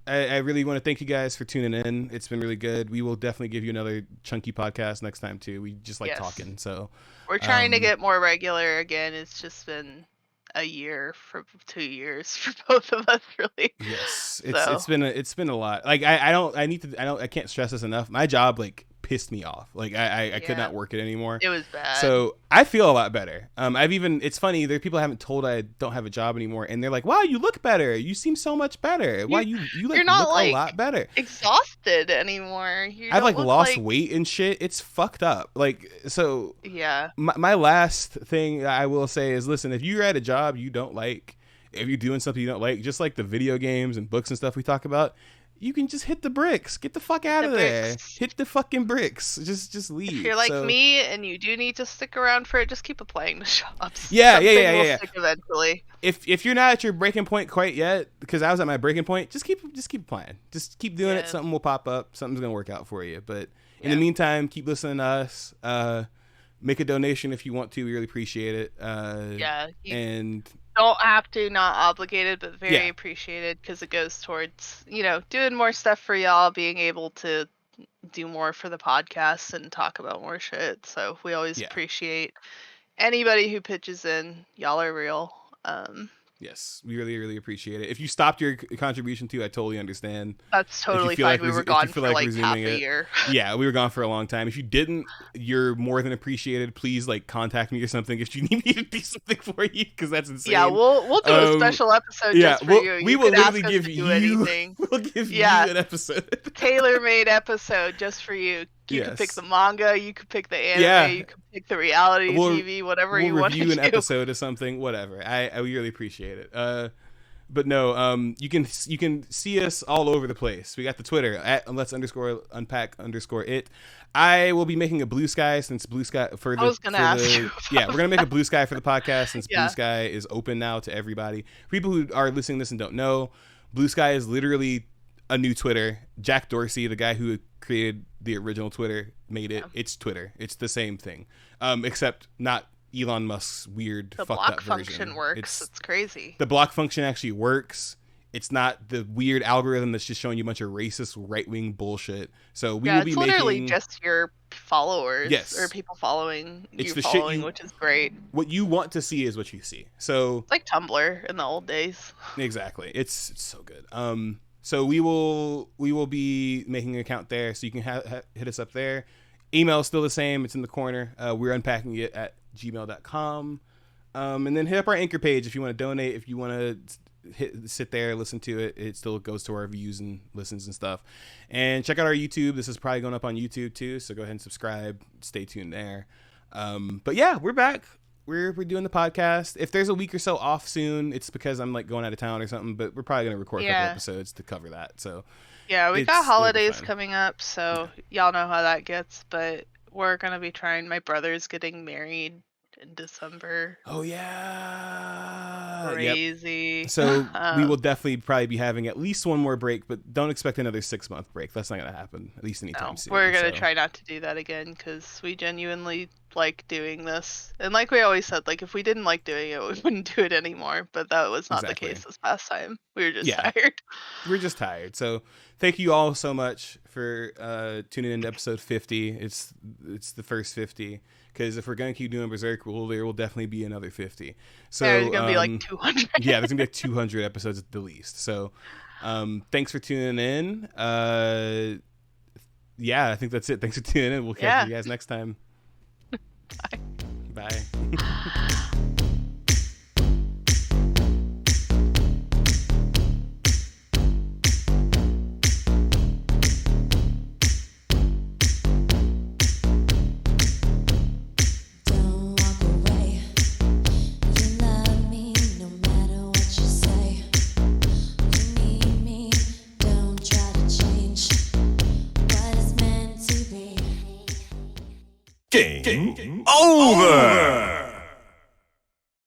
really want to thank you guys for tuning in. It's been really good. We will definitely give you another chunky podcast next time too. We just like talking. So we're trying to get more regular again. It's just been a year for 2 years for both of us, really. Yes, it's been a lot. Like I can't stress this enough. My job like pissed me off. Like I could not work it anymore. It was bad. So I feel a lot better. It's funny, there are people I haven't told I don't have a job anymore, and they're like, wow, you look better. You seem so much better. Wow, you look a lot better. Exhausted anymore. I've like lost weight and shit. It's fucked up. Like, so yeah. My last thing I will say is, listen, if you're at a job you don't like, if you're doing something you don't like, just like the video games and books and stuff we talk about, you can just hit the bricks. Get the fuck out of there. Hit the fucking bricks. Just leave. If you're like me and you do need to stick around for it, just keep applying to jobs. Yeah. Stick eventually. If you're not at your breaking point quite yet, because I was at my breaking point, just keep applying. Just keep doing it. Something will pop up. Something's gonna work out for you. But in the meantime, keep listening to us. Make a donation if you want to. We really appreciate it. And don't have to, not obligated, but very appreciated because it goes towards, doing more stuff for y'all, being able to do more for the podcast and talk about more shit. So we always appreciate anybody who pitches in. Y'all are real. Yes, we really, really appreciate it. If you stopped your contribution too, I totally understand. That's totally fine. We were gone for like half a year. Yeah, we were gone for a long time. If you didn't, you're more than appreciated. Please contact me or something if you need me to do something for you, because that's insane. Yeah, we'll do a special episode just for you. We will literally give you anything. We'll give you an episode. Tailor-made episode just for you. You can pick the manga, you could pick the anime, you could pick the reality TV, whatever you want to do. We'll review an episode of something, whatever. We really appreciate it. But no, you can see us all over the place. We got the Twitter at let's_unpack_it. I will be making a Bluesky since Bluesky for the. I was gonna ask you. Yeah, we're gonna make a Bluesky for the podcast since Bluesky is open now to everybody. For people who are listening to this and don't know, Bluesky is literally a new Twitter. Jack Dorsey, the guy who created the original Twitter, made it. It's Twitter. It's the same thing, except not Elon Musk's weird fucked up version. The block function works. It's crazy. The block function actually works. It's not the weird algorithm that's just showing you a bunch of racist right-wing bullshit. So we will be making... it's literally just your followers or people following you, which is great. What you want to see is what you see. So it's like Tumblr in the old days. Exactly. It's so good. So we will be making an account there, so you can hit us up there. Email is still the same. It's in the corner. We're unpacking it at gmail.com. And then hit up our Anchor page if you want to donate, if you want to sit there, listen to it. It still goes to our views and listens and stuff. And check out our YouTube. This is probably going up on YouTube too, so go ahead and subscribe. Stay tuned there. But yeah, we're back. We're doing the podcast. If there's a week or so off soon, it's because I'm like going out of town or something, but we're probably going to record a couple episodes to cover that. So yeah, we got holidays coming up, so y'all know how that gets, but we're going to be trying. My brother's getting married in December. Oh yeah, crazy. Yep. So we will definitely probably be having at least one more break, but don't expect another 6-month break. That's not gonna happen, at least anytime soon. We're gonna try not to do that again, because we genuinely like doing this, and like we always said, like if we didn't like doing it, we wouldn't do it anymore, but that was not the case this past time. We were just tired. We're just tired. So thank you all so much for tuning in to episode 50. It's the first 50. Because if we're going to keep doing Berserk, there will definitely be another 50. So there's going to be like 200. Yeah, there's going to be like 200 episodes at the least. So thanks for tuning in. Yeah, I think that's it. Thanks for tuning in. We'll catch you guys next time. Bye. Bye. Game over!